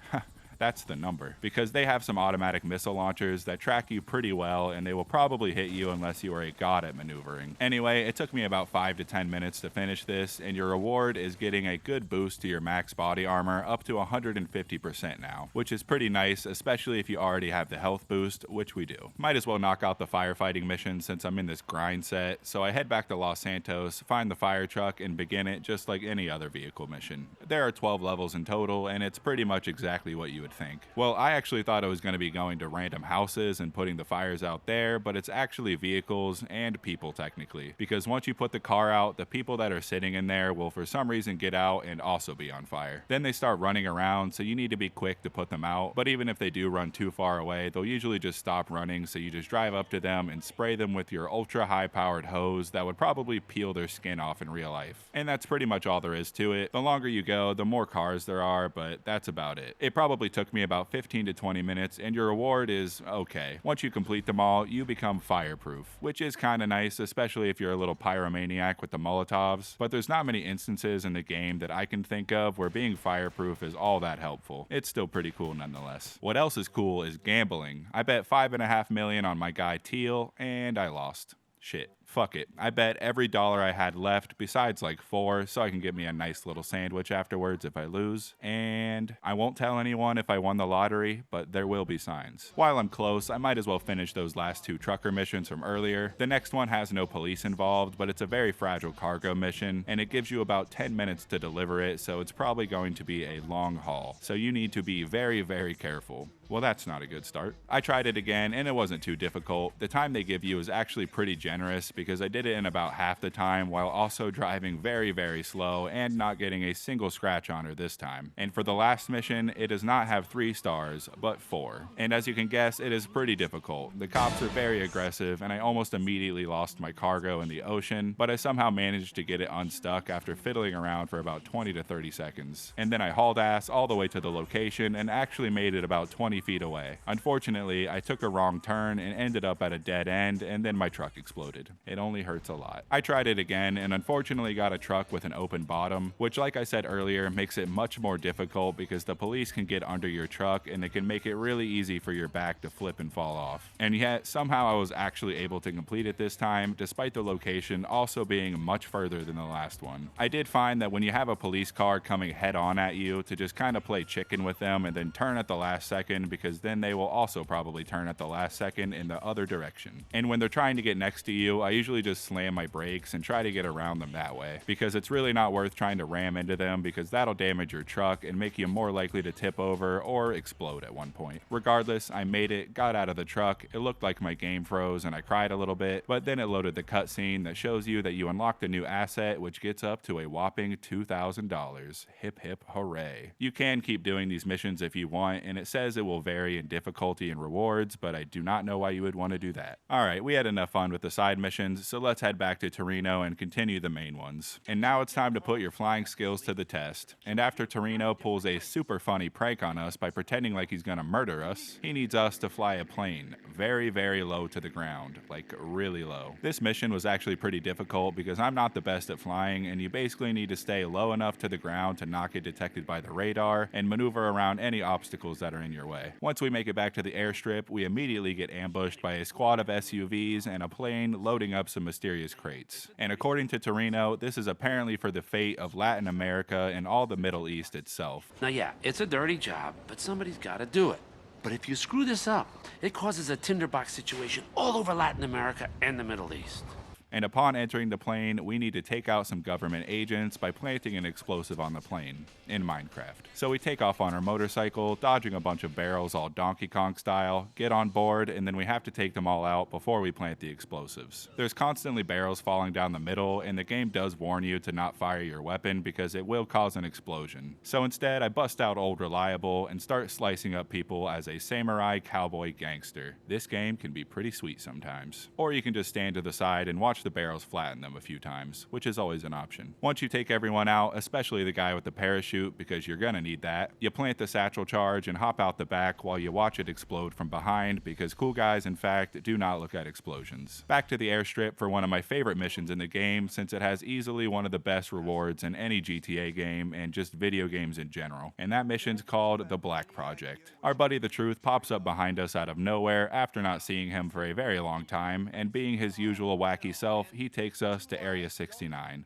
That's the number, because they have some automatic missile launchers that track you pretty well, and they will probably hit you unless you are a god at maneuvering. Anyway, it took me about 5 to 10 minutes to finish this, and your reward is getting a good boost to your max body armor up to 150% now, which is pretty nice, especially if you already have the health boost, which we do. Might as well knock out the firefighting mission since I'm in this grind set, so I head back to Los Santos, find the fire truck, and begin it just like any other vehicle mission. There are 12 levels in total, and it's pretty much exactly what you would think. Well, I actually thought I was going to be going to random houses and putting the fires out there, but it's actually vehicles and people technically, because once you put the car out, the people that are sitting in there will for some reason get out and also be on fire. Then they start running around, so you need to be quick to put them out, but even if they do run too far away, they'll usually just stop running, so you just drive up to them and spray them with your ultra high powered hose that would probably peel their skin off in real life. And that's pretty much all there is to it. The longer you go, the more cars there are, but that's about it. It probably took took me about 15 to 20 minutes, and your reward is okay. Once you complete them all, you become fireproof, which is kind of nice, especially if you're a little pyromaniac with the Molotovs, but there's not many instances in the game that I can think of where being fireproof is all that helpful. It's still pretty cool nonetheless. What else is cool is gambling. I bet $5.5 million on my guy Teal, and I lost. Shit. Fuck it. I bet every dollar I had left, besides like 4, so I can get me a nice little sandwich afterwards if I lose. And I won't tell anyone if I won the lottery, but there will be signs. While I'm close, I might as well finish those last 2 trucker missions from earlier. The next one has no police involved, but it's a very fragile cargo mission, and it gives you about 10 minutes to deliver it, so it's probably going to be a long haul. So you need to be very, very careful. Well, that's not a good start. I tried it again, and it wasn't too difficult. The time they give you is actually pretty generous because I did it in about half the time while also driving very, very slow and not getting a single scratch on her this time. And for the last mission, it does not have 3 stars, but 4. And as you can guess, it is pretty difficult. The cops are very aggressive, and I almost immediately lost my cargo in the ocean, but I somehow managed to get it unstuck after fiddling around for about 20 to 30 seconds. And then I hauled ass all the way to the location and actually made it about 20 feet away. Unfortunately, I took a wrong turn and ended up at a dead end, and then my truck exploded. It only hurts a lot. I tried it again and unfortunately got a truck with an open bottom, which like I said earlier makes it much more difficult because the police can get under your truck and it can make it really easy for your back to flip and fall off. And yet somehow I was actually able to complete it this time despite the location also being much further than the last one. I did find that when you have a police car coming head on at you, to just kind of play chicken with them and then turn at the last second, because then they will also probably turn at the last second in the other direction. And when they're trying to get next to you, I usually just slam my brakes and try to get around them that way, because it's really not worth trying to ram into them because that'll damage your truck and make you more likely to tip over or explode at one point. Regardless, I made it, got out of the truck, it looked like my game froze and I cried a little bit, but then it loaded the cutscene that shows you that you unlocked a new asset which gets up to a whopping $2,000. Hip hip hooray. You can keep doing these missions if you want, and it says it will vary in difficulty and rewards, but I do not know why you would want to do that. Alright, we had enough fun with the side missions, so let's head back to Torino and continue the main ones. And now it's time to put your flying skills to the test. And after Torino pulls a super funny prank on us by pretending like he's gonna murder us, he needs us to fly a plane very, very low to the ground, like really low. This mission was actually pretty difficult because I'm not the best at flying, and you basically need to stay low enough to the ground to not get detected by the radar and maneuver around any obstacles that are in your way. Once we make it back to the airstrip, we immediately get ambushed by a squad of SUVs and a plane loading up some mysterious crates. And according to Torino, this is apparently for the fate of Latin America and all the Middle East itself. Now, yeah, it's a dirty job, but somebody's got to do it. But if you screw this up, it causes a tinderbox situation all over Latin America and the Middle East. And upon entering the plane, we need to take out some government agents by planting an explosive on the plane, in Minecraft. So we take off on our motorcycle, dodging a bunch of barrels all Donkey Kong style, get on board, and then we have to take them all out before we plant the explosives. There's constantly barrels falling down the middle, and the game does warn you to not fire your weapon because it will cause an explosion. So instead, I bust out Old Reliable and start slicing up people as a samurai cowboy gangster. This game can be pretty sweet sometimes. Or you can just stand to the side and watch the barrels flatten them a few times, which is always an option. Once you take everyone out, especially the guy with the parachute, because you're gonna need that, you plant the satchel charge and hop out the back while you watch it explode from behind, because cool guys, in fact, do not look at explosions. Back to the airstrip for one of my favorite missions in the game, since it has easily one of the best rewards in any GTA game and just video games in general. And that mission's called The Black Project. Our buddy The Truth pops up behind us out of nowhere after not seeing him for a very long time, and being his usual wacky self, he takes us to Area 69.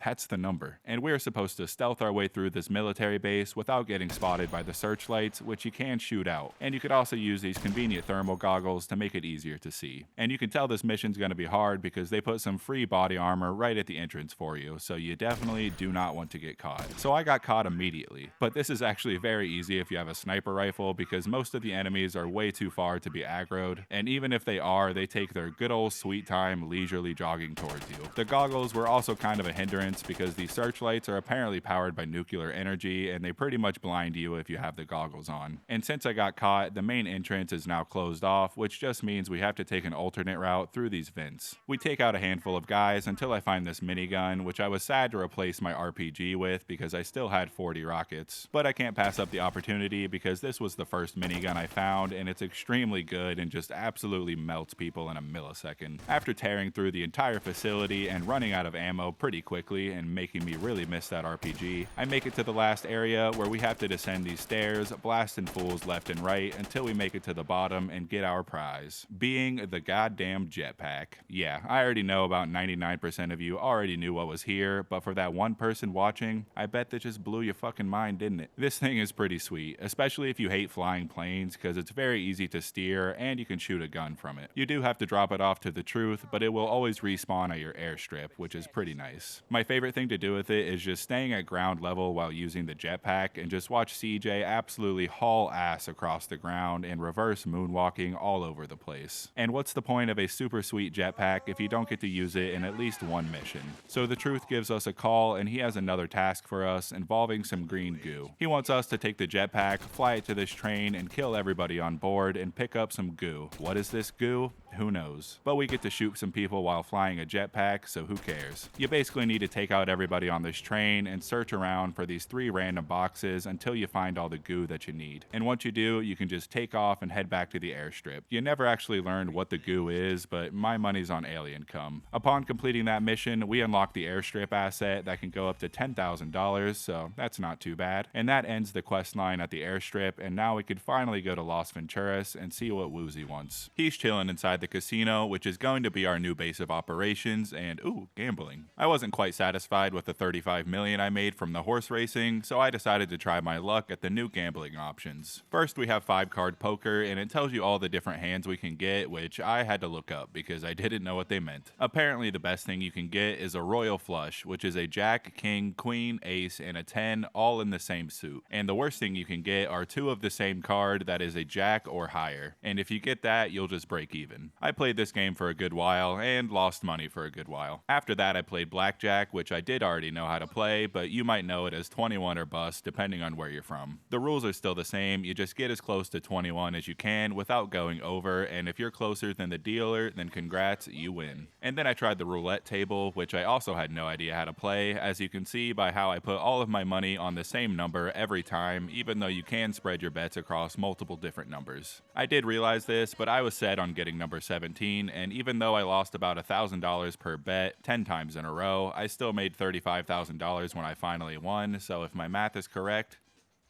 That's the number. And we're supposed to stealth our way through this military base without getting spotted by the searchlights, which you can shoot out. And you could also use these convenient thermal goggles to make it easier to see. And you can tell this mission's gonna be hard because they put some free body armor right at the entrance for you, so you definitely do not want to get caught. So I got caught immediately. But this is actually very easy if you have a sniper rifle, because most of the enemies are way too far to be aggroed, and even if they are, they take their good old sweet time leisurely jogging towards you. The goggles were also kind of a hindrance entrance because the searchlights are apparently powered by nuclear energy and they pretty much blind you if you have the goggles on. And since I got caught, the main entrance is now closed off, which just means we have to take an alternate route through these vents. We take out a handful of guys until I find this minigun, which I was sad to replace my RPG with because I still had 40 rockets. But I can't pass up the opportunity because this was the first minigun I found and it's extremely good and just absolutely melts people in a millisecond. After tearing through the entire facility and running out of ammo pretty quickly and making me really miss that RPG, I make it to the last area where we have to descend these stairs, blasting fools left and right until we make it to the bottom and get our prize, being the goddamn jetpack. Yeah, I already know about 99% of you already knew what was here, but for that one person watching, I bet that just blew your fucking mind, didn't it? This thing is pretty sweet, especially if you hate flying planes because it's very easy to steer and you can shoot a gun from it. You do have to drop it off to the truth, but it will always respawn at your airstrip, which is pretty nice. My favorite thing to do with it is just staying at ground level while using the jetpack and just watch CJ absolutely haul ass across the ground and reverse moonwalking all over the place. And what's the point of a super sweet jetpack if you don't get to use it in at least one mission? So the truth gives us a call and he has another task for us involving some green goo. He wants us to take the jetpack, fly it to this train and kill everybody on board and pick up some goo. What is this goo? Who knows? But we get to shoot some people while flying a jetpack, so who cares? You basically need to take out everybody on this train and search around for these 3 random boxes until you find all the goo that you need. And once you do, you can just take off and head back to the airstrip. You never actually learned what the goo is, but my money's on alien cum. Upon completing that mission, we unlock the airstrip asset that can go up to $10,000, so that's not too bad. And that ends the quest line at the airstrip, and now we could finally go to Las Venturas and see what Woozy wants. He's chilling inside the casino, which is going to be our new base of operations, and ooh, gambling. I wasn't quite satisfied with the $35 million I made from the horse racing, so I decided to try my luck at the new gambling options. First, we have 5-card poker, and it tells you all the different hands we can get, which I had to look up because I didn't know what they meant. Apparently, the best thing you can get is a royal flush, which is a jack, king, queen, ace, and a 10 all in the same suit. And the worst thing you can get are 2 of the same card that is a jack or higher. And if you get that, you'll just break even. I played this game for a good while and lost money for a good while. After that, I played blackjack, which I did already know how to play, but you might know it as 21 or bust depending on where you're from. The rules are still the same. You just get as close to 21 as you can without going over, and if you're closer than the dealer, then congrats, you win. And then I tried the roulette table, which I also had no idea how to play, as you can see by how I put all of my money on the same number every time, even though you can spread your bets across multiple different numbers. I did realize this, but I was set on getting number 17, and even though I lost about $1,000 per bet 10 times in a row, I still made $35,000 when I finally won, so if my math is correct,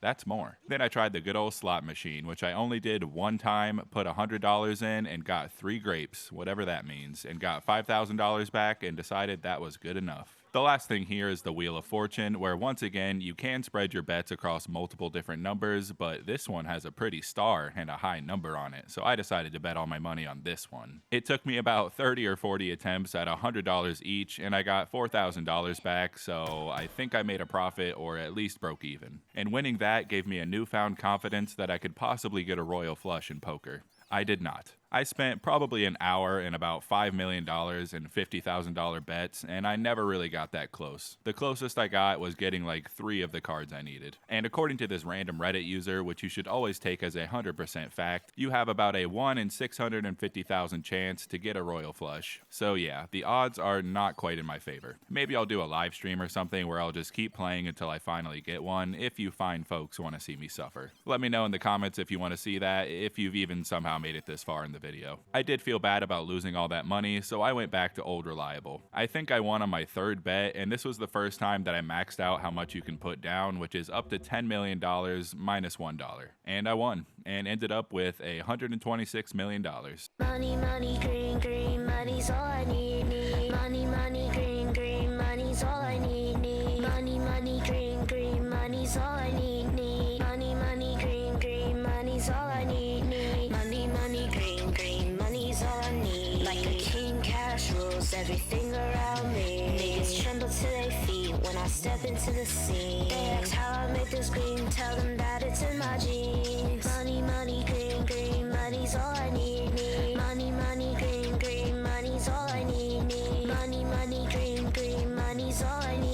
that's more. Then I tried the good old slot machine, which I only did one time, put $100 in and got 3 grapes, whatever that means, and got $5,000 back and decided that was good enough. The last thing here is the Wheel of Fortune, where once again, you can spread your bets across multiple different numbers, but this one has a pretty star and a high number on it, so I decided to bet all my money on this one. It took me about 30 or 40 attempts at $100 each, and I got $4,000 back, so I think I made a profit or at least broke even. And winning that gave me a newfound confidence that I could possibly get a royal flush in poker. I did not. I spent probably an hour in about $5 million and $50,000 bets, and I never really got that close. The closest I got was getting like 3 of the cards I needed. And according to this random Reddit user, which you should always take as 100% fact, you have about a 1 in 650,000 chance to get a royal flush. So yeah, the odds are not quite in my favor. Maybe I'll do a live stream or something where I'll just keep playing until I finally get one, if you fine folks want to see me suffer. Let me know in the comments if you want to see that, if you've even somehow made it this far in the video. I did feel bad about losing all that money, so I went back to Old Reliable. I think I won on my 3rd bet, and this was the first time that I maxed out how much you can put down, which is up to $10 million minus $1. And I won, and ended up with $126 million. Money, money, green, green, money's all I need, need. Money, money, green, green, money's all I need, need. Money, money, green, green, money's all I need, need. Money, money, green, green, money's all I need, need. Money, money, green, green, money's all I need. Like a king, cash rules everything around me. Niggas tremble to their feet when I step into the scene. They ask how I make this green, tell them that it's in my jeans. Money, money, green, green, money's all I need, need. Money, money, green, green, money's all I need, need. Money, money, green, green, money's all I need.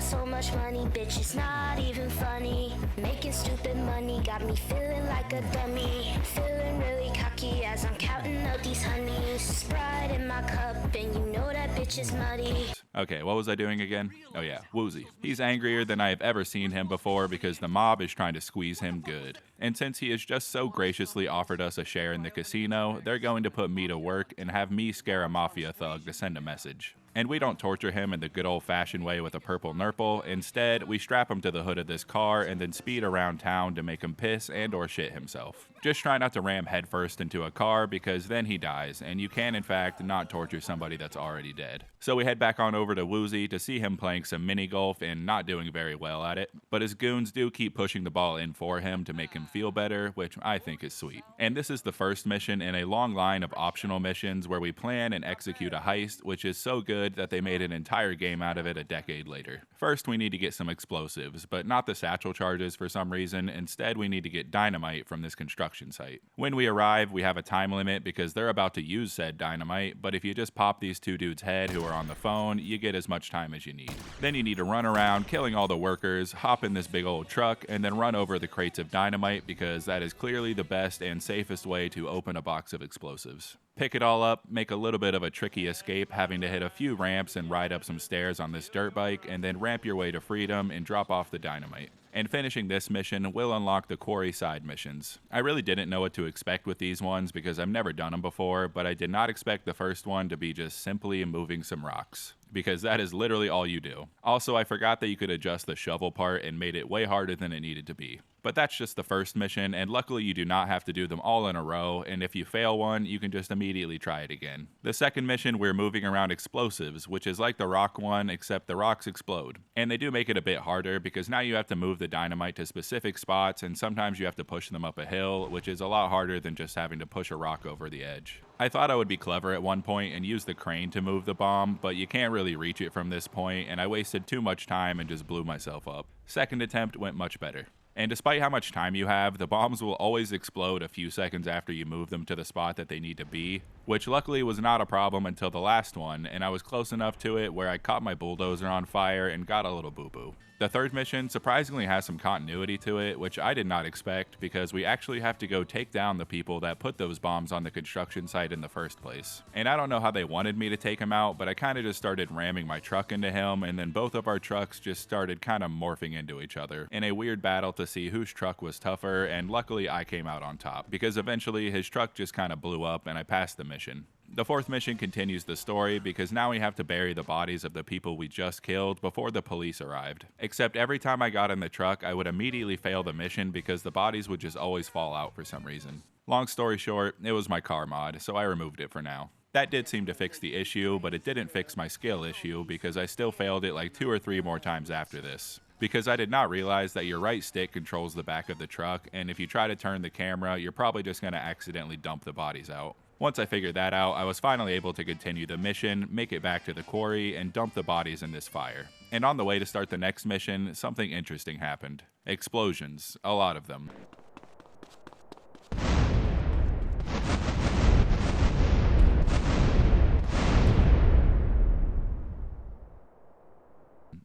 so much money, bitch, it's not even funny. Making stupid money got me feeling like a dummy. Feeling really cocky as I'm counting out these honeys. Sprite in my cup, and you know that bitch is muddy. Okay, what was I doing again? Oh yeah, Woozy. He's angrier than I have ever seen him before because the mob is trying to squeeze him good. And since he has just so graciously offered us a share in the casino, they're going to put me to work and have me scare a mafia thug to send a message. And we don't torture him in the good old-fashioned way with a purple nurple. Instead, we strap him to the hood of this car and then speed around town to make him piss and or shit himself. Just try not to ram headfirst into a car because then he dies, and you can in fact not torture somebody that's already dead. So we head back on over to Woozy to see him playing some mini golf and not doing very well at it, but his goons do keep pushing the ball in for him to make him feel better, which I think is sweet. And this is the first mission in a long line of optional missions where we plan and execute a heist, which is so good that they made an entire game out of it a decade later. First, we need to get some explosives, but not the satchel charges for some reason. Instead, we need to get dynamite from this construction site. When we arrive, we have a time limit because they're about to use said dynamite, but if you just pop these two dudes' head who are on the phone, you get as much time as you need. Then you need to run around killing all the workers, hop in this big old truck, and then run over the crates of dynamite because that is clearly the best and safest way to open a box of explosives. Pick it all up, make a little bit of a tricky escape, having to hit a few ramps and ride up some stairs on this dirt bike, and then ramp your way to freedom and drop off the dynamite. And finishing this mission will unlock the quarry side missions. I really didn't know what to expect with these ones because I've never done them before, but I did not expect the first one to be just simply moving some rocks, because that is literally all you do. Also, I forgot that you could adjust the shovel part and made it way harder than it needed to be. But that's just the first mission, and luckily you do not have to do them all in a row, and if you fail one, you can just immediately try it again. The second mission, we're moving around explosives, which is like the rock one, except the rocks explode. And they do make it a bit harder, because now you have to move the dynamite to specific spots, and sometimes you have to push them up a hill, which is a lot harder than just having to push a rock over the edge. I thought I would be clever at one point and use the crane to move the bomb, but you can't really reach it from this point, and I wasted too much time and just blew myself up. Second attempt went much better. And despite how much time you have, the bombs will always explode a few seconds after you move them to the spot that they need to be, which luckily was not a problem until the last one, and I was close enough to it where I caught my bulldozer on fire and got a little boo-boo. The third mission surprisingly has some continuity to it, which I did not expect because we actually have to go take down the people that put those bombs on the construction site in the first place. And I don't know how they wanted me to take him out, but I kind of just started ramming my truck into him, and then both of our trucks just started kind of morphing into each other in a weird battle to see whose truck was tougher, and luckily I came out on top because eventually his truck just kind of blew up and I passed the mission. The fourth mission continues the story because now we have to bury the bodies of the people we just killed before the police arrived. Except every time I got in the truck, I would immediately fail the mission because the bodies would just always fall out for some reason. Long story short, it was my car mod, so I removed it for now. That did seem to fix the issue, but it didn't fix my skill issue because I still failed it like 2 or 3 more times after this. Because I did not realize that your right stick controls the back of the truck, and if you try to turn the camera, you're probably just going to accidentally dump the bodies out. Once I figured that out, I was finally able to continue the mission, make it back to the quarry, and dump the bodies in this fire. And on the way to start the next mission, something interesting happened. Explosions. A lot of them.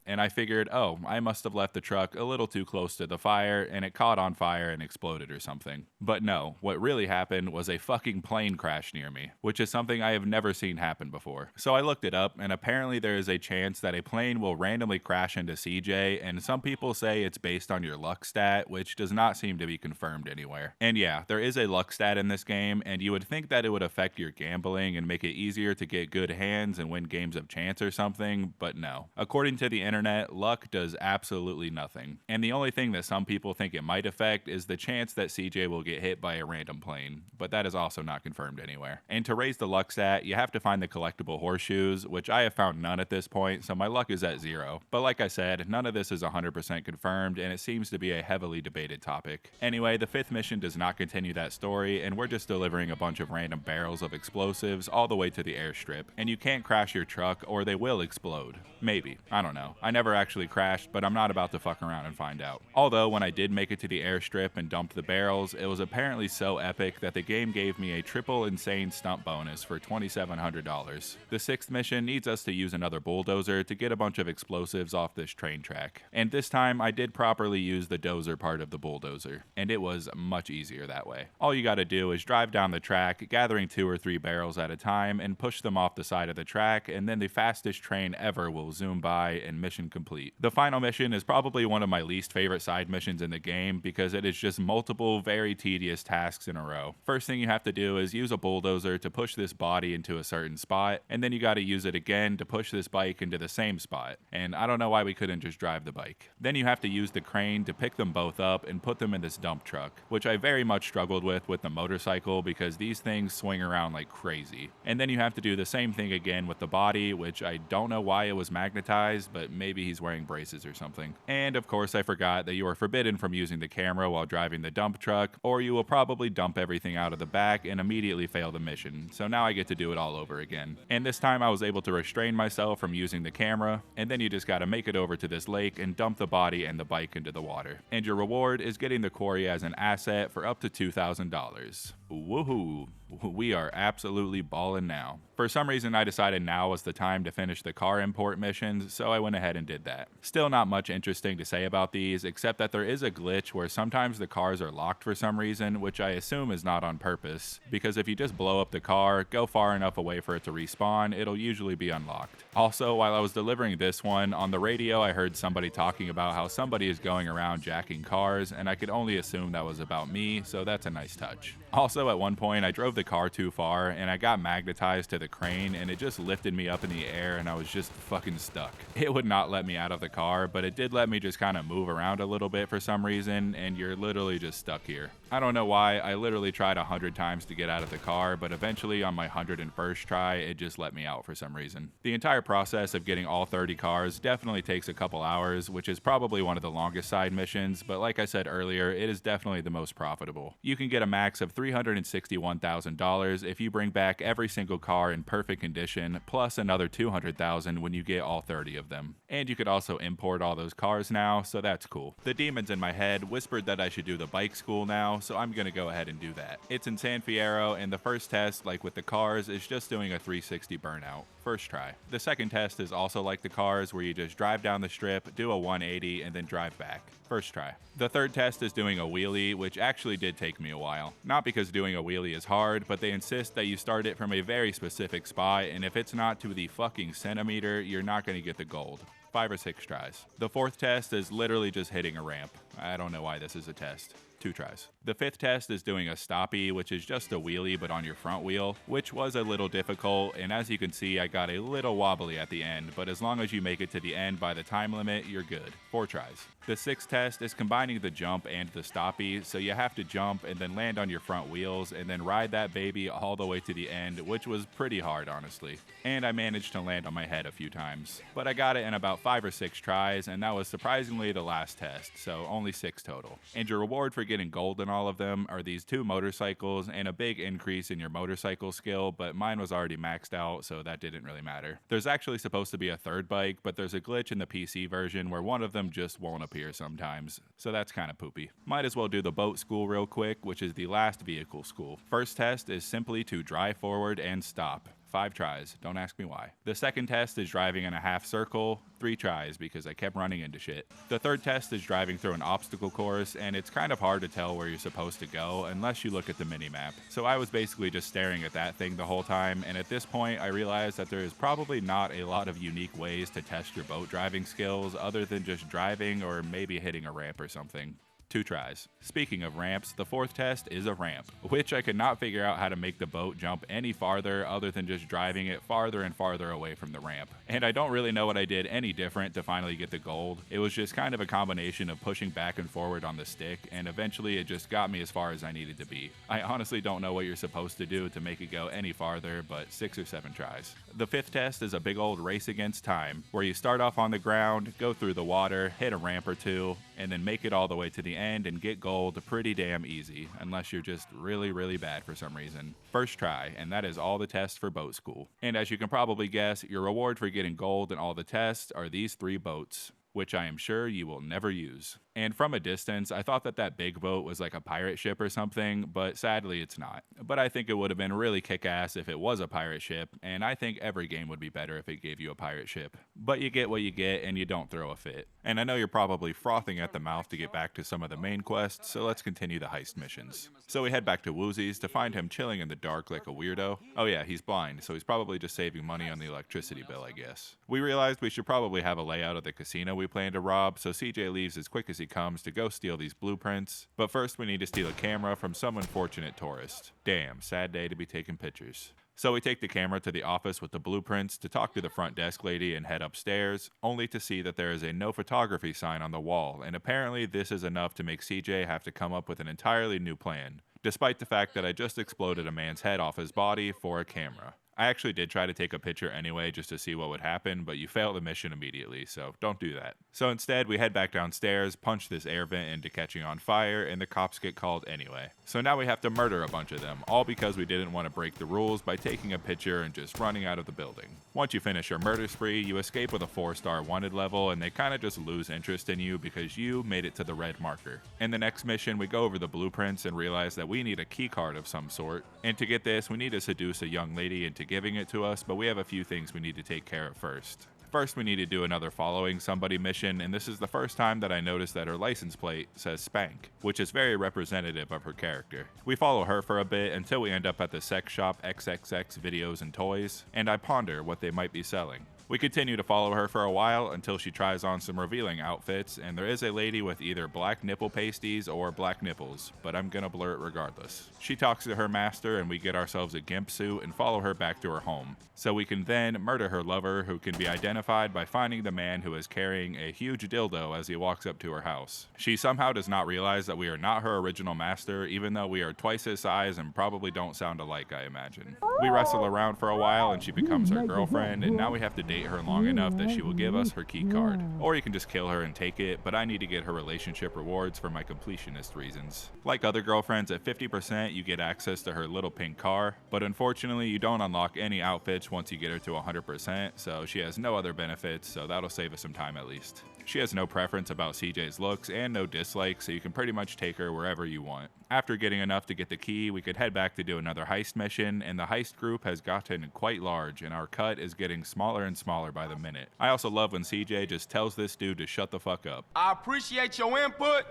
And I figured, oh, I must have left the truck a little too close to the fire and it caught on fire and exploded or something. But no, what really happened was a fucking plane crash near me, which is something I have never seen happen before. So I looked it up, and apparently there is a chance that a plane will randomly crash into CJ, and some people say it's based on your luck stat, which does not seem to be confirmed anywhere. And yeah, there is a luck stat in this game, and you would think that it would affect your gambling and make it easier to get good hands and win games of chance or something, but no. According to the internet, luck does absolutely nothing. And the only thing that some people think it might affect is the chance that CJ will get hit by a random plane, but that is also not confirmed anywhere. And to raise the luck stat, you have to find the collectible horseshoes, which I have found none at this point, so my luck is at 0. But like I said, none of this is 100% confirmed, and it seems to be a heavily debated topic. Anyway, the 5th mission does not continue that story, and we're just delivering a bunch of random barrels of explosives all the way to the airstrip. And you can't crash your truck or they will explode. Maybe. I don't know. I I never actually crashed, but I'm not about to fuck around and find out. Although, when I did make it to the airstrip and dumped the barrels, it was apparently so epic that the game gave me a triple insane stunt bonus for $2,700. The 6th mission needs us to use another bulldozer to get a bunch of explosives off this train track. And this time, I did properly use the dozer part of the bulldozer, and it was much easier that way. All you gotta do is drive down the track, gathering 2 or 3 barrels at a time, and push them off the side of the track, and then the fastest train ever will zoom by and mission complete. The final mission is probably one of my least favorite side missions in the game because it is just multiple very tedious tasks in a row. First thing you have to do is use a bulldozer to push this body into a certain spot, and then you gotta use it again to push this bike into the same spot. And I don't know why we couldn't just drive the bike. Then you have to use the crane to pick them both up and put them in this dump truck, which I very much struggled with the motorcycle because these things swing around like crazy. And then you have to do the same thing again with the body, which I don't know why it was magnetized, but maybe he's wearing braces or something. And of course I forgot that you are forbidden from using the camera while driving the dump truck, or you will probably dump everything out of the back and immediately fail the mission. So now I get to do it all over again. And this time I was able to restrain myself from using the camera, and then you just gotta make it over to this lake and dump the body and the bike into the water. And your reward is getting the quarry as an asset for up to $2,000. Woohoo! We are absolutely ballin' now. For some reason I decided now was the time to finish the car import missions, so I went ahead and did that. Still not much interesting to say about these, except that there is a glitch where sometimes the cars are locked for some reason, which I assume is not on purpose, because if you just blow up the car, go far enough away for it to respawn, it'll usually be unlocked. Also, while I was delivering this one, on the radio I heard somebody talking about how somebody is going around jacking cars, and I could only assume that was about me, so that's a nice touch. Also, at one point I drove the car too far and I got magnetized to the crane and it just lifted me up in the air and I was just fucking stuck. It would not let me out of the car, but it did let me just kind of move around a little bit for some reason, and you're literally just stuck here. I don't know why, I literally tried 100 times to get out of the car, but eventually on my 101st try, it just let me out for some reason. The entire process of getting all 30 cars definitely takes a couple hours, which is probably one of the longest side missions, but like I said earlier, it is definitely the most profitable. You can get a max of $361,000 if you bring back every single car in perfect condition, plus another $200,000 when you get all 30 of them. And you could also import all those cars now, so that's cool. The demons in my head whispered that I should do the bike school now, so I'm gonna go ahead and do that. It's in San Fierro, and the first test, like with the cars, is just doing a 360 burnout. First try. The second test is also like the cars, where you just drive down the strip, do a 180, and then drive back. First try. The third test is doing a wheelie, which actually did take me a while. Not because doing a wheelie is hard, but they insist that you start it from a very specific spot, and if it's not to the fucking centimeter, you're not gonna get the gold. 5 or 6 tries. The fourth test is literally just hitting a ramp. I don't know why this is a test. 2 tries. The fifth test is doing a stoppie, which is just a wheelie but on your front wheel, which was a little difficult, and as you can see I got a little wobbly at the end, but as long as you make it to the end by the time limit, you're good. 4 tries. The sixth test is combining the jump and the stoppie, so you have to jump and then land on your front wheels and then ride that baby all the way to the end, which was pretty hard honestly. And I managed to land on my head a few times. But I got it in about 5 or 6 tries, and that was surprisingly the last test, so only 6 total. And your reward for getting gold in all of them are these 2 motorcycles and a big increase in your motorcycle skill, but mine was already maxed out, so that didn't really matter. There's actually supposed to be a third bike, but there's a glitch in the PC version where one of them just won't appear sometimes, so that's kind of poopy. Might as well do the boat school real quick, which is the last vehicle school. First test is simply to drive forward and stop. 5 tries, don't ask me why. The second test is driving in a half circle, 3 tries because I kept running into shit. The third test is driving through an obstacle course, and it's kind of hard to tell where you're supposed to go unless you look at the minimap. So I was basically just staring at that thing the whole time, and at this point I realized that there is probably not a lot of unique ways to test your boat driving skills other than just driving or maybe hitting a ramp or something. 2 tries. Speaking of ramps, the fourth test is a ramp, which I could not figure out how to make the boat jump any farther other than just driving it farther and farther away from the ramp. And I don't really know what I did any different to finally get the gold. It was just kind of a combination of pushing back and forward on the stick, and eventually it just got me as far as I needed to be. I honestly don't know what you're supposed to do to make it go any farther, but 6 or 7 tries. The fifth test is a big old race against time, where you start off on the ground, go through the water, hit a ramp or 2, and then make it all the way to the end and get gold pretty damn easy, unless you're just really, really bad for some reason. First try, and that is all the tests for boat school. And as you can probably guess, your reward for getting gold in all the tests are these 3 boats, which I am sure you will never use. And from a distance, I thought that that big boat was like a pirate ship or something, but sadly it's not. But I think it would have been really kick-ass if it was a pirate ship, and I think every game would be better if it gave you a pirate ship. But you get what you get, and you don't throw a fit. And I know you're probably frothing at the mouth to get back to some of the main quests, so let's continue the heist missions. So we head back to Woozy's to find him chilling in the dark like a weirdo. Oh yeah, he's blind, so he's probably just saving money on the electricity bill, I guess. We realized we should probably have a layout of the casino we plan to rob, so CJ leaves as quick as he comes to go steal these blueprints. But first we need to steal a camera from some unfortunate tourist. Damn, sad day to be taking pictures. So we take the camera to the office with the blueprints to talk to the front desk lady and head upstairs, only to see that there is a no photography sign on the wall, and apparently this is enough to make CJ have to come up with an entirely new plan, despite the fact that I just exploded a man's head off his body for a camera. I actually did try to take a picture anyway just to see what would happen, but you fail the mission immediately, so don't do that. So instead, we head back downstairs, punch this air vent into catching on fire, and the cops get called anyway. So now we have to murder a bunch of them, all because we didn't want to break the rules by taking a picture and just running out of the building. Once you finish your murder spree, you escape with a 4-star wanted level, and they kinda just lose interest in you because you made it to the red marker. In the next mission, we go over the blueprints and realize that we need a key card of some sort, and to get this, we need to seduce a young lady into giving it to us, but we have a few things we need to take care of first. First, we need to do another following somebody mission, and this is the first time that I noticed that her license plate says Spank, which is very representative of her character. We follow her for a bit until we end up at the sex shop XXX Videos and Toys, and I ponder what they might be selling. We continue to follow her for a while until she tries on some revealing outfits, and there is a lady with either black nipple pasties or black nipples, but I'm gonna blur it regardless. She talks to her master and we get ourselves a gimp suit and follow her back to her home, so we can then murder her lover, who can be identified by finding the man who is carrying a huge dildo as he walks up to her house. She somehow does not realize that we are not her original master, even though we are twice his size and probably don't sound alike, I imagine. We wrestle around for a while and she becomes our girlfriend, and now we have to date her long enough that she will give us her key card. Or you can just kill her and take it, but I need to get her relationship rewards for my completionist reasons. Like other girlfriends, at 50% you get access to her little pink car, but unfortunately you don't unlock any outfits once you get her to 100%, so she has no other benefits, so that'll save us some time at least. She has no preference about CJ's looks and no dislikes, so you can pretty much take her wherever you want. After getting enough to get the key, we could head back to do another heist mission, and the heist group has gotten quite large, and our cut is getting smaller and smaller by the minute. I also love when CJ just tells this dude to shut the fuck up. I appreciate your input,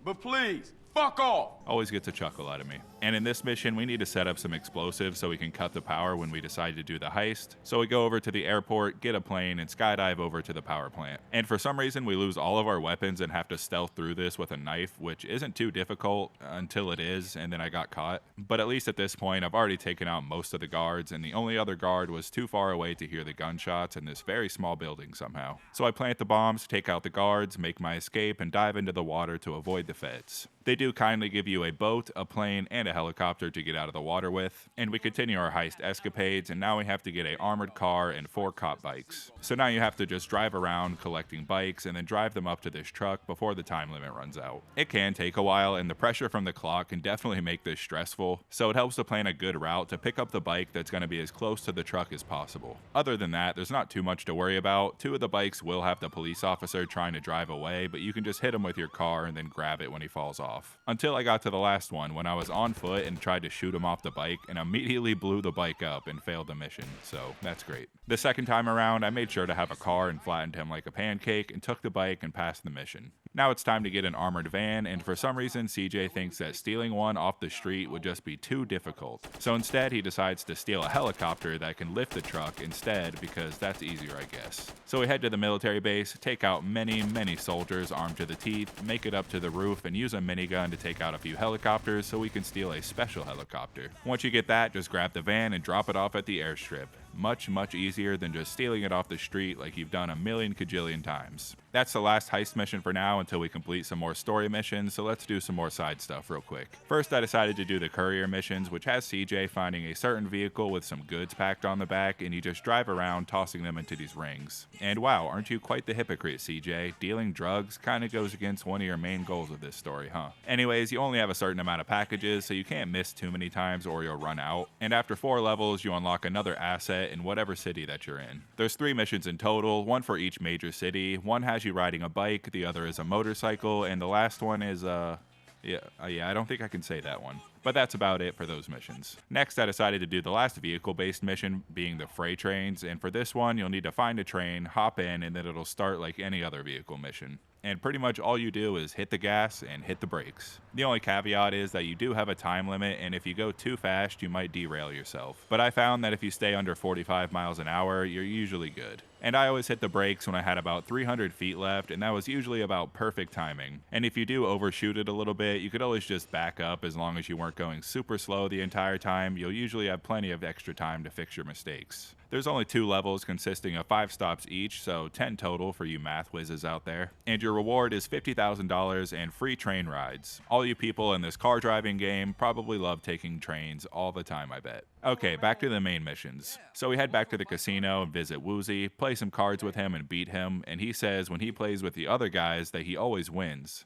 but please, fuck off. Always gets a chuckle out of me. And in this mission, we need to set up some explosives so we can cut the power when we decide to do the heist. So we go over to the airport, get a plane, and skydive over to the power plant. And for some reason, we lose all of our weapons and have to stealth through this with a knife, which isn't too difficult until it is, and then I got caught. But at least at this point, I've already taken out most of the guards, and the only other guard was too far away to hear the gunshots in this very small building somehow. So I plant the bombs, take out the guards, make my escape, and dive into the water to avoid the feds. They do kindly give you a boat, a plane, and a helicopter to get out of the water with, and we continue our heist escapades, and now we have to get an armored car and 4 cop bikes. So now you have to just drive around collecting bikes and then drive them up to this truck before the time limit runs out. It can take a while, and the pressure from the clock can definitely make this stressful, so it helps to plan a good route to pick up the bike that's going to be as close to the truck as possible. Other than that, there's not too much to worry about. 2 of the bikes will have the police officer trying to drive away, but you can just hit him with your car and then grab it when he falls off. Until I got to the last one, when I was on foot and tried to shoot him off the bike and immediately blew the bike up and failed the mission, so that's great. The second time around, I made sure to have a car and flattened him like a pancake and took the bike and passed the mission. Now it's time to get an armored van, and for some reason CJ thinks that stealing one off the street would just be too difficult. So instead he decides to steal a helicopter that can lift the truck instead, because that's easier, I guess. So we head to the military base, take out many soldiers armed to the teeth, make it up to the roof, and use a minigun to take out a few helicopters so we can steal a special helicopter. Once you get that, just grab the van and drop it off at the airstrip. Much easier than just stealing it off the street like you've done a million kajillion times. That's the last heist mission for now until we complete some more story missions, so let's do some more side stuff real quick. First, I decided to do the courier missions, which has CJ finding a certain vehicle with some goods packed on the back, and you just drive around tossing them into these rings. And wow, aren't you quite the hypocrite, CJ? Dealing drugs kinda goes against one of your main goals of this story, huh? Anyways, you only have a certain amount of packages, so you can't miss too many times or you'll run out. And after 4 levels, you unlock another asset in whatever city that you're in. There's 3 missions in total, one for each major city. One has you riding a bike, the other is a motorcycle, and the last one is yeah, I don't think I can say that one. But that's about it for those missions. Next, I decided to do the last vehicle-based mission, being the freight trains, and for this one, you'll need to find a train, hop in, and then it'll start like any other vehicle mission. And pretty much all you do is hit the gas and hit the brakes. The only caveat is that you do have a time limit, and if you go too fast, you might derail yourself. But I found that if you stay under 45 miles an hour, you're usually good. And I always hit the brakes when I had about 300 feet left, and that was usually about perfect timing. And if you do overshoot it a little bit, you could always just back up as long as you weren't going super slow the entire time. You'll usually have plenty of extra time to fix your mistakes. There's only 2 levels consisting of 5 stops each, so 10 total for you math whizzes out there. And your reward is $50,000 and free train rides. All you people in this car driving game probably love taking trains all the time, I bet. Okay, back to the main missions. So we head back to the casino and visit Woozy, play some cards with him and beat him, and he says when he plays with the other guys that he always wins.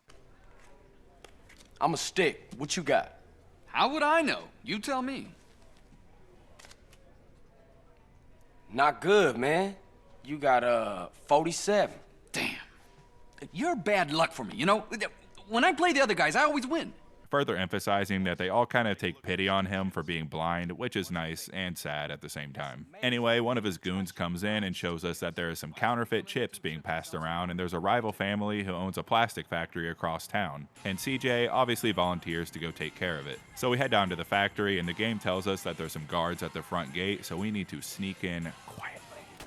I'm a stick. What you got? How would I know? You tell me. Not good, man. You got 47. Damn. You're bad luck for me, you know? When I play the other guys, I always win. Further emphasizing that they all kind of take pity on him for being blind, which is nice and sad at the same time. Anyway, one of his goons comes in and shows us that there is some counterfeit chips being passed around, and there's a rival family who owns a plastic factory across town. And CJ obviously volunteers to go take care of it. So we head down to the factory, and the game tells us that there's some guards at the front gate, so we need to sneak in quietly.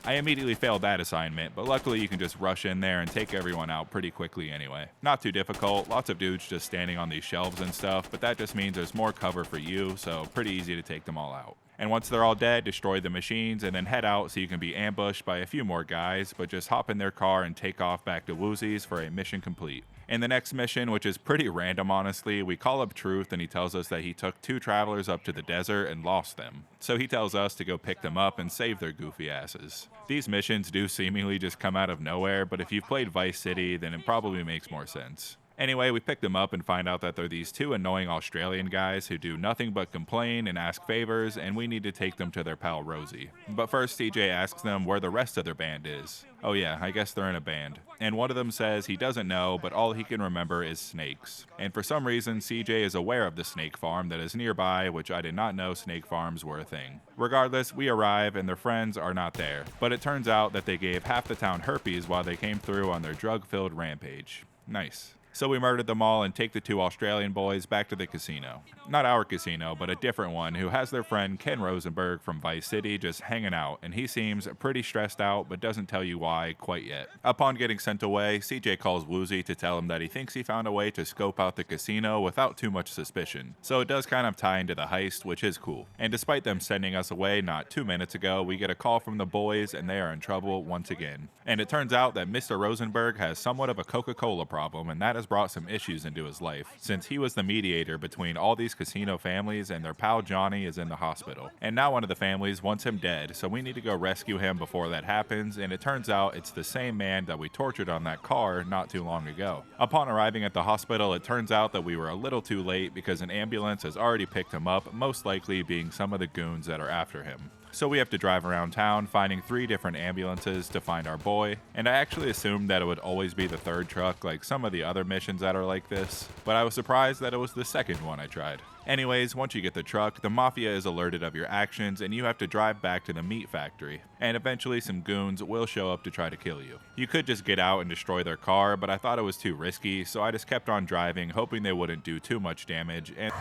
I immediately failed that assignment, but luckily you can just rush in there and take everyone out pretty quickly anyway. Not too difficult, lots of dudes just standing on these shelves and stuff, but that just means there's more cover for you, so pretty easy to take them all out. And once they're all dead, destroy the machines and then head out so you can be ambushed by a few more guys, but just hop in their car and take off back to Woozy's for a mission complete. In the next mission, which is pretty random honestly, we call up Truth and he tells us that he took 2 travelers up to the desert and lost them. So he tells us to go pick them up and save their goofy asses. These missions do seemingly just come out of nowhere, but if you've played Vice City, then it probably makes more sense. Anyway, we pick them up and find out that they're these 2 annoying Australian guys who do nothing but complain and ask favors, and we need to take them to their pal Rosie. But first, CJ asks them where the rest of their band is. Oh yeah, I guess they're in a band. And one of them says he doesn't know, but all he can remember is snakes. And for some reason, CJ is aware of the snake farm that is nearby, which I did not know snake farms were a thing. Regardless, we arrive and their friends are not there. But it turns out that they gave half the town herpes while they came through on their drug-filled rampage. Nice. So we murdered them all and take the 2 Australian boys back to the casino. Not our casino, but a different one who has their friend Ken Rosenberg from Vice City just hanging out, and he seems pretty stressed out but doesn't tell you why quite yet. Upon getting sent away, CJ calls Woozy to tell him that he thinks he found a way to scope out the casino without too much suspicion. So it does kind of tie into the heist, which is cool. And despite them sending us away not 2 minutes ago, we get a call from the boys and they are in trouble once again. And it turns out that Mr. Rosenberg has somewhat of a Coca-Cola problem, and that has brought some issues into his life, since he was the mediator between all these casino families and their pal Johnny is in the hospital. And now one of the families wants him dead, so we need to go rescue him before that happens, and it turns out it's the same man that we tortured on that car not too long ago. Upon arriving at the hospital, it turns out that we were a little too late because an ambulance has already picked him up, most likely being some of the goons that are after him. So we have to drive around town finding 3 different ambulances to find our boy, and I actually assumed that it would always be the 3rd truck like some of the other missions that are like this, but I was surprised that it was the 2nd one I tried. Anyways, once you get the truck, the mafia is alerted of your actions and you have to drive back to the meat factory, and eventually some goons will show up to try to kill you. You could just get out and destroy their car, but I thought it was too risky, so I just kept on driving hoping they wouldn't do too much damage, and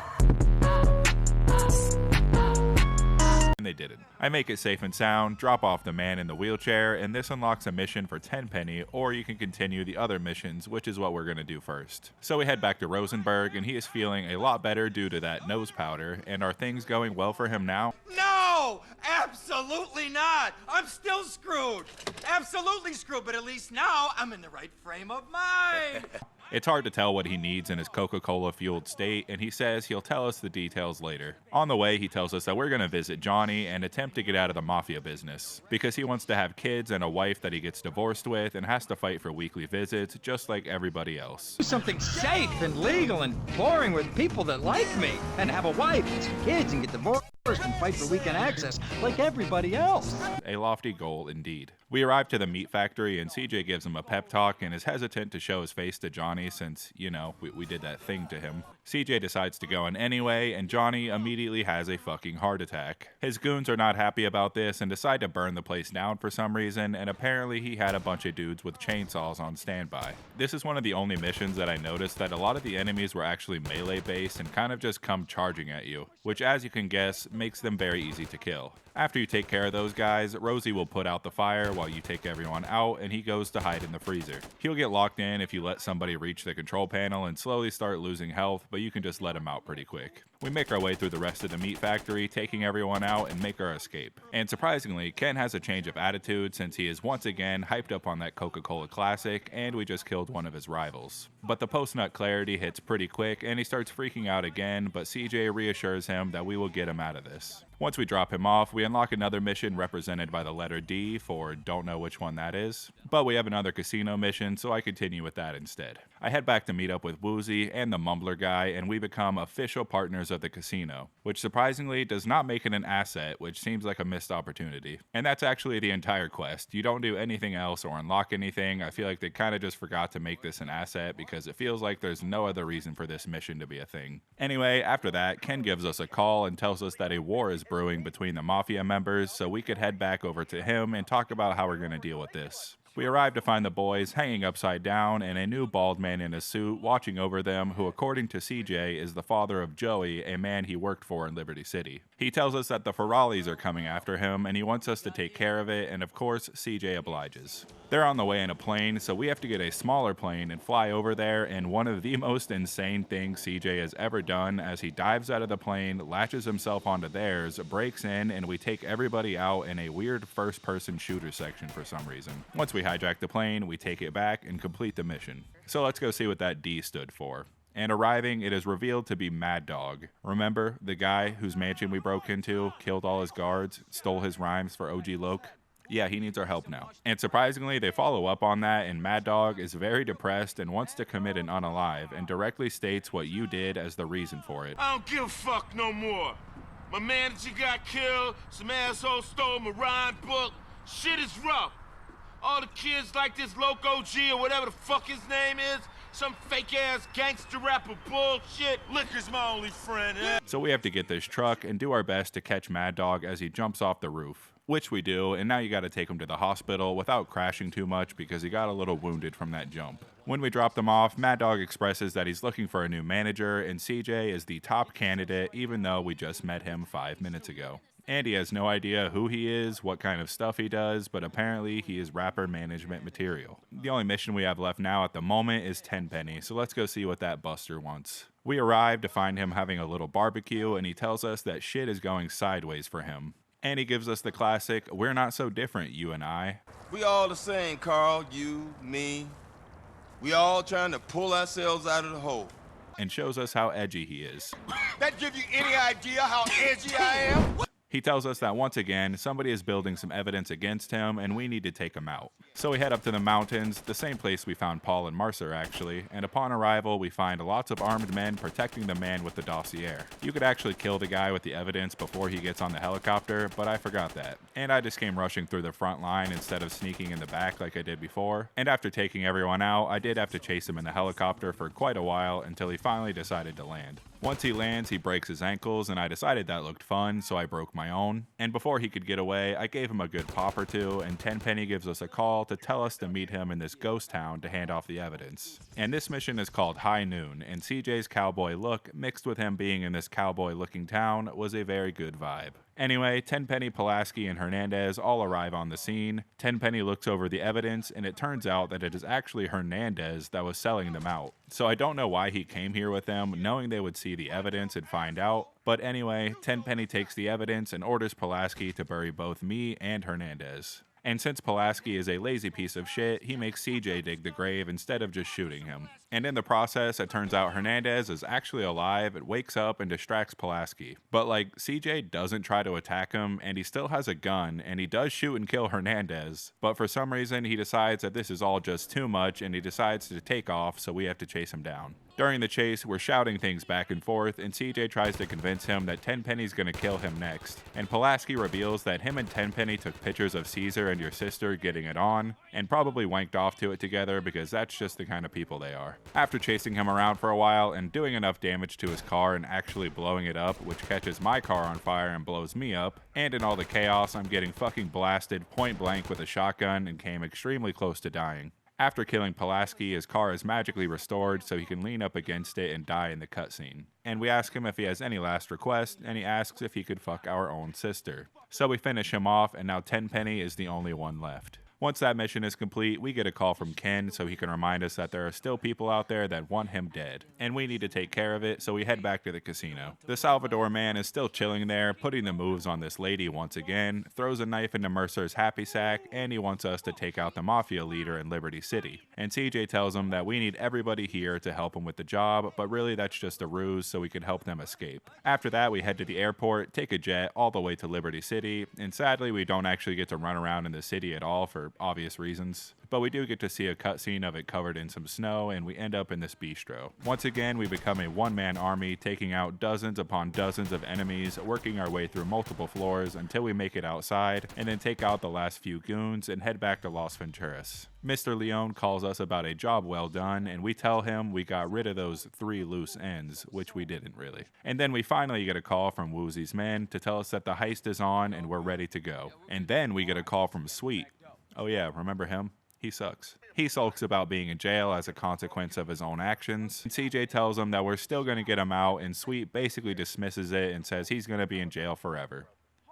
they didn't. I make it safe and sound, drop off the man in the wheelchair, and this unlocks a mission for 10 penny, or you can continue the other missions, which is what we're going to do first. So we head back to Rosenberg, and he is feeling a lot better due to that nose powder, and are things going well for him now? No! No, absolutely not. I'm still screwed. Absolutely screwed, but at least now I'm in the right frame of mind. It's hard to tell what he needs in his Coca-Cola fueled state, and he says he'll tell us the details later. On the way, he tells us that we're going to visit Johnny and attempt to get out of the mafia business, because he wants to have kids and a wife that he gets divorced with and has to fight for weekly visits, just like everybody else. Do something safe and legal and boring with people that like me, and have a wife and some kids and get divorced and fight for weekend access like everybody else. A lofty goal indeed. We arrive to the meat factory and CJ gives him a pep talk and is hesitant to show his face to Johnny since, you know, we did that thing to him. CJ decides to go in anyway and Johnny immediately has a fucking heart attack. His goons are not happy about this and decide to burn the place down for some reason, and apparently he had a bunch of dudes with chainsaws on standby. This is one of the only missions that I noticed that a lot of the enemies were actually melee based and kind of just come charging at you, which as you can guess makes them very easy to kill. After you take care of those guys, Rosie will put out the fire while you take everyone out and he goes to hide in the freezer. He'll get locked in if you let somebody reach the control panel and slowly start losing health, but you can just let him out pretty quick. We make our way through the rest of the meat factory, taking everyone out and make our escape. And surprisingly, Ken has a change of attitude since he is once again hyped up on that Coca-Cola Classic and we just killed one of his rivals. But the post-nut clarity hits pretty quick and he starts freaking out again, but CJ reassures him that we will get him out of this. Once we drop him off, we unlock another mission represented by the letter D for don't know which one that is. But we have another casino mission, so I continue with that instead. I head back to meet up with Woozy and the Mumbler guy, and we become official partners of the casino, which surprisingly does not make it an asset, which seems like a missed opportunity. And that's actually the entire quest. You don't do anything else or unlock anything. I feel like they kind of just forgot to make this an asset because it feels like there's no other reason for this mission to be a thing. Anyway, after that, Ken gives us a call and tells us that a war is brewing between the mafia members, so we could head back over to him and talk about how we're going to deal with this. We arrive to find the boys hanging upside down and a new bald man in a suit watching over them who, according to CJ, is the father of Joey, a man he worked for in Liberty City. He tells us that the Ferralis are coming after him and he wants us to take care of it, and of course, CJ obliges. They're on the way in a plane, so we have to get a smaller plane and fly over there, and one of the most insane things CJ has ever done as he dives out of the plane, latches himself onto theirs, breaks in, and we take everybody out in a weird first-person shooter section for some reason. Once we hijack the plane, we take it back and complete the mission. So let's go see what that D stood for. And arriving, it is revealed to be Mad Dog. Remember, the guy whose mansion we broke into, killed all his guards, stole his rhymes for OG Loke? Yeah, he needs our help now. And surprisingly, they follow up on that, and Mad Dog is very depressed and wants to commit an unalive, and directly states what you did as the reason for it. I don't give a fuck no more. My manager got killed, some asshole stole my rhyme book. Shit is rough. All the kids like this Loco G or whatever the fuck his name is, some fake-ass gangster rapper bullshit. Liquor's my only friend, eh? So we have to get this truck and do our best to catch Mad Dog as he jumps off the roof. Which we do, and now you gotta take him to the hospital without crashing too much because he got a little wounded from that jump. When we drop them off, Mad Dog expresses that he's looking for a new manager, and CJ is the top candidate even though we just met him 5 minutes ago. And he has no idea who he is, what kind of stuff he does, but apparently he is rapper management material. The only mission we have left now at the moment is Tenpenny, so let's go see what that buster wants. We arrive to find him having a little barbecue, and he tells us that shit is going sideways for him. And he gives us the classic, "We're not so different, you and I." We all the same, Carl. You, me. We all trying to pull ourselves out of the hole. And shows us how edgy he is. That give you any idea how edgy I am? He tells us that once again, somebody is building some evidence against him and we need to take him out. So we head up to the mountains, the same place we found Paul and Mercer actually, and upon arrival we find lots of armed men protecting the man with the dossier. You could actually kill the guy with the evidence before he gets on the helicopter, but I forgot that. And I just came rushing through the front line instead of sneaking in the back like I did before. And after taking everyone out, I did have to chase him in the helicopter for quite a while until he finally decided to land. Once he lands, he breaks his ankles, and I decided that looked fun, so I broke my own. And before he could get away, I gave him a good pop or two, and Tenpenny gives us a call to tell us to meet him in this ghost town to hand off the evidence. And this mission is called High Noon, and CJ's cowboy look, mixed with him being in this cowboy-looking town, was a very good vibe. Anyway, Tenpenny, Pulaski, and Hernandez all arrive on the scene. Tenpenny looks over the evidence, and it turns out that it is actually Hernandez that was selling them out. So I don't know why he came here with them, knowing they would see the evidence and find out. But anyway, Tenpenny takes the evidence and orders Pulaski to bury both me and Hernandez. And since Pulaski is a lazy piece of shit, he makes CJ dig the grave instead of just shooting him. And in the process, it turns out Hernandez is actually alive, it wakes up and distracts Pulaski. But like, CJ doesn't try to attack him, and he still has a gun, and he does shoot and kill Hernandez. But for some reason, he decides that this is all just too much, and he decides to take off, so we have to chase him down. During the chase, we're shouting things back and forth, and CJ tries to convince him that Tenpenny's gonna kill him next. And Pulaski reveals that him and Tenpenny took pictures of Caesar and your sister getting it on, and probably wanked off to it together because that's just the kind of people they are. After chasing him around for a while and doing enough damage to his car and actually blowing it up, which catches my car on fire and blows me up, and in all the chaos, I'm getting fucking blasted point blank with a shotgun and came extremely close to dying. After killing Pulaski, his car is magically restored so he can lean up against it and die in the cutscene. And we ask him if he has any last request, and he asks if he could fuck our own sister. So we finish him off, and now Tenpenny is the only one left. Once that mission is complete, we get a call from Ken so he can remind us that there are still people out there that want him dead. And we need to take care of it, so we head back to the casino. The Salvador man is still chilling there, putting the moves on this lady once again, throws a knife into Mercer's happy sack, and he wants us to take out the mafia leader in Liberty City. And CJ tells him that we need everybody here to help him with the job, but really that's just a ruse so we can help them escape. After that, we head to the airport, take a jet all the way to Liberty City, and sadly we don't actually get to run around in the city at all for obvious reasons, but we do get to see a cutscene of it covered in some snow, and we end up in this bistro. Once again, we become a one-man army, taking out dozens upon dozens of enemies, working our way through multiple floors until we make it outside, and then take out the last few goons and head back to Las Venturas. Mr. Leone calls us about a job well done, and we tell him we got rid of those 3 loose ends, which we didn't really. And then we finally get a call from Woozy's men to tell us that the heist is on and we're ready to go. And then we get a call from Sweet. Oh yeah, remember him? He sucks. He sulks about being in jail as a consequence of his own actions. And CJ tells him that we're still going to get him out, and Sweet basically dismisses it and says he's going to be in jail forever.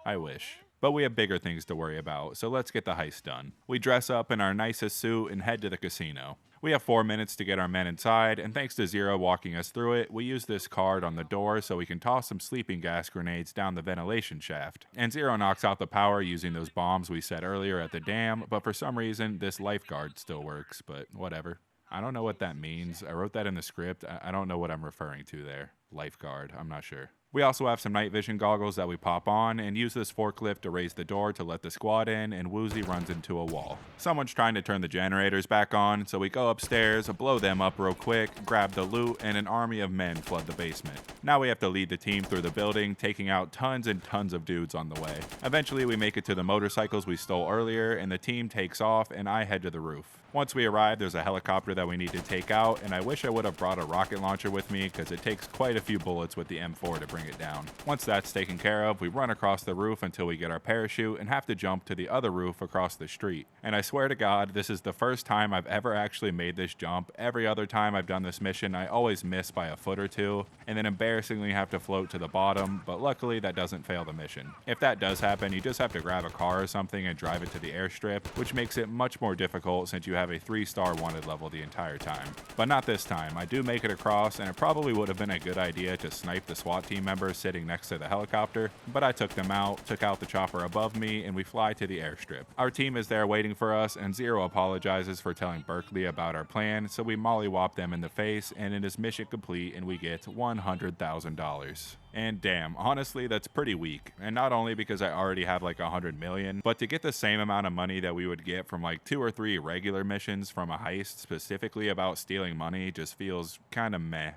I wish. But we have bigger things to worry about, so let's get the heist done. We dress up in our nicest suit and head to the casino. We have 4 minutes to get our men inside, and thanks to Zero walking us through it, we use this card on the door so we can toss some sleeping gas grenades down the ventilation shaft. And Zero knocks out the power using those bombs we set earlier at the dam, but for some reason, this lifeguard still works, but whatever. I don't know what that means. I wrote that in the script. I don't know what I'm referring to there. Lifeguard, I'm not sure. We also have some night vision goggles that we pop on and use this forklift to raise the door to let the squad in, and Woozy runs into a wall. Someone's trying to turn the generators back on, so we go upstairs, blow them up real quick, grab the loot, and an army of men flood the basement. Now we have to lead the team through the building, taking out tons and tons of dudes on the way. Eventually we make it to the motorcycles we stole earlier, and the team takes off, and I head to the roof. Once we arrive, there's a helicopter that we need to take out, and I wish I would have brought a rocket launcher with me because it takes quite a few bullets with the M4 to bring it down. Once that's taken care of, we run across the roof until we get our parachute and have to jump to the other roof across the street. And I swear to God, this is the first time I've ever actually made this jump. Every other time I've done this mission, I always miss by a foot or two, and then embarrassingly have to float to the bottom, but luckily that doesn't fail the mission. If that does happen, you just have to grab a car or something and drive it to the airstrip, which makes it much more difficult since you have a 3-star wanted level the entire time. But not this time. I do make it across, and it probably would have been a good idea to snipe the SWAT team members sitting next to the helicopter, but I took them out, took out the chopper above me, and we fly to the airstrip. Our team is there waiting for us, and Zero apologizes for telling Berkeley about our plan, so we mollywop them in the face, and it is mission complete, and we get $100,000. And damn, honestly, that's pretty weak. And not only because I already have like 100 million, but to get the same amount of money that we would get from like 2 or 3 regular missions from a heist specifically about stealing money just feels kind of meh.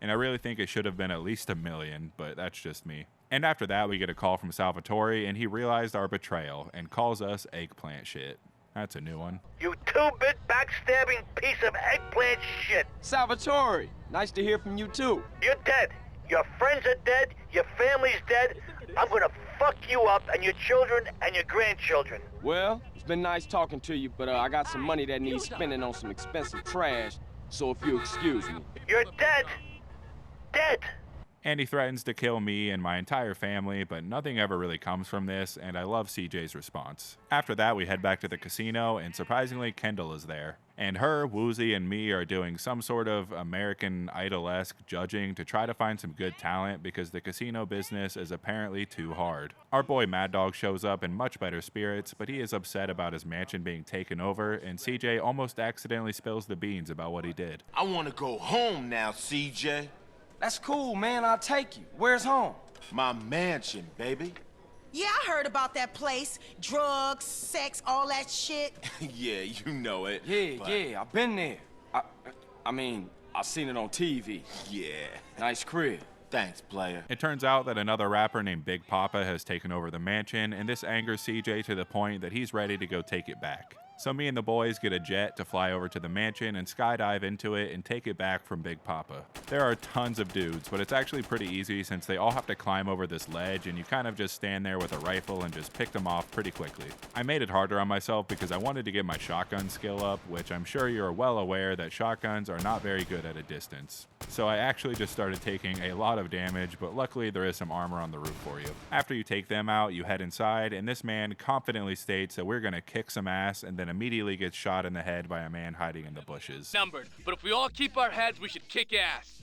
And I really think it should have been at least $1 million, but that's just me. And after that, we get a call from Salvatore, and he realized our betrayal and calls us eggplant shit. That's a new one. You 2-bit backstabbing piece of eggplant shit! Salvatore, nice to hear from you too. You're dead. Your friends are dead, your family's dead. I'm gonna fuck you up and your children and your grandchildren. Well, it's been nice talking to you, but I got some money that needs spending on some expensive trash, so if you excuse me. You're dead. Dead. And he threatens to kill me and my entire family, but nothing ever really comes from this, and I love CJ's response. After that, we head back to the casino, and surprisingly, Kendall is there. And her, Woozy, and me are doing some sort of American Idol-esque judging to try to find some good talent because the casino business is apparently too hard. Our boy Mad Dog shows up in much better spirits, but he is upset about his mansion being taken over, and CJ almost accidentally spills the beans about what he did. I want to go home now, CJ. That's cool, man. I'll take you. Where's home? My mansion, baby. Yeah, I heard about that place. Drugs, sex, all that shit. Yeah, you know it. Yeah, I've been there. I mean, I've seen it on TV. Yeah. Nice crib. Thanks, player. It turns out that another rapper named Big Papa has taken over the mansion, and this angers CJ to the point that he's ready to go take it back. So me and the boys get a jet to fly over to the mansion and skydive into it and take it back from Big Papa. There are tons of dudes, but it's actually pretty easy since they all have to climb over this ledge and you kind of just stand there with a rifle and just pick them off pretty quickly. I made it harder on myself because I wanted to get my shotgun skill up, which I'm sure you're well aware that shotguns are not very good at a distance. So I actually just started taking a lot of damage, but luckily there is some armor on the roof for you. After you take them out, you head inside, and this man confidently states that we're gonna kick some ass and then immediately gets shot in the head by a man hiding in the bushes. Numbered, but if we all keep our heads, we should kick ass.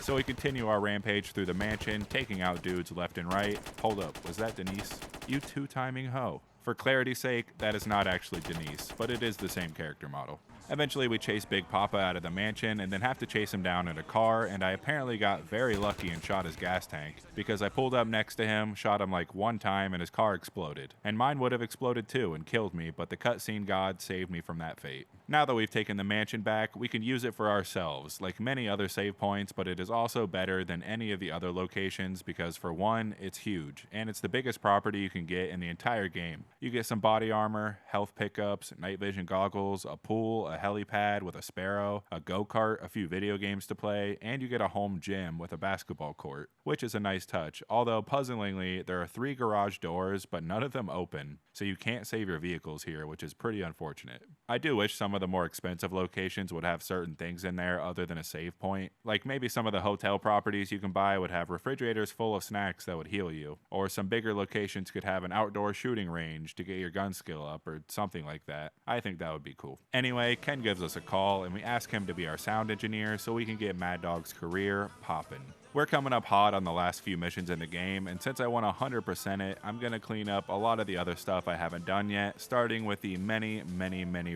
So we continue our rampage through the mansion, taking out dudes left and right. Hold up, was that Denise? You two-timing hoe. For clarity's sake, that is not actually Denise, but it is the same character model. Eventually, we chase Big Papa out of the mansion and then have to chase him down in a car, and I apparently got very lucky and shot his gas tank because I pulled up next to him, shot him like one time, and his car exploded. And mine would have exploded too and killed me, but the cutscene god saved me from that fate. Now that we've taken the mansion back, we can use it for ourselves, like many other save points, but it is also better than any of the other locations because for one, it's huge, and it's the biggest property you can get in the entire game. You get some body armor, health pickups, night vision goggles, a pool, a helipad with a sparrow, a go-kart, a few video games to play, and you get a home gym with a basketball court, which is a nice touch, although puzzlingly, there are 3 garage doors, but none of them open, so you can't save your vehicles here, which is pretty unfortunate. I do wish some of the more expensive locations would have certain things in there other than a save point, like maybe some of the hotel properties you can buy would have refrigerators full of snacks that would heal you, or some bigger locations could have an outdoor shooting range to get your gun skill up or something like that. I think that would be cool. Anyway, Ken gives us a call and we ask him to be our sound engineer so we can get Mad Dog's career poppin'. We're coming up hot on the last few missions in the game, and since I want to 100% it, I'm going to clean up a lot of the other stuff I haven't done yet, starting with the many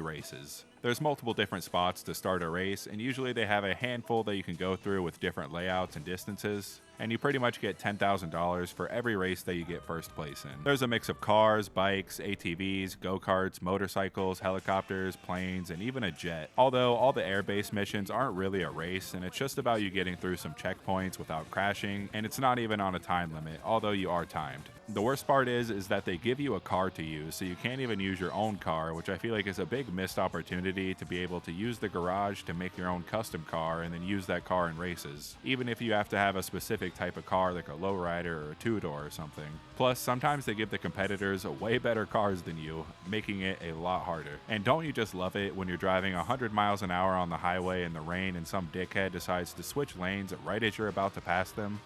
races. There's multiple different spots to start a race, and usually they have a handful that you can go through with different layouts and distances, and you pretty much get $10,000 for every race that you get first place in. There's a mix of cars, bikes, ATVs, go-karts, motorcycles, helicopters, planes, and even a jet. Although all the air-based missions aren't really a race, and it's just about you getting through some checkpoints without crashing, and it's not even on a time limit, although you are timed. The worst part is that they give you a car to use, so you can't even use your own car, which I feel like is a big missed opportunity to be able to use the garage to make your own custom car and then use that car in races, even if you have to have a specific type of car like a lowrider or a two-door or something. Plus, sometimes they give the competitors way better cars than you, making it a lot harder. And don't you just love it when you're driving 100 miles an hour on the highway in the rain and some dickhead decides to switch lanes right as you're about to pass them?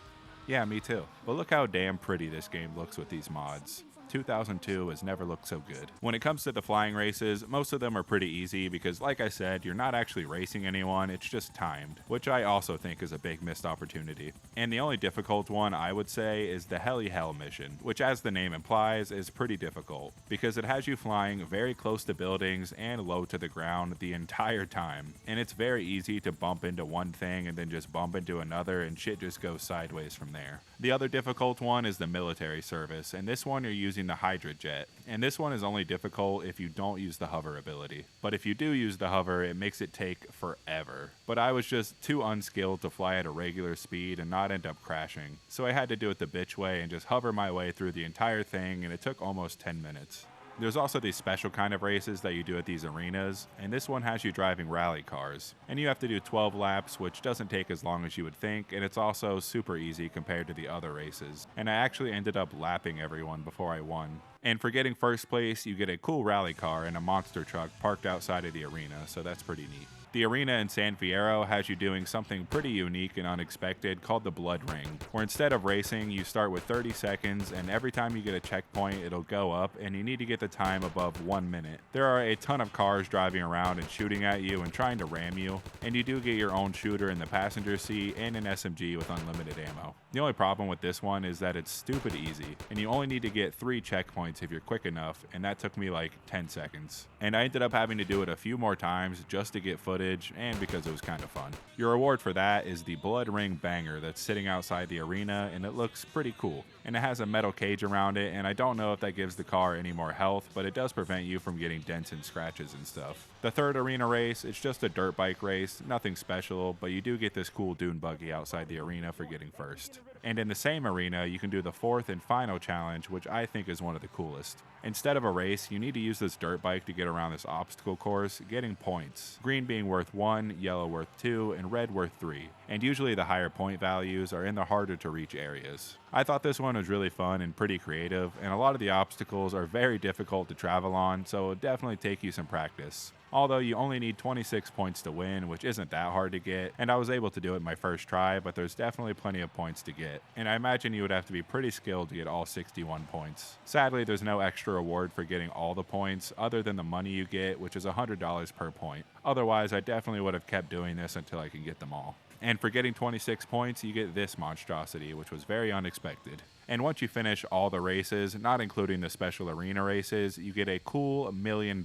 Yeah, me too. But look how damn pretty this game looks with these mods. 2002 has never looked so good. When it comes to the flying races, most of them are pretty easy because, like I said, you're not actually racing anyone, it's just timed, which I also think is a big missed opportunity. And the only difficult one, I would say, is the Heli Hell mission, which as the name implies, is pretty difficult, because it has you flying very close to buildings and low to the ground the entire time, and it's very easy to bump into one thing and then just bump into another and shit just goes sideways from there. The other difficult one is the military service, and this one you're using the Hydra jet, and this one is only difficult if you don't use the hover ability. But if you do use the hover, it makes it take forever. But I was just too unskilled to fly at a regular speed and not end up crashing, so I had to do it the bitch way and just hover my way through the entire thing, and it took almost 10 minutes. There's also these special kind of races that you do at these arenas, and this one has you driving rally cars. And you have to do 12 laps, which doesn't take as long as you would think, and it's also super easy compared to the other races. And I actually ended up lapping everyone before I won. And for getting first place, you get a cool rally car and a monster truck parked outside of the arena, so that's pretty neat. The arena in San Fierro has you doing something pretty unique and unexpected called the Blood Ring, where instead of racing, you start with 30 seconds, and every time you get a checkpoint, it'll go up, and you need to get the time above 1 minute. There are a ton of cars driving around and shooting at you and trying to ram you, and you do get your own shooter in the passenger seat and an SMG with unlimited ammo. The only problem with this one is that it's stupid easy, and you only need to get 3 checkpoints if you're quick enough, and that took me like 10 seconds. And I ended up having to do it a few more times just to get footage and because it was kind of fun. Your reward for that is the Blood Ring Banger that's sitting outside the arena, and it looks pretty cool. And it has a metal cage around it, and I don't know if that gives the car any more health, but it does prevent you from getting dents and scratches and stuff. The third arena race, it's just a dirt bike race, nothing special, but you do get this cool dune buggy outside the arena for getting first. And in the same arena, you can do the fourth and final challenge, which I think is one of the coolest. Instead of a race, you need to use this dirt bike to get around this obstacle course, getting points. Green being worth 1, yellow worth 2, and red worth 3. And usually the higher point values are in the harder to reach areas. I thought this one was really fun and pretty creative, and a lot of the obstacles are very difficult to travel on, so it'll definitely take you some practice. Although you only need 26 points to win, which isn't that hard to get, and I was able to do it my first try, but there's definitely plenty of points to get. And I imagine you would have to be pretty skilled to get all 61 points. Sadly, there's no extra reward for getting all the points, other than the money you get, which is $100 per point. Otherwise, I definitely would have kept doing this until I can get them all. And for getting 26 points, you get this monstrosity, which was very unexpected. And once you finish all the races, not including the special arena races, you get a cool $1 million,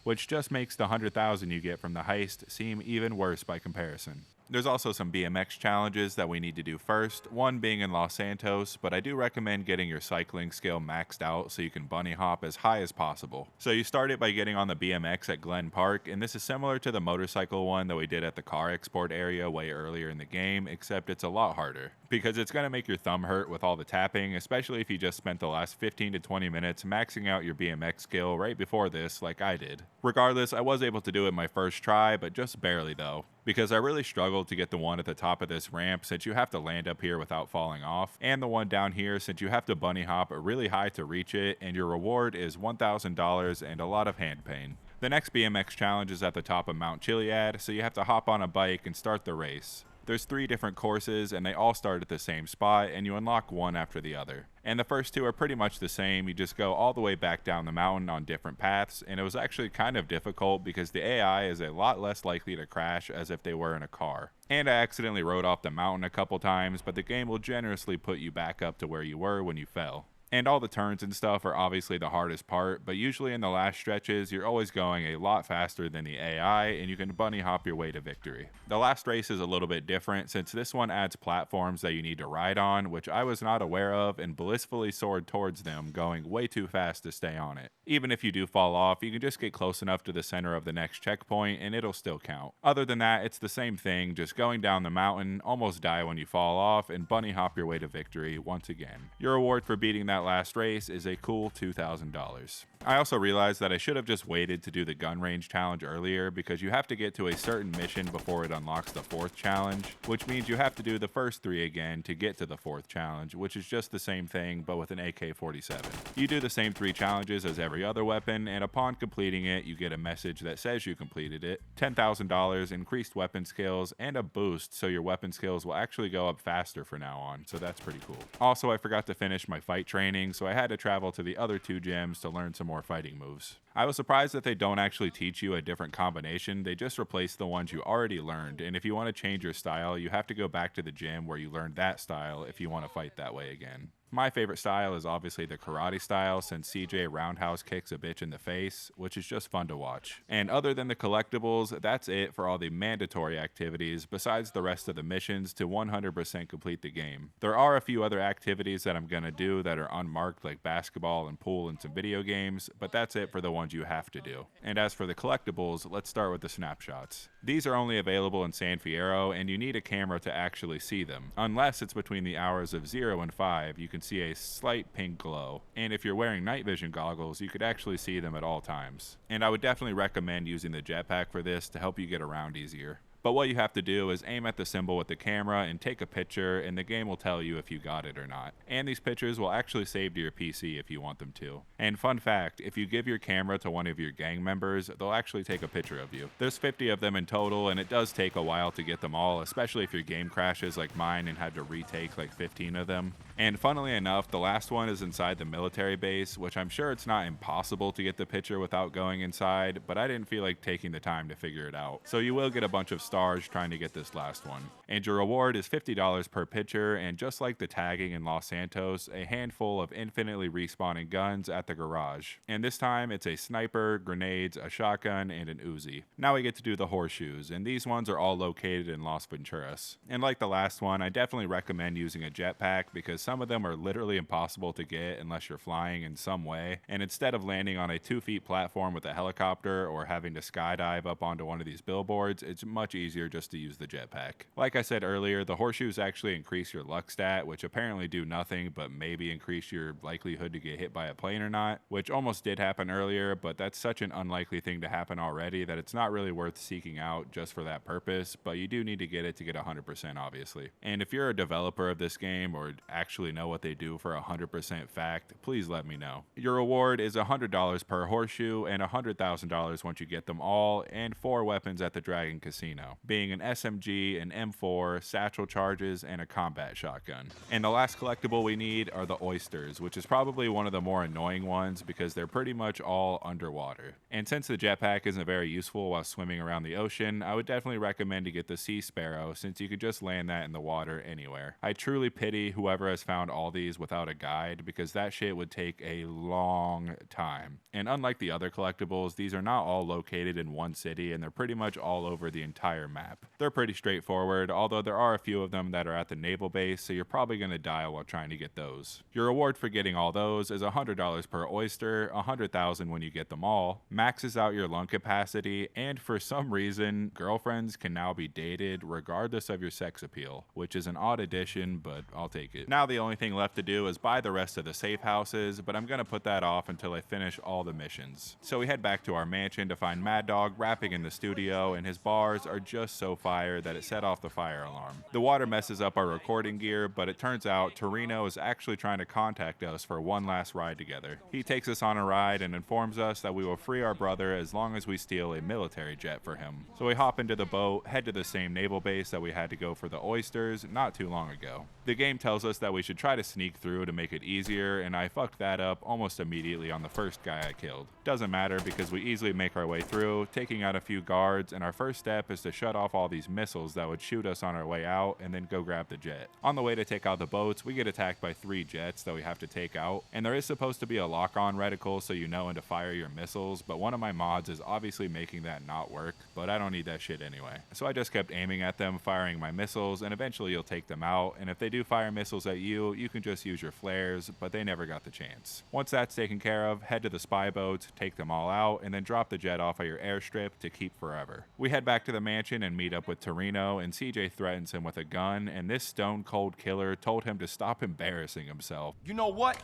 which just makes the 100,000 you get from the heist seem even worse by comparison. There's also some BMX challenges that we need to do first, one being in Los Santos, but I do recommend getting your cycling skill maxed out so you can bunny hop as high as possible. So you start it by getting on the BMX at Glen Park, and this is similar to the motorcycle one that we did at the car export area way earlier in the game, except it's a lot harder, because it's going to make your thumb hurt with all the tapping, especially if you just spent the last 15 to 20 minutes maxing out your BMX skill right before this like I did. Regardless, I was able to do it my first try, but just barely though, because I really struggled to get the one at the top of this ramp since you have to land up here without falling off, and the one down here since you have to bunny hop really high to reach it, and your reward is $1,000 and a lot of hand pain. The next BMX challenge is at the top of Mount Chiliad, so you have to hop on a bike and start the race. There's 3 different courses, and they all start at the same spot, and you unlock one after the other. And the first 2 are pretty much the same. You just go all the way back down the mountain on different paths, and it was actually kind of difficult because the AI is a lot less likely to crash as if they were in a car. And I accidentally rode off the mountain a couple times, but the game will generously put you back up to where you were when you fell. And all the turns and stuff are obviously the hardest part, but usually in the last stretches, you're always going a lot faster than the AI, and you can bunny hop your way to victory. The last race is a little bit different, since this one adds platforms that you need to ride on, which I was not aware of, and blissfully soared towards them, going way too fast to stay on it. Even if you do fall off, you can just get close enough to the center of the next checkpoint, and it'll still count. Other than that, it's the same thing, just going down the mountain, almost die when you fall off, and bunny hop your way to victory once again. Your reward for beating that last race is a cool $2,000. I also realized that I should have just waited to do the gun range challenge earlier, because you have to get to a certain mission before it unlocks the 4th challenge, which means you have to do the first 3 again to get to the 4th challenge, which is just the same thing but with an AK-47. You do the same 3 challenges as every other weapon, and upon completing it, you get a message that says you completed it, $10,000, increased weapon skills, and a boost so your weapon skills will actually go up faster from now on, so that's pretty cool. Also, I forgot to finish my fight training, so I had to travel to the other 2 gyms to learn some more fighting moves. I was surprised that they don't actually teach you a different combination, they just replace the ones you already learned, and if you want to change your style, you have to go back to the gym where you learned that style if you want to fight that way again. My favorite style is obviously the karate style, since CJ roundhouse kicks a bitch in the face, which is just fun to watch. And other than the collectibles, that's it for all the mandatory activities, besides the rest of the missions to 100% complete the game. There are a few other activities that I'm gonna do that are unmarked, like basketball and pool and some video games, but that's it for the ones you have to do. And as for the collectibles, let's start with the snapshots. These are only available in San Fierro, and you need a camera to actually see them. Unless it's between the hours of 0 and 5, you can see a slight pink glow, and if you're wearing night vision goggles, you could actually see them at all times. And I would definitely recommend using the jetpack for this to help you get around easier. But what you have to do is aim at the symbol with the camera and take a picture, and the game will tell you if you got it or not. And these pictures will actually save to your PC if you want them to. And fun fact, if you give your camera to one of your gang members, they'll actually take a picture of you. There's 50 of them in total, and it does take a while to get them all, especially if your game crashes like mine and had to retake like 15 of them. And funnily enough, the last one is inside the military base, which I'm sure it's not impossible to get the picture without going inside, but I didn't feel like taking the time to figure it out. So you will get a bunch of stars trying to get this last one. And your reward is $50 per picture, and just like the tagging in Los Santos, a handful of infinitely respawning guns at the garage. And this time it's a sniper, grenades, a shotgun, and an Uzi. Now we get to do the horseshoes, and these ones are all located in Las Venturas. And like the last one, I definitely recommend using a jetpack because some of them are literally impossible to get unless you're flying in some way. And instead of landing on a 2-feet platform with a helicopter or having to skydive up onto one of these billboards, it's much easier just to use the jetpack. Like I said earlier, the horseshoes actually increase your luck stat, which apparently do nothing but maybe increase your likelihood to get hit by a plane or not, which almost did happen earlier, but that's such an unlikely thing to happen already that it's not really worth seeking out just for that purpose, but you do need to get it to get 100% obviously. And if you're a developer of this game or actually know what they do for 100% fact, please let me know. Your reward is $100 per horseshoe and $100,000 once you get them all, and 4 weapons at the Dragon Casino, being an SMG, an M4, satchel charges, and a combat shotgun. And the last collectible we need are the oysters, which is probably one of the more annoying ones because they're pretty much all underwater. And since the jetpack isn't very useful while swimming around the ocean, I would definitely recommend to get the Sea Sparrow since you could just land that in the water anywhere. I truly pity whoever has found all these without a guide because that shit would take a long time. And unlike the other collectibles, these are not all located in one city and they're pretty much all over the entire map. They're pretty straightforward, although there are a few of them that are at the naval base, so you're probably going to die while trying to get those. Your reward for getting all those is $100 per oyster, $100,000 when you get them all, maxes out your lung capacity, and for some reason, girlfriends can now be dated regardless of your sex appeal, which is an odd addition, but I'll take it. Now the only thing left to do is buy the rest of the safe houses, but I'm going to put that off until I finish all the missions. So we head back to our mansion to find Mad Dog rapping in the studio, and his bars are just so fire that it set off the fire alarm. The water messes up our recording gear, but it turns out Torino is actually trying to contact us for one last ride together. He takes us on a ride and informs us that we will free our brother as long as we steal a military jet for him. So we hop into the boat, head to the same naval base that we had to go for the oysters not too long ago. The game tells us that we should try to sneak through to make it easier, and I fucked that up almost immediately on the first guy I killed. Doesn't matter because we easily make our way through, taking out a few guards, and our first step is to shut off all these missiles that would shoot us on our way out and then go grab the jet. On the way to take out the boats, we get attacked by 3 jets that we have to take out, and there is supposed to be a lock-on reticle so you know when to fire your missiles, but one of my mods is obviously making that not work, but I don't need that shit anyway. So I just kept aiming at them, firing my missiles, and eventually you'll take them out, and if they do fire missiles at you, you can just use your flares, but they never got the chance. Once that's taken care of, head to the spy boats, take them all out, and then drop the jet off at your airstrip to keep forever. We head back to the mansion and meet up with Torino, and CJ threatens him with a gun, and this stone-cold killer told him to stop embarrassing himself. You know what?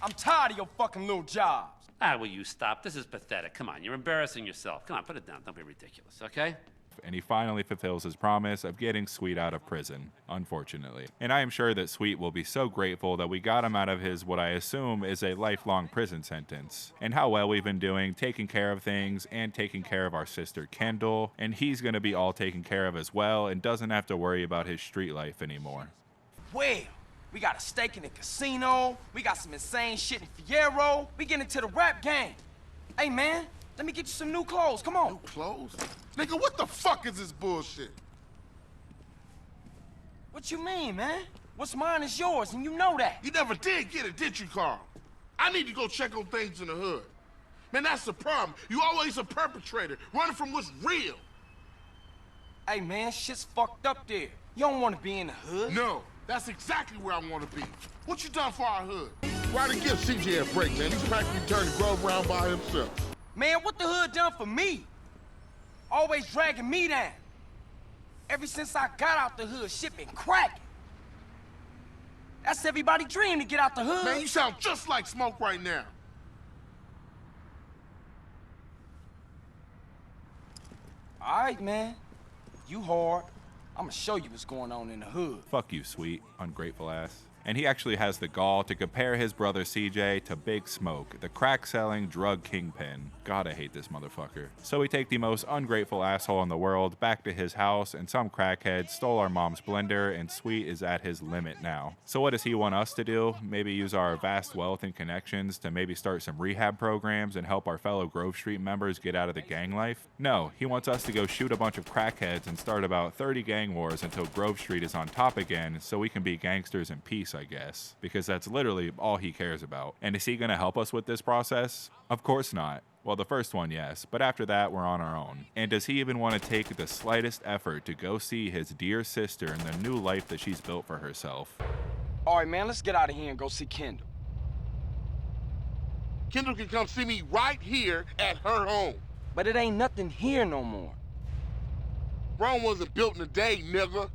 I'm tired of your fucking little jobs. Ah, will you stop? This is pathetic. Come on, you're embarrassing yourself. Come on, put it down. Don't be ridiculous, okay? And he finally fulfills his promise of getting Sweet out of prison, unfortunately. And I am sure that Sweet will be so grateful that we got him out of his, what I assume is a lifelong prison sentence. And how well we've been doing, taking care of things, and taking care of our sister Kendall. And he's gonna be all taken care of as well, and doesn't have to worry about his street life anymore. Well, we got a stake in the casino, we got some insane shit in Fierro, we get into the rap game. Hey man, let me get you some new clothes, come on. New clothes? Nigga, what the fuck is this bullshit? What you mean, man? What's mine is yours, and you know that. You never did get it, did you, Carl? I need to go check on things in the hood. Man, that's the problem. You always a perpetrator, running from what's real. Hey man, shit's fucked up there. You don't want to be in the hood. No, that's exactly where I want to be. What you done for our hood? Why to give CJ a break, man? He's practically turned the Grove around by himself. Man, what the hood done for me? Always dragging me down. Ever since I got out the hood, shit been cracking. That's everybody's dream to get out the hood. Man, you sound just like Smoke right now. All right, man. You hard. I'ma show you what's going on in the hood. Fuck you, Sweet, ungrateful ass. And he actually has the gall to compare his brother CJ to Big Smoke, the crack-selling drug kingpin. God, I hate this motherfucker. So we take the most ungrateful asshole in the world back to his house, and some crackhead stole our mom's blender, and Sweet is at his limit now. So what does he want us to do? Maybe use our vast wealth and connections to maybe start some rehab programs and help our fellow Grove Street members get out of the gang life? No, he wants us to go shoot a bunch of crackheads and start about 30 gang wars until Grove Street is on top again, so we can be gangsters in peace, I guess, because that's literally all he cares about. And is he gonna help us with this process? Of course not. Well, the first one, yes, but after that, we're on our own. And does he even want to take the slightest effort to go see his dear sister and the new life that she's built for herself? All right, man, let's get out of here and go see Kendall. Kendall can come see me right here at her home. But it ain't nothing here no more. Rome wasn't built in a day, nigga.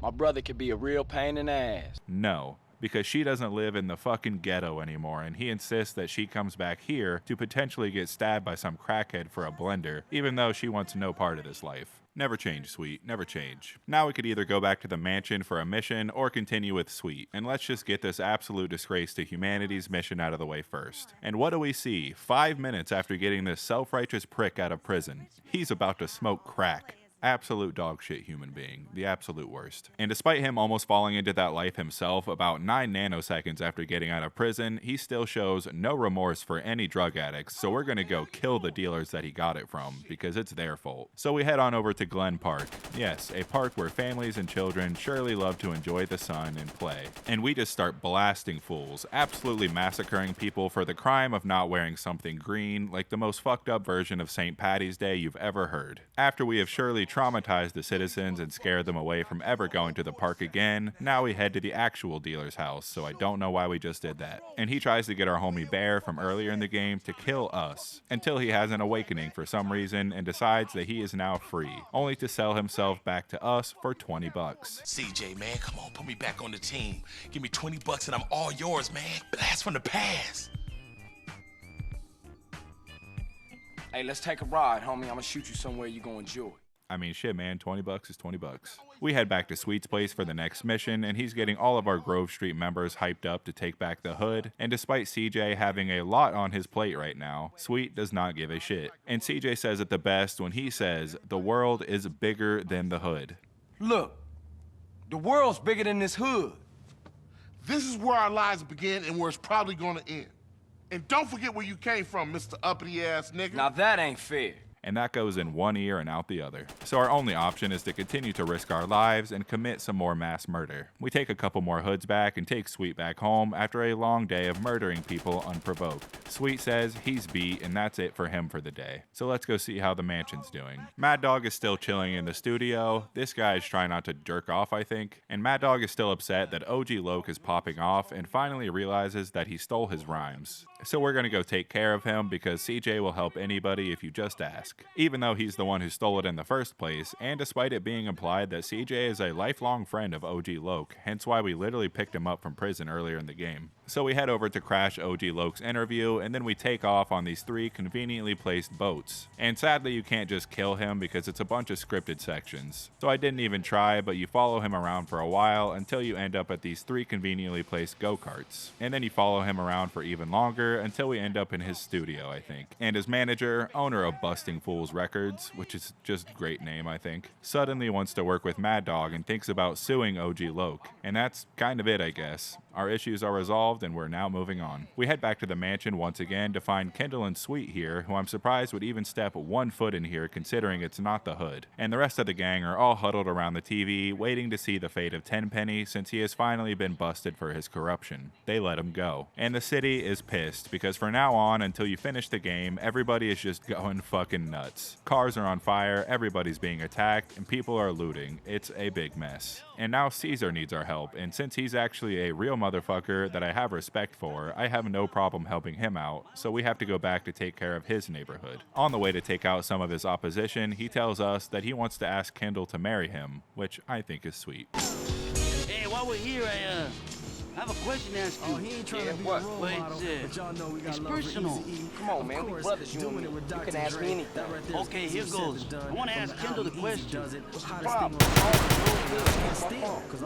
My brother could be a real pain in the ass. No, because she doesn't live in the fucking ghetto anymore, and he insists that she comes back here to potentially get stabbed by some crackhead for a blender, even though she wants no part of this life. Never change, Sweet. Never change. Now we could either go back to the mansion for a mission or continue with Sweet. And let's just get this absolute disgrace to humanity's mission out of the way first. And what do we see 5 minutes after getting this self-righteous prick out of prison? He's about to smoke crack. Absolute dog shit human being, the absolute worst. And despite him almost falling into that life himself about 9 nanoseconds after getting out of prison, he still shows no remorse for any drug addicts, so we're gonna go kill the dealers that he got it from, because it's their fault. So we head on over to Glen Park. Yes, a park where families and children surely love to enjoy the sun and play. And we just start blasting fools, absolutely massacring people for the crime of not wearing something green, like the most fucked up version of St. Patty's Day you've ever heard. After we have surely traumatized the citizens and scared them away from ever going to the park again, now we head to the actual dealer's house, so I don't know why we just did that. And he tries to get our homie Bear from earlier in the game to kill us, until he has an awakening for some reason and decides that he is now free, only to sell himself back to us for 20 bucks. CJ, man, come on, put me back on the team. Give me 20 bucks and I'm all yours, man. Blast from the past. Hey, let's take a ride, homie. I'ma shoot you somewhere you gonna enjoy. I mean, shit, man, 20 bucks is 20 bucks. We head back to Sweet's place for the next mission, and he's getting all of our Grove Street members hyped up to take back the hood. And despite CJ having a lot on his plate right now, Sweet does not give a shit. And CJ says it the best when he says, the world is bigger than the hood. Look, the world's bigger than this hood. This is where our lives begin and where it's probably gonna end. And don't forget where you came from, Mr. Uppity-ass nigga. Now that ain't fair. And that goes in one ear and out the other. So our only option is to continue to risk our lives and commit some more mass murder. We take a couple more hoods back and take Sweet back home after a long day of murdering people unprovoked. Sweet says he's beat and that's it for him for the day. So let's go see how the mansion's doing. Mad Dog is still chilling in the studio. This guy is trying not to jerk off, I think. And Mad Dog is still upset that OG Loke is popping off and finally realizes that he stole his rhymes. So we're gonna go take care of him because CJ will help anybody if you just ask. Even though he's the one who stole it in the first place, and despite it being implied that CJ is a lifelong friend of OG Loke, hence why we literally picked him up from prison earlier in the game. So we head over to crash OG Loke's interview, and then we take off on these 3 conveniently placed boats. And sadly you can't just kill him because it's a bunch of scripted sections. So I didn't even try, but you follow him around for a while until you end up at these 3 conveniently placed go-karts. And then you follow him around for even longer until we end up in his studio, I think. And his manager, owner of Busting Fools Records, which is just a great name, I think, suddenly wants to work with Mad Dog and thinks about suing OG Loke. And that's kind of it, I guess. Our issues are resolved and we're now moving on. We head back to the mansion once again to find Kendall and Sweet here, who I'm surprised would even step 1 foot in here considering it's not the hood. And the rest of the gang are all huddled around the TV waiting to see the fate of Tenpenny since he has finally been busted for his corruption. They let him go. And the city is pissed because from now on until you finish the game, everybody is just going fucking nuts. Cars are on fire, everybody's being attacked, and people are looting. It's a big mess. And now Caesar needs our help, and since he's actually a real motherfucker that I have respect for, I have no problem helping him out, so we have to go back to take care of his neighborhood. On the way to take out some of his opposition, he tells us that he wants to ask Kendall to marry him, which I think is sweet. Hey, while we're here, I have a question to ask you. Oh, he ain't trying to be a role model, but y'all know we got love for personal. Easy E. Come on, man. We brothers, you and me. You can ask me anything. Okay, here goes. I want to ask Kendall the question. What's the problem?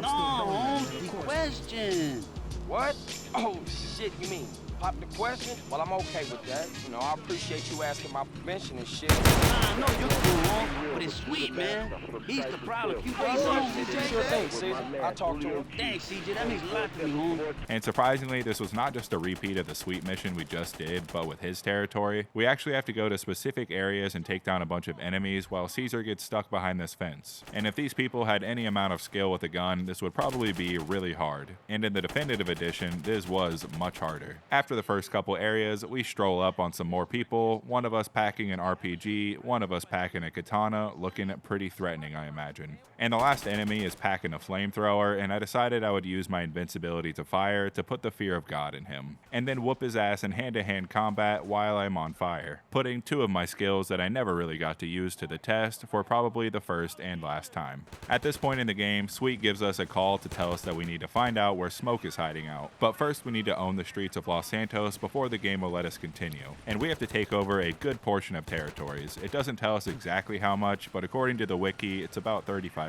No, the question. What? Oh, shit, you mean? Pop the question? Well, I'm okay with that. You know, I appreciate you asking my permission and shit. I know you're cool, but it's sweet, man. He's the problem. You guys don't Sure thing, Caesar. I'll talk to him. Thanks, CJ. That means a lot to me, home. And surprisingly, this was not just a repeat of the sweep mission we just did, but with his territory. We actually have to go to specific areas and take down a bunch of enemies while Caesar gets stuck behind this fence. And if these people had any amount of skill with a gun, this would probably be really hard. And in the definitive edition, this was much harder. After the first couple areas, we stroll up on some more people, one of us packing an RPG, one of us packing a katana, looking pretty threatening, I imagine. And the last enemy is packing a flamethrower, and I decided I would use my invincibility to fire to put the fear of God in him, and then whoop his ass in hand-to-hand combat while I'm on fire, putting two of my skills that I never really got to use to the test for probably the first and last time. At this point in the game, Sweet gives us a call to tell us that we need to find out where Smoke is hiding out, but first we need to own the streets of Los Santos before the game will let us continue, and we have to take over a good portion of territories. It doesn't tell us exactly how much, but according to the wiki, it's about 35%,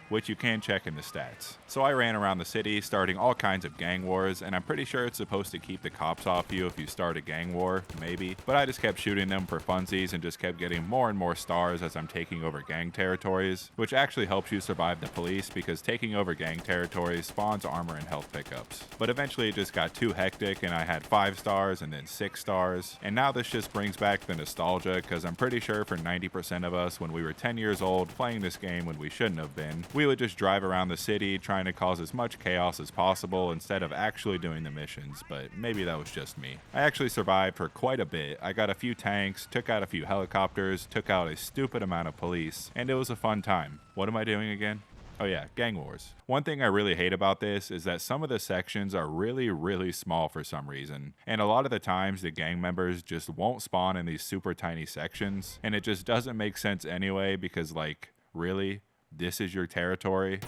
which you can check in the stats. So I ran around the city starting all kinds of gang wars, and I'm pretty sure it's supposed to keep the cops off you if you start a gang war, maybe, but I just kept shooting them for funsies and just kept getting more and more stars as I'm taking over gang territories, which actually helps you survive the police because taking over gang territories spawns armor and health pickups. But eventually it just got too hectic and I had 5 stars and then 6 stars, and now this just brings back the nostalgia because I'm pretty sure for 90% of us when we were 10 years old playing this game when we shouldn't have been, we would just drive around the city trying to cause as much chaos as possible instead of actually doing the missions, but maybe that was just me. I actually survived for quite a bit. I got a few tanks, took out a few helicopters, took out a stupid amount of police, and it was a fun time. What am I doing again? Oh yeah, gang wars. One thing I really hate about this is that some of the sections are really small for some reason, and a lot of the times the gang members just won't spawn in these super tiny sections, and it just doesn't make sense anyway because, like, really? This is your territory?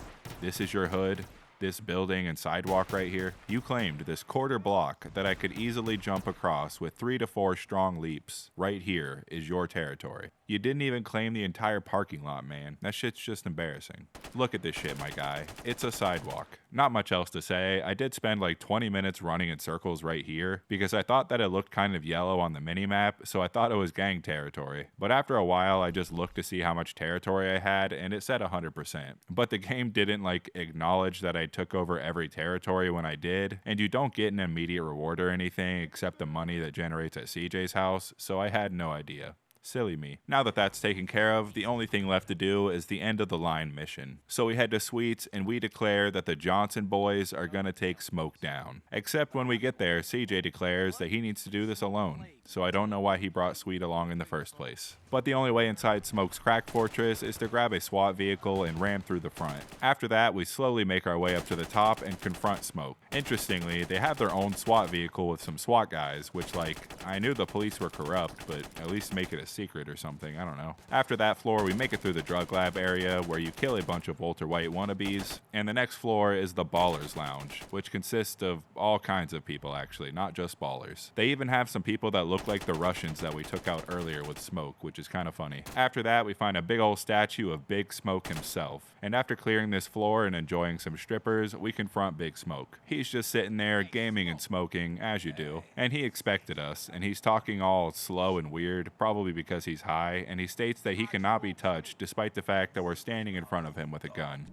This is your hood? This building and sidewalk right here? You claimed this quarter block that I could easily jump across with 3 to 4 strong leaps right here is your territory. You didn't even claim the entire parking lot, man. That shit's just embarrassing. Look at this shit, my guy. It's a sidewalk. Not much else to say. I did spend like 20 minutes running in circles right here because I thought that it looked kind of yellow on the mini-map, so I thought it was gang territory. But after a while, I just looked to see how much territory I had, and it said 100%. But the game didn't like acknowledge that I took over every territory when I did, and you don't get an immediate reward or anything except the money that generates at CJ's house, so I had no idea. Silly me. Now that that's taken care of, the only thing left to do is the end of the line mission. So we head to Sweets and we declare that the Johnson boys are gonna take Smoke down. Except when we get there, CJ declares that he needs to do this alone. So I don't know why he brought Sweet along in the first place. But the only way inside Smoke's crack fortress is to grab a SWAT vehicle and ram through the front. After that, we slowly make our way up to the top and confront Smoke. Interestingly, they have their own SWAT vehicle with some SWAT guys, which, like, I knew the police were corrupt, but at least make it a secret or something, I don't know. After that floor, we make it through the drug lab area where you kill a bunch of Walter White wannabes, and the next floor is the Ballers Lounge, which consists of all kinds of people actually, not just ballers. They even have some people that look like the Russians that we took out earlier with Smoke, which is kind of funny. After that, we find a big old statue of Big Smoke himself, and after clearing this floor and enjoying some strippers, we confront Big Smoke. He's just sitting there gaming and smoking, as you do, and he expected us, and he's talking all slow and weird, probably because he's high, and he states that he cannot be touched despite the fact that we're standing in front of him with a gun.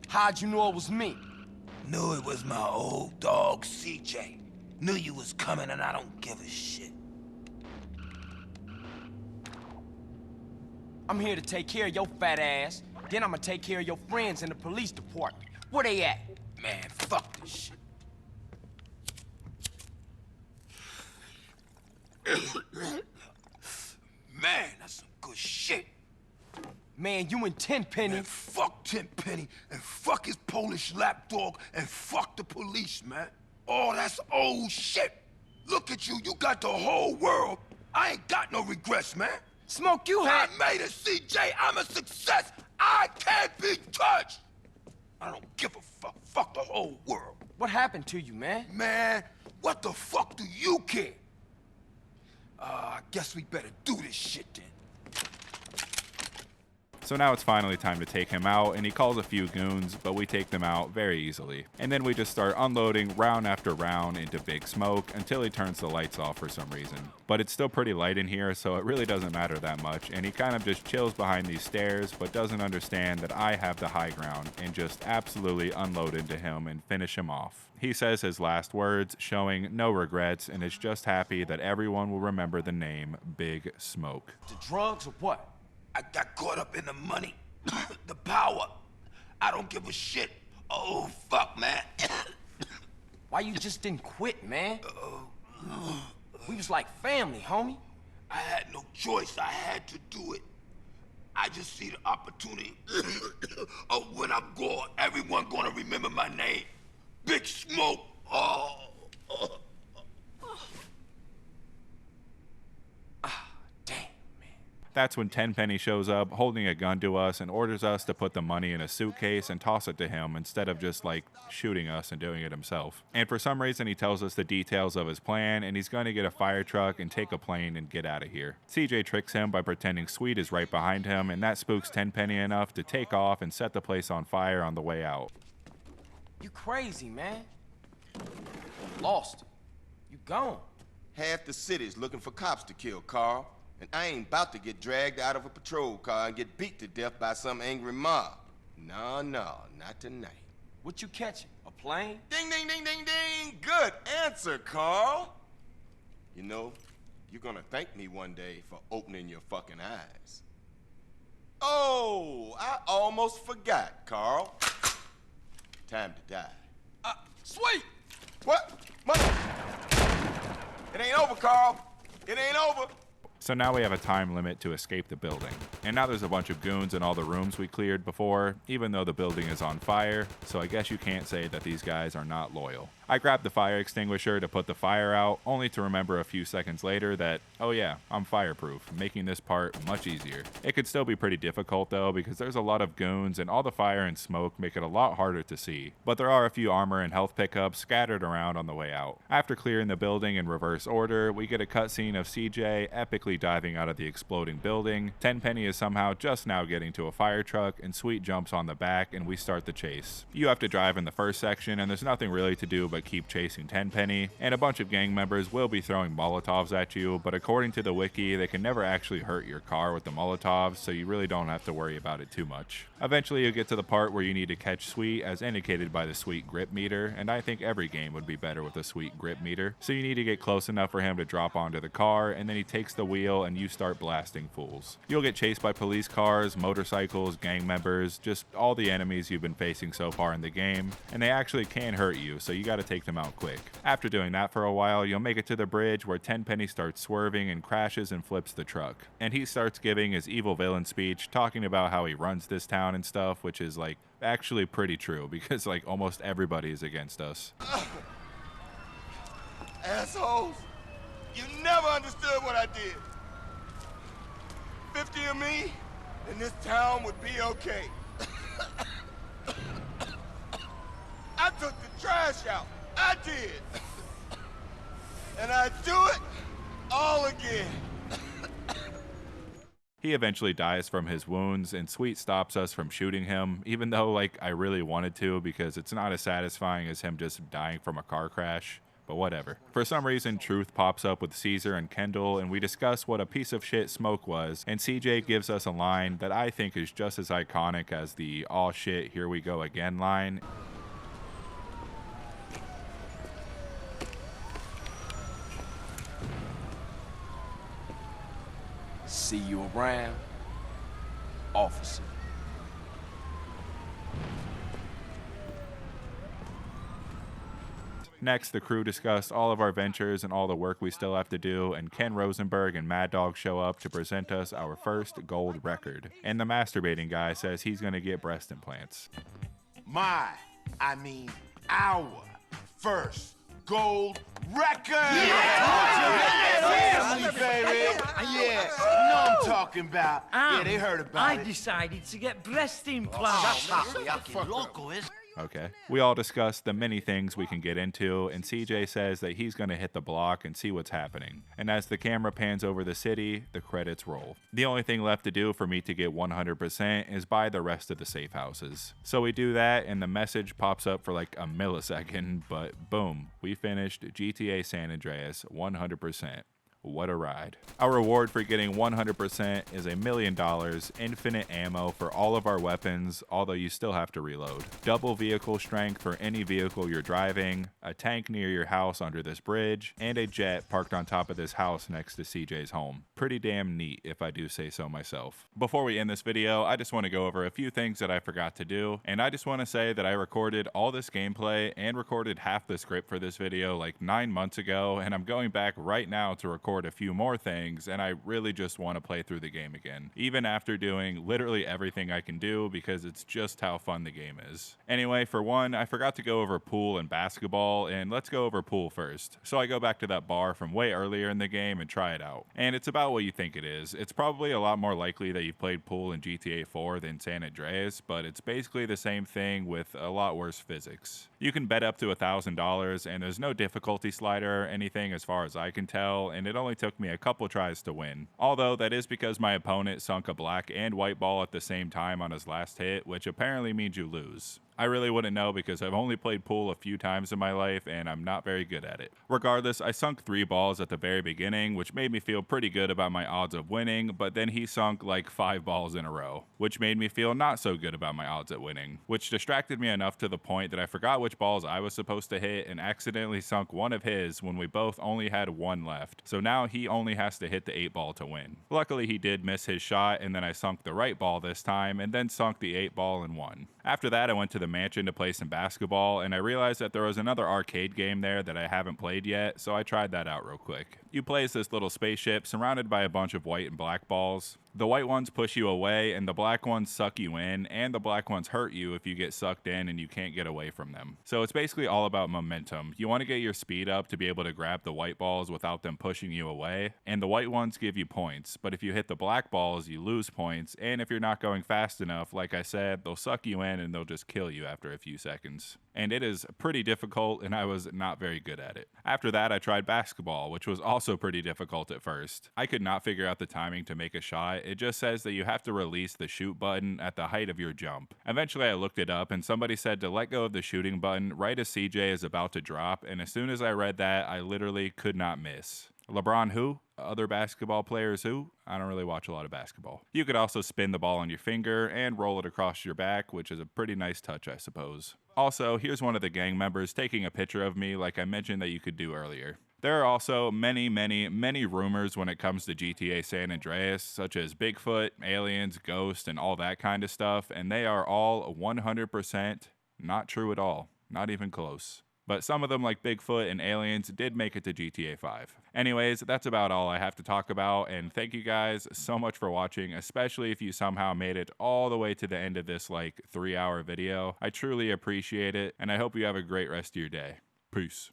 How'd you know it was me? Knew it was my old dog, CJ. Knew you was coming and I don't give a shit. I'm here to take care of your fat ass. Then I'm gonna take care of your friends in the police department. Where they at? Man, fuck this shit. Man, that's some good shit. Man, you and Tenpenny. Man, fuck Tenpenny, and fuck his Polish lapdog, and fuck the police, man. Oh, that's old shit. Look at you, you got the whole world. I ain't got no regrets, man. Smoke, you had... I made it, CJ. I'm a success. I can't be touched. I don't give a fuck. Fuck the whole world. What happened to you, man? Man, what the fuck do you care? I guess we better do this shit then. So now it's finally time to take him out, and he calls a few goons, but we take them out very easily. And then we just start unloading round after round into Big Smoke until he turns the lights off for some reason. But it's still pretty light in here, so it really doesn't matter that much, and he kind of just chills behind these stairs, but doesn't understand that I have the high ground, and just absolutely unload into him and finish him off. He says his last words, showing no regrets, and is just happy that everyone will remember the name Big Smoke. The drugs or what? I got caught up in the money, the power. I don't give a shit. Oh, fuck, man. Why you just didn't quit, man? We was like family, homie. I had no choice. I had to do it. I just see the opportunity of when I'm gone, everyone gonna remember my name. Big Smoke. That's when Tenpenny shows up, holding a gun to us, and orders us to put the money in a suitcase and toss it to him instead of just, like, shooting us and doing it himself. And for some reason, he tells us the details of his plan, and he's going to get a fire truck and take a plane and get out of here. CJ tricks him by pretending Sweet is right behind him, and that spooks Tenpenny enough to take off and set the place on fire on the way out. You crazy, man. Lost. You gone. Half the city's looking for cops to kill, Carl. And I ain't about to get dragged out of a patrol car and get beat to death by some angry mob. No, not tonight. What you catching? A plane? Ding, ding, ding, ding, ding! Good answer, Carl! You know, you're gonna thank me one day for opening your fucking eyes. Oh, I almost forgot, Carl. Time to die. Sweet! What? Mother! It ain't over, Carl. It ain't over. So now we have a time limit to escape the building. And now there's a bunch of goons in all the rooms we cleared before, even though the building is on fire, so I guess you can't say that these guys are not loyal. I grabbed the fire extinguisher to put the fire out, only to remember a few seconds later that, oh yeah, I'm fireproof, making this part much easier. It could still be pretty difficult though, because there's a lot of goons and all the fire and smoke make it a lot harder to see. But there are a few armor and health pickups scattered around on the way out. After clearing the building in reverse order, we get a cutscene of CJ epically diving out of the exploding building. Tenpenny is somehow just now getting to a fire truck, and Sweet jumps on the back and we start the chase. You have to drive in the first section, and there's nothing really to do but keep chasing Tenpenny, and a bunch of gang members will be throwing Molotovs at you, but according to the wiki, they can never actually hurt your car with the Molotovs, so you really don't have to worry about it too much. Eventually you get to the part where you need to catch Sweet, as indicated by the Sweet grip meter, and I think every game would be better with a Sweet grip meter. So you need to get close enough for him to drop onto the car, and then he takes the wheel and you start blasting fools. You'll get chased by police cars, motorcycles, gang members, just all the enemies you've been facing so far in the game, and they actually can hurt you, so you gotta take them out quick. After doing that for a while, you'll make it to the bridge where Tenpenny starts swerving and crashes and flips the truck. And he starts giving his evil villain speech, talking about how he runs this town and stuff, which is like actually pretty true because like almost everybody is against us. Assholes! You never understood what I did. 50 of me, and this town would be okay. I took the trash out. I did. And I do it all again. He eventually dies from his wounds, and Sweet stops us from shooting him, even though like I really wanted to, because it's not as satisfying as him just dying from a car crash. But whatever. For some reason, Truth pops up with Caesar and Kendall, and we discuss what a piece of shit Smoke was, and CJ gives us a line that I think is just as iconic as the "aw shit, here we go again" line. See you around, officer. Next, the crew discussed all of our ventures and all the work we still have to do, and Ken Rosenberg and Mad Dog show up to present us our first gold record. And the masturbating guy says he's gonna get breast implants. Our first gold record! Yeah, baby! Yeah, you know what I'm talking about. Yeah, they heard about it. I decided to get breast implants. Loco, is Okay. We all discuss the many things we can get into, and CJ says that he's going to hit the block and see what's happening. And as the camera pans over the city, the credits roll. The only thing left to do for me to get 100% is buy the rest of the safe houses. So we do that, and the message pops up for like a millisecond, but boom, we finished GTA San Andreas 100%. What a ride. Our reward for getting 100% is $1 million, infinite ammo for all of our weapons, although you still have to reload. Double vehicle strength for any vehicle you're driving, a tank near your house under this bridge, and a jet parked on top of this house next to CJ's home. Pretty damn neat, if I do say so myself. Before we end this video, I just want to go over a few things that I forgot to do, and I just want to say that I recorded all this gameplay and recorded half the script for this video like 9 months ago, and I'm going back right now to record a few more things, and I really just want to play through the game again, even after doing literally everything I can do, because it's just how fun the game is. Anyway, for one, I forgot to go over pool and basketball, and let's go over pool first. So I go back to that bar from way earlier in the game and try it out. And it's about what you think it is. It's probably a lot more likely that you've played pool in GTA 4 than San Andreas, but it's basically the same thing with a lot worse physics. You can bet up to $1,000, and there's no difficulty slider or anything as far as I can tell, and it only took me a couple tries to win. Although that is because my opponent sunk a black and white ball at the same time on his last hit, which apparently means you lose. I really wouldn't know because I've only played pool a few times in my life and I'm not very good at it. Regardless, I sunk 3 balls at the very beginning, which made me feel pretty good about my odds of winning, but then he sunk like 5 balls in a row, which made me feel not so good about my odds at winning, which distracted me enough to the point that I forgot which balls I was supposed to hit and accidentally sunk one of his when we both only had 1 left. So now he only has to hit the 8 ball to win. Luckily he did miss his shot, and then I sunk the right ball this time and then sunk the 8 ball and won. After that I went to the mansion to play some basketball, and I realized that there was another arcade game there that I haven't played yet, so I tried that out real quick. You play as this little spaceship surrounded by a bunch of white and black balls. The white ones push you away, and the black ones suck you in, and the black ones hurt you if you get sucked in and you can't get away from them. So it's basically all about momentum. You want to get your speed up to be able to grab the white balls without them pushing you away, and the white ones give you points, but if you hit the black balls, you lose points, and if you're not going fast enough, like I said, they'll suck you in and they'll just kill you after a few seconds. And it is pretty difficult, and I was not very good at it. After that, I tried basketball, which was also pretty difficult at first. I could not figure out the timing to make a shot. It just says that you have to release the shoot button at the height of your jump. Eventually, I looked it up, and somebody said to let go of the shooting button right as CJ is about to drop, and as soon as I read that, I literally could not miss. LeBron who? Other basketball players who? I don't really watch a lot of basketball. You could also spin the ball on your finger and roll it across your back, which is a pretty nice touch, I suppose. Also, here's one of the gang members taking a picture of me like I mentioned that you could do earlier. There are also many rumors when it comes to GTA San Andreas, such as Bigfoot, aliens, ghosts, and all that kind of stuff, and they are all 100% not true at all. Not even close. But some of them, like Bigfoot and aliens, did make it to GTA 5. Anyways, that's about all I have to talk about, and thank you guys so much for watching, especially if you somehow made it all the way to the end of this, like, 3-hour video. I truly appreciate it, and I hope you have a great rest of your day. Peace.